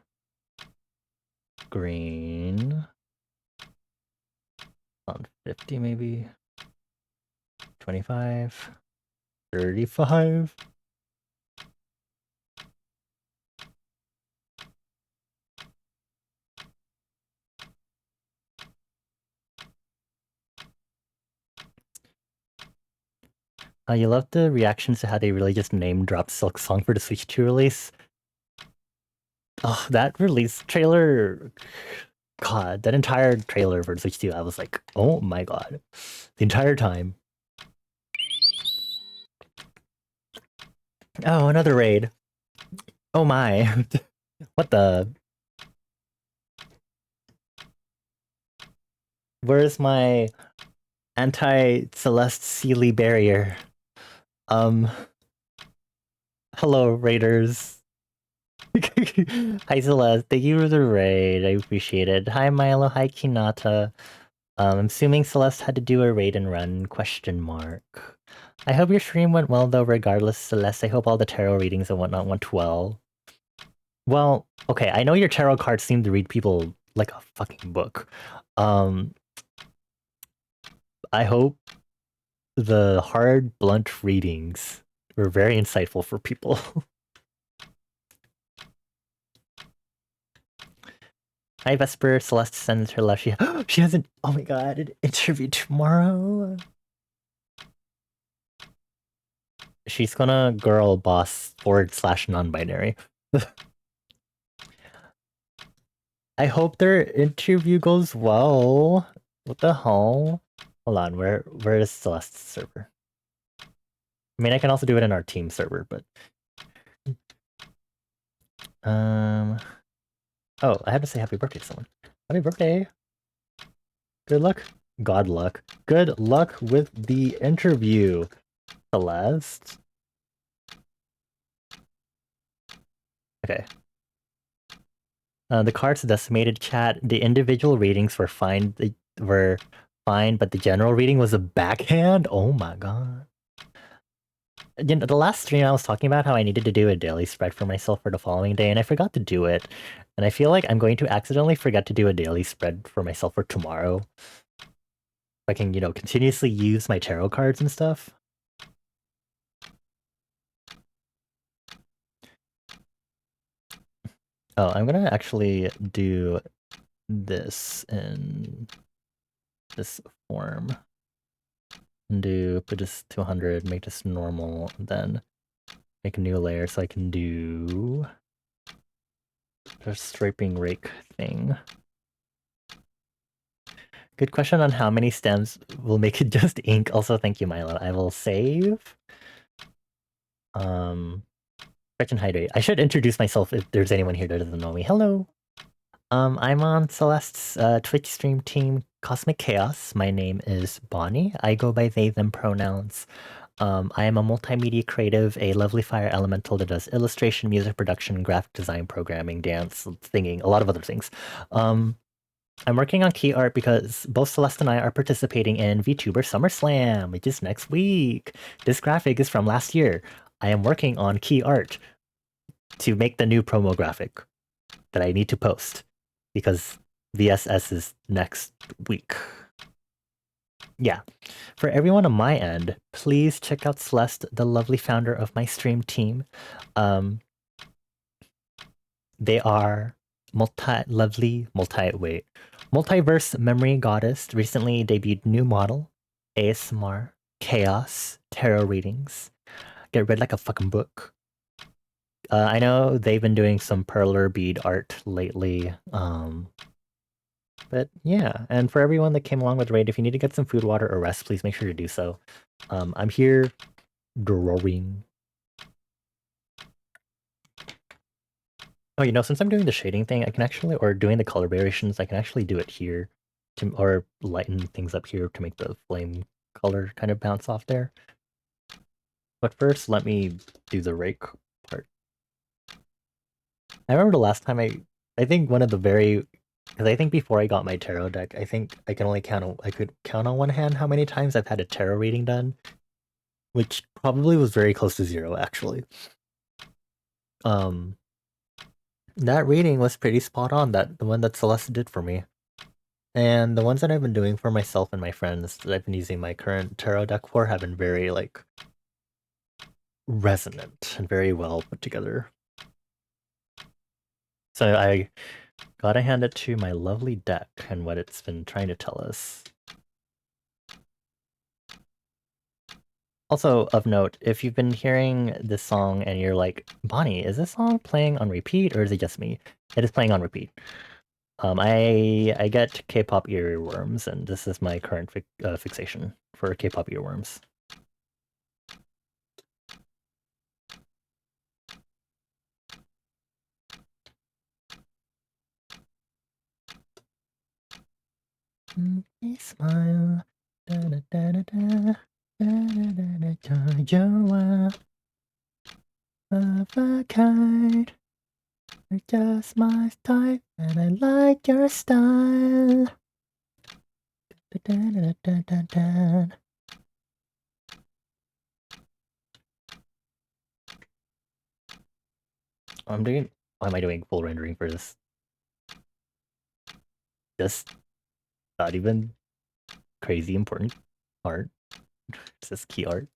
green on 50 maybe. 25. 35. You love the reactions to how they really just name dropped Silksong for the Switch 2 release. Oh, that release trailer. God, that entire trailer for the Switch 2, I was like, oh my god. The entire time. Oh, another raid. Oh my. What the? Where's my Anti-Celeste Sealy barrier. Um, hello, Raiders. Hi, Celeste. Thank you for the raid. I appreciate it. Hi, Milo. Hi, Kinata. I'm assuming Celeste had to do a raid and run, question mark. I hope your stream went well, though, regardless, Celeste. I hope all the tarot readings and whatnot went well. Well, okay, I know your tarot cards seem to read people like a fucking book. I hope the hard, blunt readings were very insightful for people. Hi, Vesper. Celeste sends her love. She has an, oh my god, an interview tomorrow. She's gonna girl boss / non-binary. I hope their interview goes well. What the hell? Hold on, where is Celeste's server? I mean, I can also do it in our team server, but oh, I have to say happy birthday to someone. Happy birthday. Good luck. God luck. Good luck with the interview, Celeste. Okay. The cards decimated chat. The individual readings were fine. They were fine, but the general reading was a backhand. Oh my god. You know, the last stream I was talking about how I needed to do a daily spread for myself for the following day, and I forgot to do it. And I feel like I'm going to accidentally forget to do a daily spread for myself for tomorrow. I can, you know, continuously use my tarot cards and stuff. Oh, I'm gonna actually do this in this form. And put this to 100, make this normal, and then make a new layer so I can do the striping rake thing. Good question on how many stems will make it just ink. Also, thank you, Milo. I will save. Fetch and hydrate. I should introduce myself if there's anyone here that doesn't know me. Hello. I'm on Celeste's Twitch stream team Cosmic Chaos. My name is Bonnie. I go by they, them pronouns. I am a multimedia creative, a lovely fire elemental that does illustration, music production, graphic design, programming, dance, singing, a lot of other things. I'm working on key art because both Celeste and I are participating in VTuber SummerSlam, which is next week. This graphic is from last year. I am working on key art to make the new promo graphic that I need to post because VSS is next week. Yeah. For everyone on my end, please check out Celeste, the lovely founder of my stream team. They are multiverse memory goddess, recently debuted new model, ASMR, chaos, tarot readings. Get read like a fucking book. I know they've been doing some perler bead art lately. But yeah, and for everyone that came along with the raid, if you need to get some food, water, or rest, please make sure to do so. I'm here drawing. Oh, you know, since I'm doing the shading thing, I can actually, or doing the color variations, I can actually do it here, or lighten things up here to make the flame color kind of bounce off there. But first, let me do the rake part. I remember the last time I think one of the very, because I think before I got my tarot deck, I think I can only I could count on one hand how many times I've had a tarot reading done, which probably was very close to 0, actually. That reading was pretty spot on, the one that Celeste did for me. And the ones that I've been doing for myself and my friends that I've been using my current tarot deck for have been very, like, resonant and very well put together. So I gotta hand it to my lovely deck and what it's been trying to tell us. Also, of note, if you've been hearing this song and you're like, Bonnie, is this song playing on repeat or is it just me? It is playing on repeat. I get K-pop earworms, and this is my current fixation for K-pop earworms. Smile. You're of a kind. You're just my type, and I like your style. I'm doing. Why am I doing full rendering for this? Just not even crazy important art. It's just key art.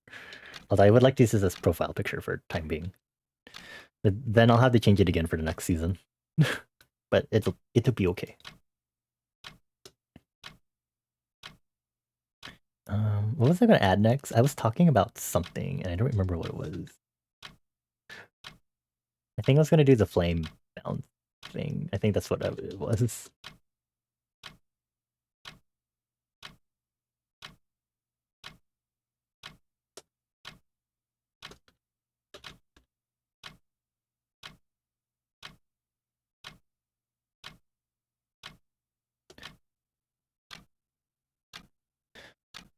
Although I would like to use this as profile picture for time being. But then I'll have to change it again for the next season. But it'll be okay. What was I gonna add next? I was talking about something and I don't remember what it was. I think I was gonna do the flame bounce thing. I think that's what it was.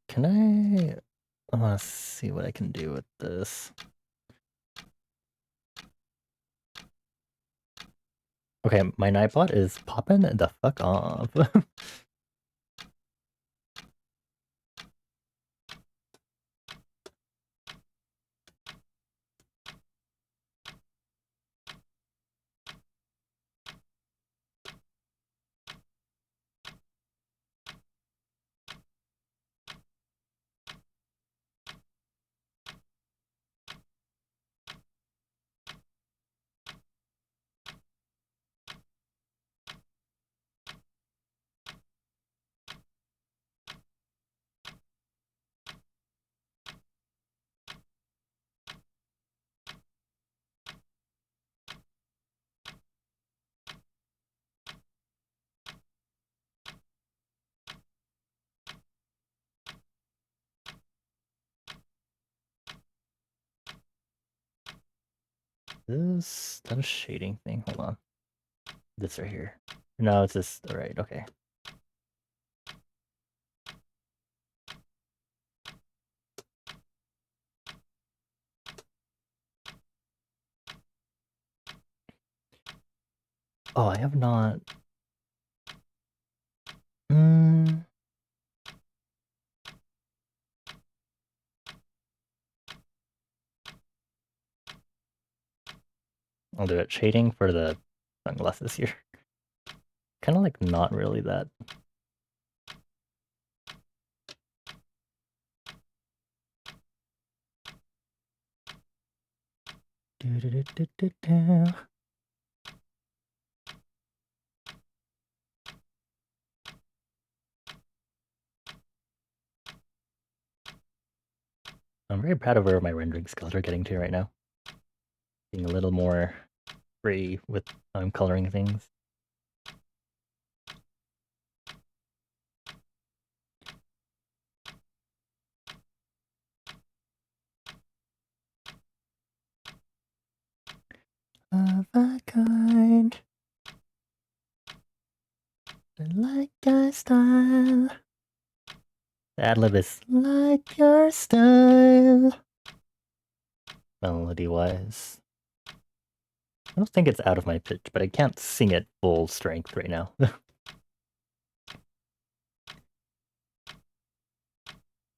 Can I wanna see what I can do with this. Okay, my Nightbot is popping the fuck off. That a shading thing. Hold on. This right here. No, it's just alright, okay. Oh, I have not. I'll do it. Shading for the sunglasses here. Kind of like not really that. I'm very proud of where my rendering skills are getting to right now. Being a little more free with how I'm coloring things. Of a kind. I like your style. The ad-lib is like your style. Melody-wise. I don't think it's out of my pitch, but I can't sing it full strength right now.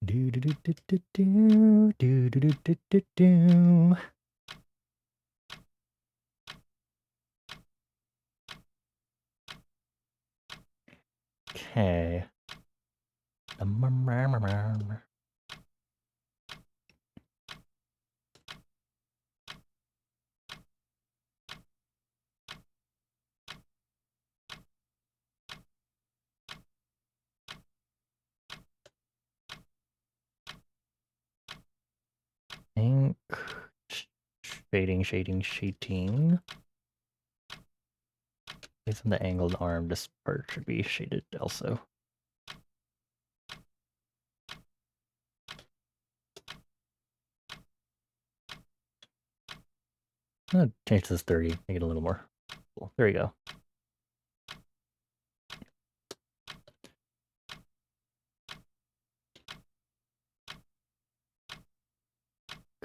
Do do do do do do do do do do do. Okay. Ink. Shading. Based on the angled arm, this part should be shaded also. I'm gonna change this 30, make it a little more cool. There we go.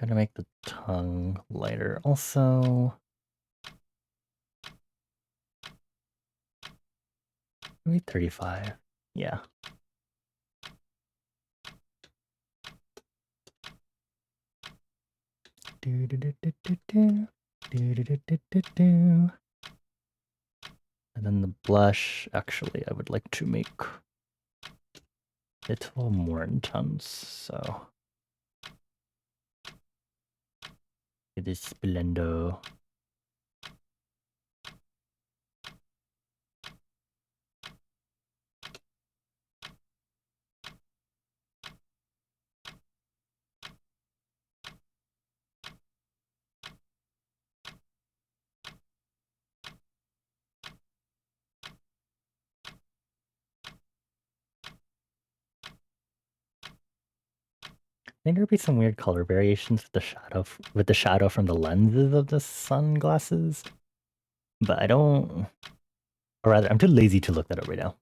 Gonna make the tongue lighter also. Maybe 35. Yeah. Do do do do do do. Do do do do do do. And then the blush, actually, I would like to make it a little more intense, so it is Splendo. I think there'd be some weird color variations with the shadow from the lenses of the sunglasses, but I don't. Or rather, I'm too lazy to look that up right now.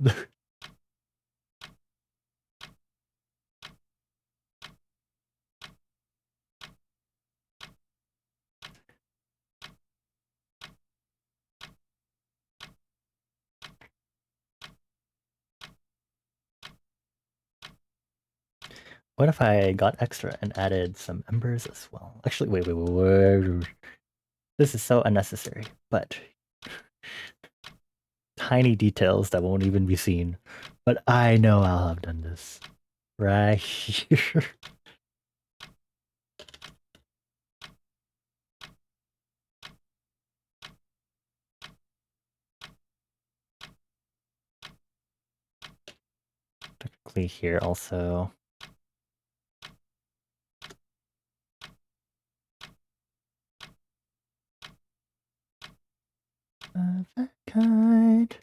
What if I got extra and added some embers as well? Actually, wait. This is so unnecessary, but tiny details that won't even be seen. But I know I'll have done this right here. Technically here also. That kind.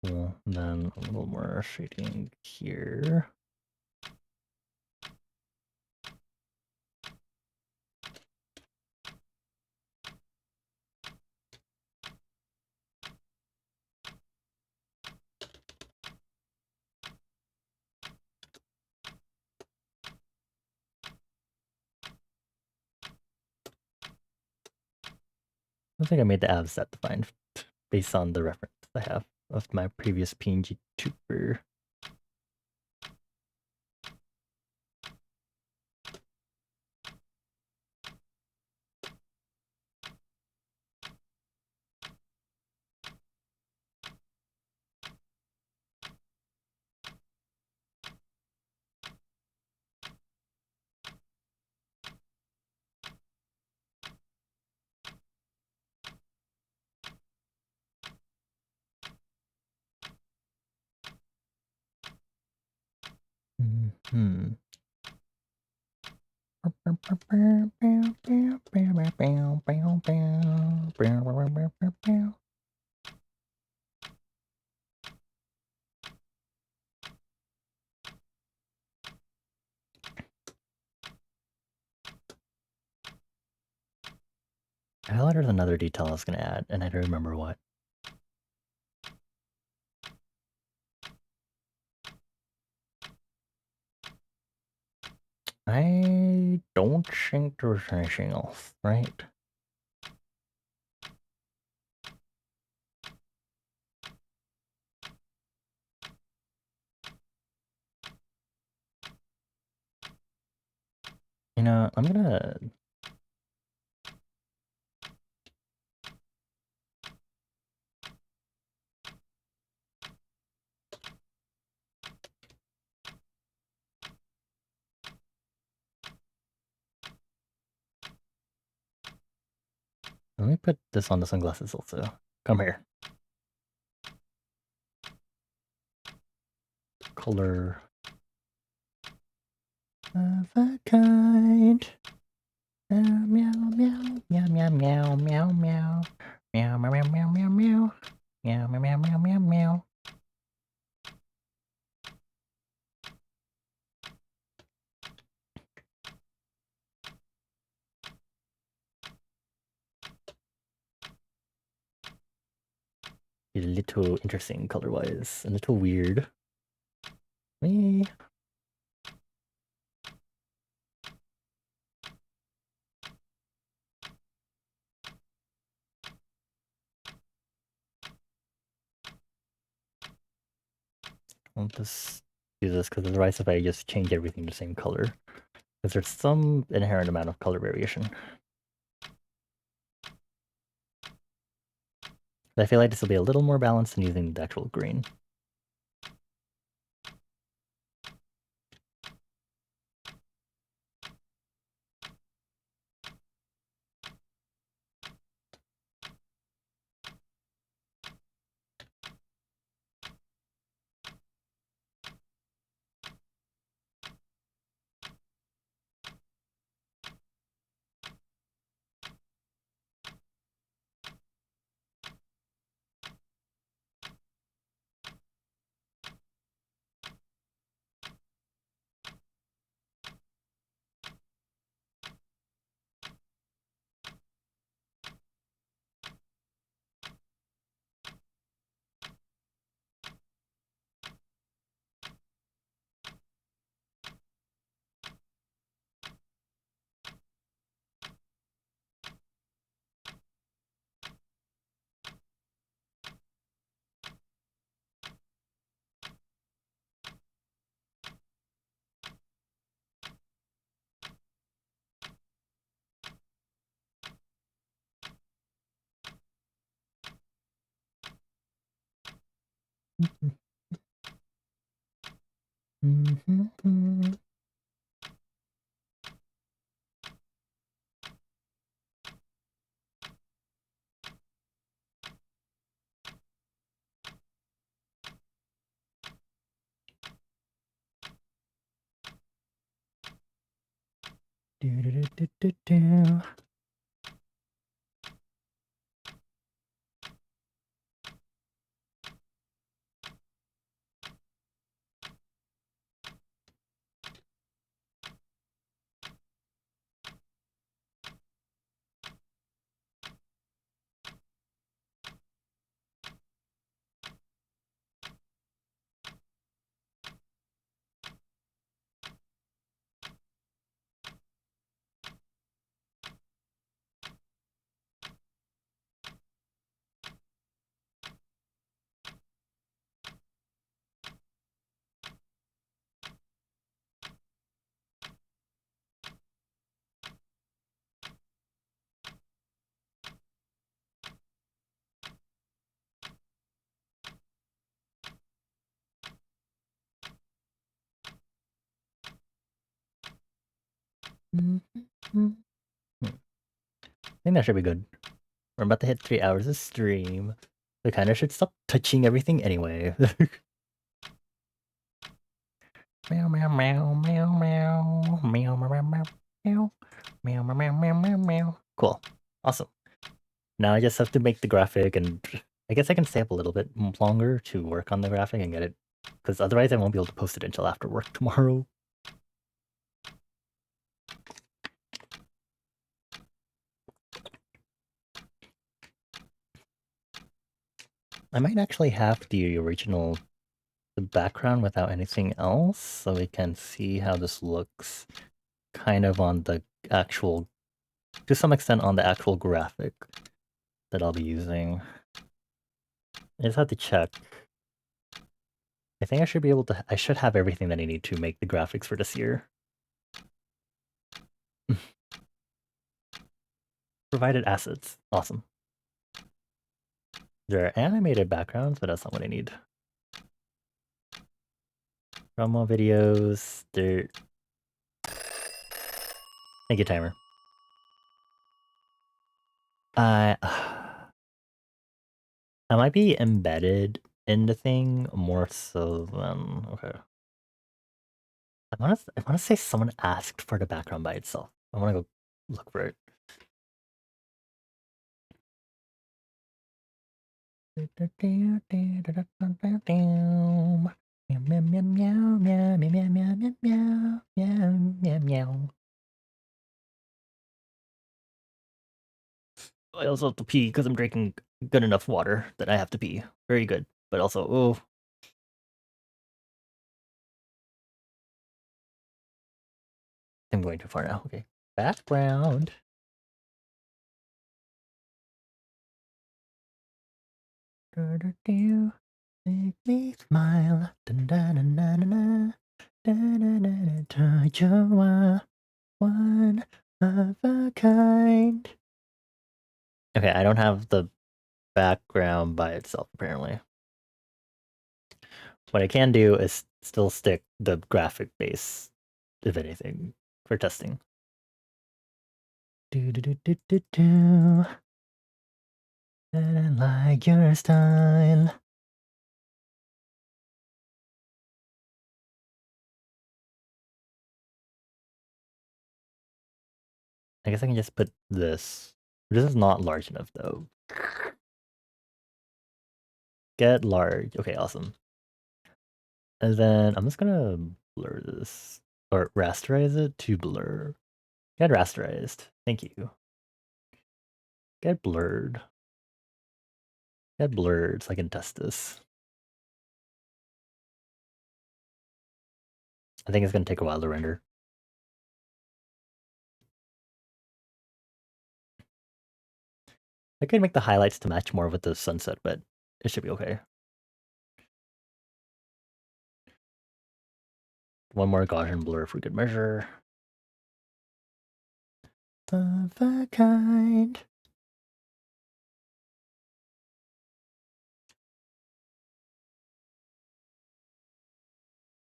Cool. And then a little more shading here. I think I made the abs that defined based on the reference I have of my previous PNG tuber. I highlighted another detail I was going to add, and I don't remember what. I don't think there's anything else, right? You know, I'm gonna... Let me put this on the sunglasses also. Come here. Color of a kind. Meow, meow, meow, meow, meow, meow, meow, meow. Meow, meow, meow, meow, meow, meow. Meow, meow, meow, meow, meow, meow. a little interesting color-wise, a little weird. Me. I'll just do this because otherwise if I just change everything the same color, because there's some inherent amount of color variation. But I feel like this will be a little more balanced than using the actual green. I think that should be good. We're about to hit 3 hours of stream. We kind of should stop touching everything anyway. Meow meow meow meow meow meow meow meow meow meow meow meow meow meow meow. Cool. Awesome. Now I just have to make the graphic, and I guess I can stay up a little bit longer to work on the graphic and get it, because otherwise I won't be able to post it until after work tomorrow. I might actually have the background without anything else, so we can see how this looks kind of on the actual, to some extent on the actual graphic that I'll be using. I just have to check. I think I should be able to, I should have everything that I need to make the graphics for this year. Provided assets. Awesome. There are animated backgrounds, but that's not what I need. Promo videos. There. Thank you, timer. I might be embedded in the thing more so than okay. I wanna say someone asked for the background by itself. I wanna go look for it. Meow meow meow meow meow meow meow meow meow meow meow meow. I also have to pee because I'm drinking good enough water that I have to pee. Very good. But also, oh, I'm going too far now. Okay. Background. Make me smile. You are one of a kind. Okay, I don't have the background by itself, apparently. What I can do is still stick the graphic base, if anything, for testing. Do do do do do do. And I like your style. I guess I can just put this. This is not large enough though. Get large. Okay, awesome. And then I'm just gonna blur this or rasterize it to blur. Get rasterized. Thank you. Get blurred. Get blurred so I can test this. I think it's gonna take a while to render. I could make the highlights to match more with the sunset, but it should be okay. One more Gaussian blur for good measure. Of a kind.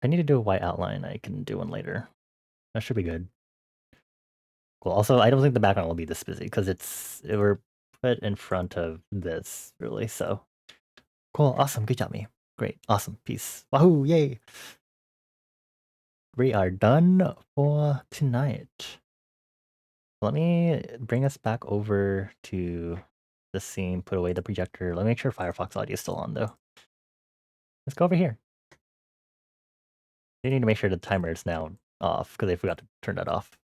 I need to do a white outline. I can do one later. That should be good. Cool. Also, I don't think the background will be this busy because it were put in front of this, really. So cool. Awesome. Good job, me. Great. Awesome. Peace. Wahoo! Yay! We are done for tonight. Let me bring us back over to the scene. Put away the projector. Let me make sure Firefox audio is still on, though. Let's go over here. You need to make sure the timer is now off because I forgot to turn that off.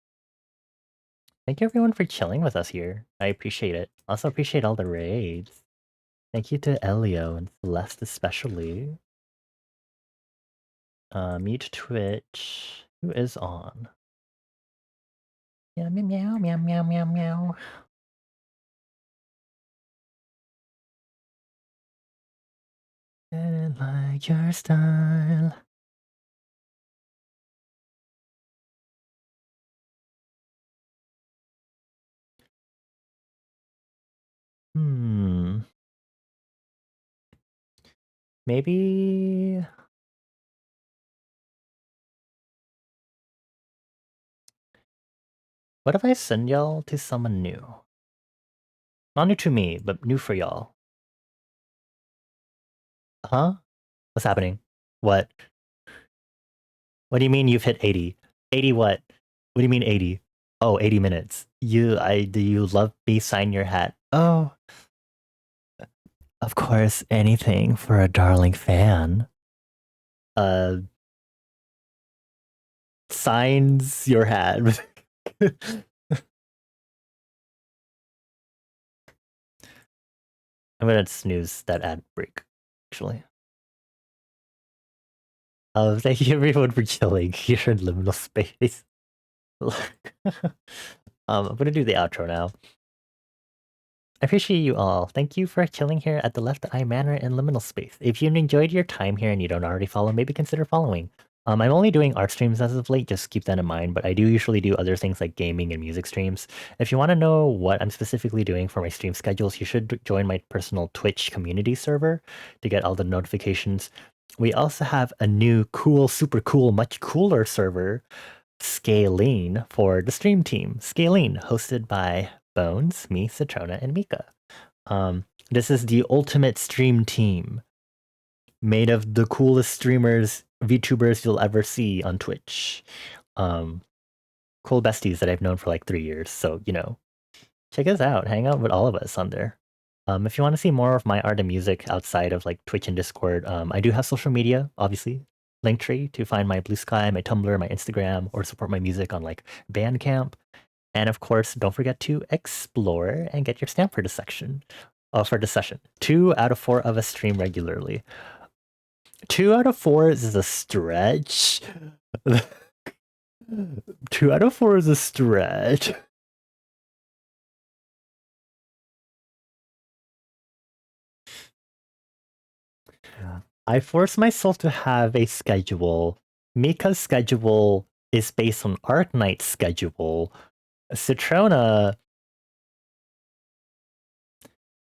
Thank you everyone for chilling with us here. I appreciate it. Also appreciate all the raids. Thank you to Elio and Celeste especially. Mute Twitch. Who is on? Meow meow meow meow meow meow. And like your style. Maybe... What if I send y'all to someone new? Not new to me, but new for y'all. Huh? What's happening? What? What do you mean you've hit 80? 80 what? What do you mean 80? Oh, 80 minutes. Do you love me sign your hat? Oh. Of course, anything for a darling fan. Signs your hat. I'm gonna snooze that ad break, actually. Thank you everyone for chilling here in liminal space. I'm gonna do the outro now. I appreciate you all. Thank you for chilling here at the Left Eye Manor in liminal space. If you enjoyed your time here and you don't already follow, maybe consider following. I'm only doing art streams as of late, just keep that in mind, but I do usually do other things like gaming and music streams. If you want to know what I'm specifically doing for my stream schedules, you should join my personal Twitch community server to get all the notifications. We also have a new cool, super cool, much cooler server, Scalene, for the stream team. Scalene, hosted by Bones, me, Citrona, and Mika. This is the ultimate stream team made of the coolest streamers, VTubers you'll ever see on Twitch. Cool besties that I've known for like 3 years. So, check us out. Hang out with all of us on there. If you want to see more of my art and music outside of like Twitch and Discord, I do have social media, obviously. Linktree to find my Blue Sky, my Tumblr, my Instagram, or support my music on like Bandcamp. And of course, don't forget to explore and get your stamp for the section. For the session. 2 out of 4 of us stream regularly. 2 out of 4 is a stretch. 2 out of 4 is a stretch. I force myself to have a schedule. Mika's schedule is based on Art Knight's schedule. Citrona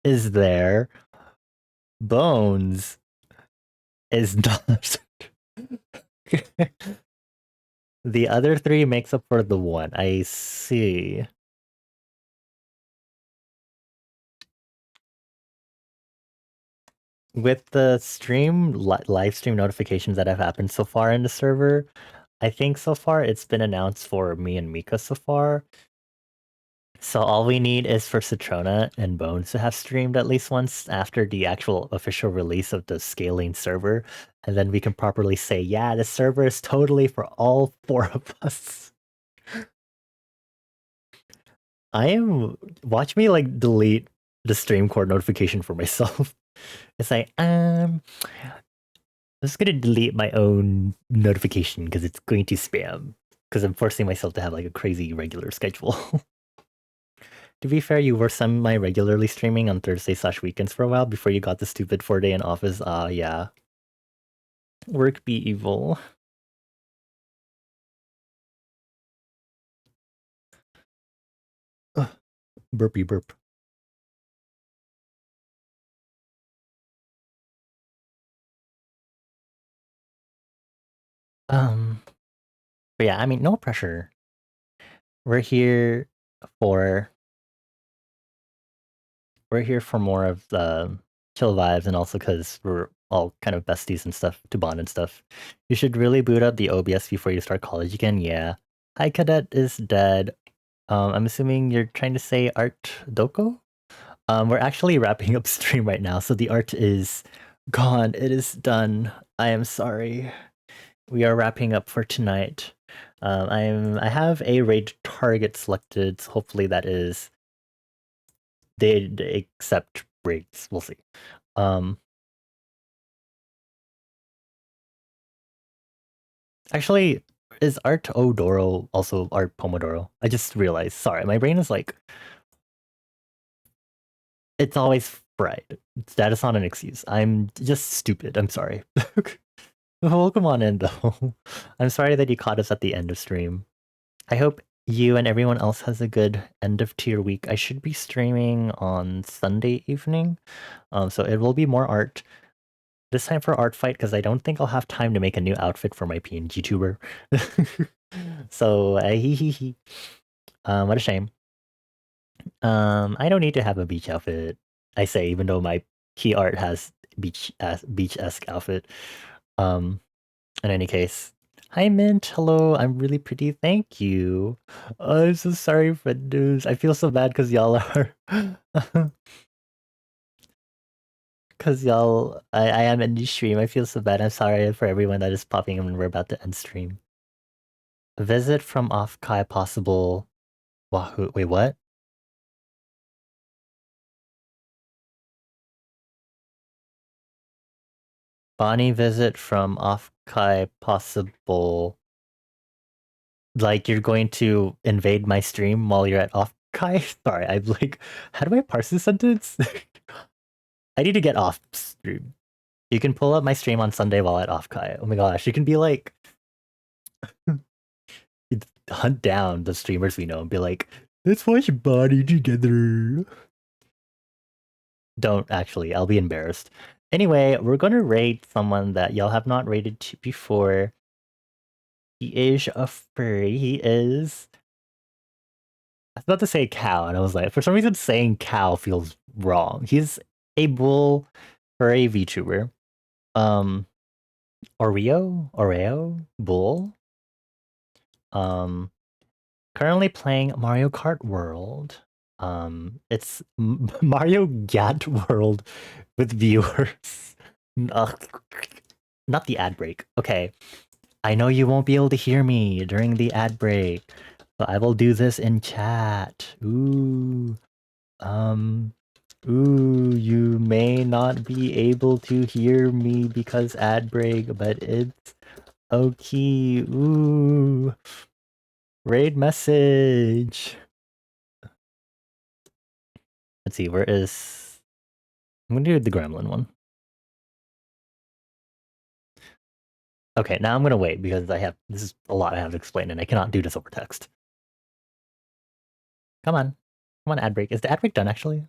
is there. Bones is not. The other 3 makes up for the 1. I see. With the live stream notifications that have happened so far in the server, I think so far it's been announced for me and Mika so far. So all we need is for Citrona and Bones to have streamed at least once after the actual official release of the scalene server, and then we can properly say, yeah, the server is totally for all 4 of us. Watch me like delete the stream cord notification for myself. It's like, I'm just gonna delete my own notification because it's going to spam. Because I'm forcing myself to have like a crazy regular schedule. To be fair, you were semi-regularly streaming on Thursday/weekends for a while before you got the stupid 4-day in office. Yeah. Work be evil. Burpy burp. But yeah, I mean, no pressure. We're here for more of the chill vibes, and also because we're all kind of besties and stuff to bond and stuff. You should really boot up the OBS before you start college again. Yeah. Hi Cadet is dead. I'm assuming you're trying to say Art Doko? We're actually wrapping up stream right now, so the art is gone. It is done. I am sorry. We are wrapping up for tonight. I have a raid target selected. So hopefully that is they accept raids. We'll see. Actually, is Art Odoro also Art Pomodoro? I just realized. Sorry, my brain is like it's always fried. That is not an excuse. I'm just stupid. I'm sorry. Welcome on in though. I'm sorry that you caught us at the end of stream. I hope you and everyone else has a good end of tier week. I should be streaming on Sunday evening. So it will be more art. This time for art fight because I don't think I'll have time to make a new outfit for my PNG tuber. So what a shame. I don't need to have a beach outfit. I say even though my key art has beach-esque outfit. In any case, hi Mint. Hello, I'm really pretty. Thank you. Oh, I'm so sorry for news. I feel so bad because y'all are. Because y'all, I am in the stream. I feel so bad. I'm sorry for everyone that is popping in when we're about to end stream. Visit from off Kai possible. Wahoo. Wait, what? Bonnie visit from off Kai possible. Like you're going to invade my stream while you're at off Kai? Sorry, I'm like, how do I parse this sentence? I need to get off stream. You can pull up my stream on Sunday while at off Kai. Oh my gosh, you can be like hunt down the streamers we know and be like, let's watch Bonnie together. Don't actually, I'll be embarrassed. Anyway, we're gonna raid someone that y'all have not raided to before. He is a furry. He is. I was about to say cow, and I was like, for some reason, saying cow feels wrong. He's a bull furry VTuber. Oreo, bull. Currently playing Mario Kart World. It's Mario Gat World with viewers. Ugh. Not the ad break. Okay. I know you won't be able to hear me during the ad break, So I will do this in chat. You may not be able to hear me because ad break, but it's okay. Raid message. Let's see, where is... I'm gonna do the gremlin one. Okay, now I'm gonna wait because this is a lot I have to explain and I cannot do this over text. Come on. Come on, ad break. Is the ad break done actually?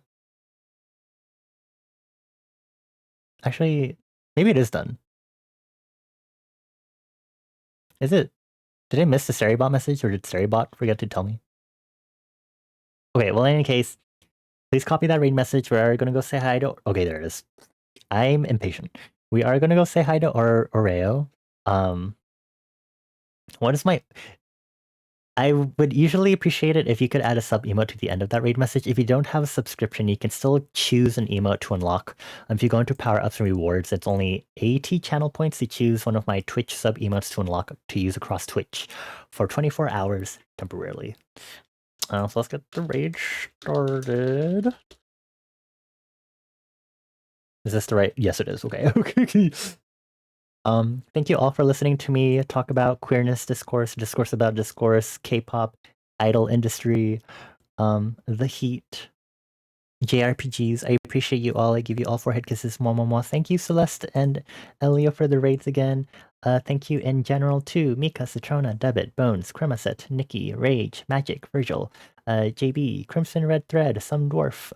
Actually, maybe it is done. Is it? Did I miss the Seribot message or did Seribot forget to tell me? Okay, well, in any case, please copy that raid message. We are going to go say hi to... Okay, there it is. I'm impatient. We are going to go say hi to Oreo. What is my... I would usually appreciate it if you could add a sub emote to the end of that raid message. If you don't have a subscription, you can still choose an emote to unlock. If you go into power ups and rewards, it's only 80 channel points to choose one of my Twitch sub emotes to unlock to use across Twitch for 24 hours temporarily. So let's get the raid started. Is this the right? Yes, it is. Okay. Okay. Thank you all for listening to me talk about queerness, discourse about discourse, K-pop, idol industry, the heat, JRPGs. I appreciate you all. I give you all 4 head kisses. Mwah, mwah, mwah. Thank you, Celeste and Elio, for the raids again. Thank you in general to Mika, Citrona, Debit, Bones, Cremaset, Nikki, Rage, Magic, Virgil, JB, Crimson Red Thread, Some Dwarf,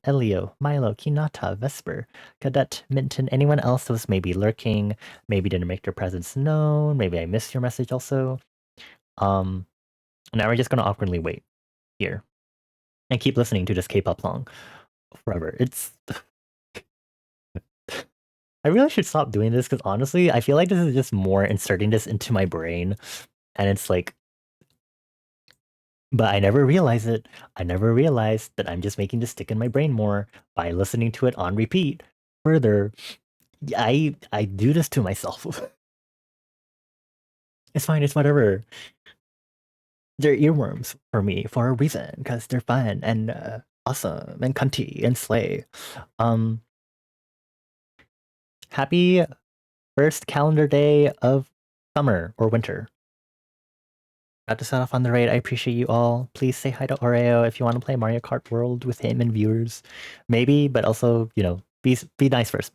Elio, Milo, Kinata, Vesper, Cadet, Minton, anyone else that was maybe lurking, maybe didn't make their presence known, maybe I missed your message also. Now we're just gonna awkwardly wait here and keep listening to this K-pop song forever. It's... I really should stop doing this because honestly, I feel like this is just more inserting this into my brain. And it's like... But I never realize it. I never realized that I'm just making this stick in my brain more by listening to it on repeat. Further, I do this to myself. It's fine, it's whatever. They're earworms for me for a reason, because they're fun and awesome and cunty and slay. Happy first calendar day of summer or winter. About to set off on the raid. I appreciate you all. Please say hi to Oreo if you want to play Mario Kart World with him and viewers. Maybe, but also, you know, be nice first. Bye.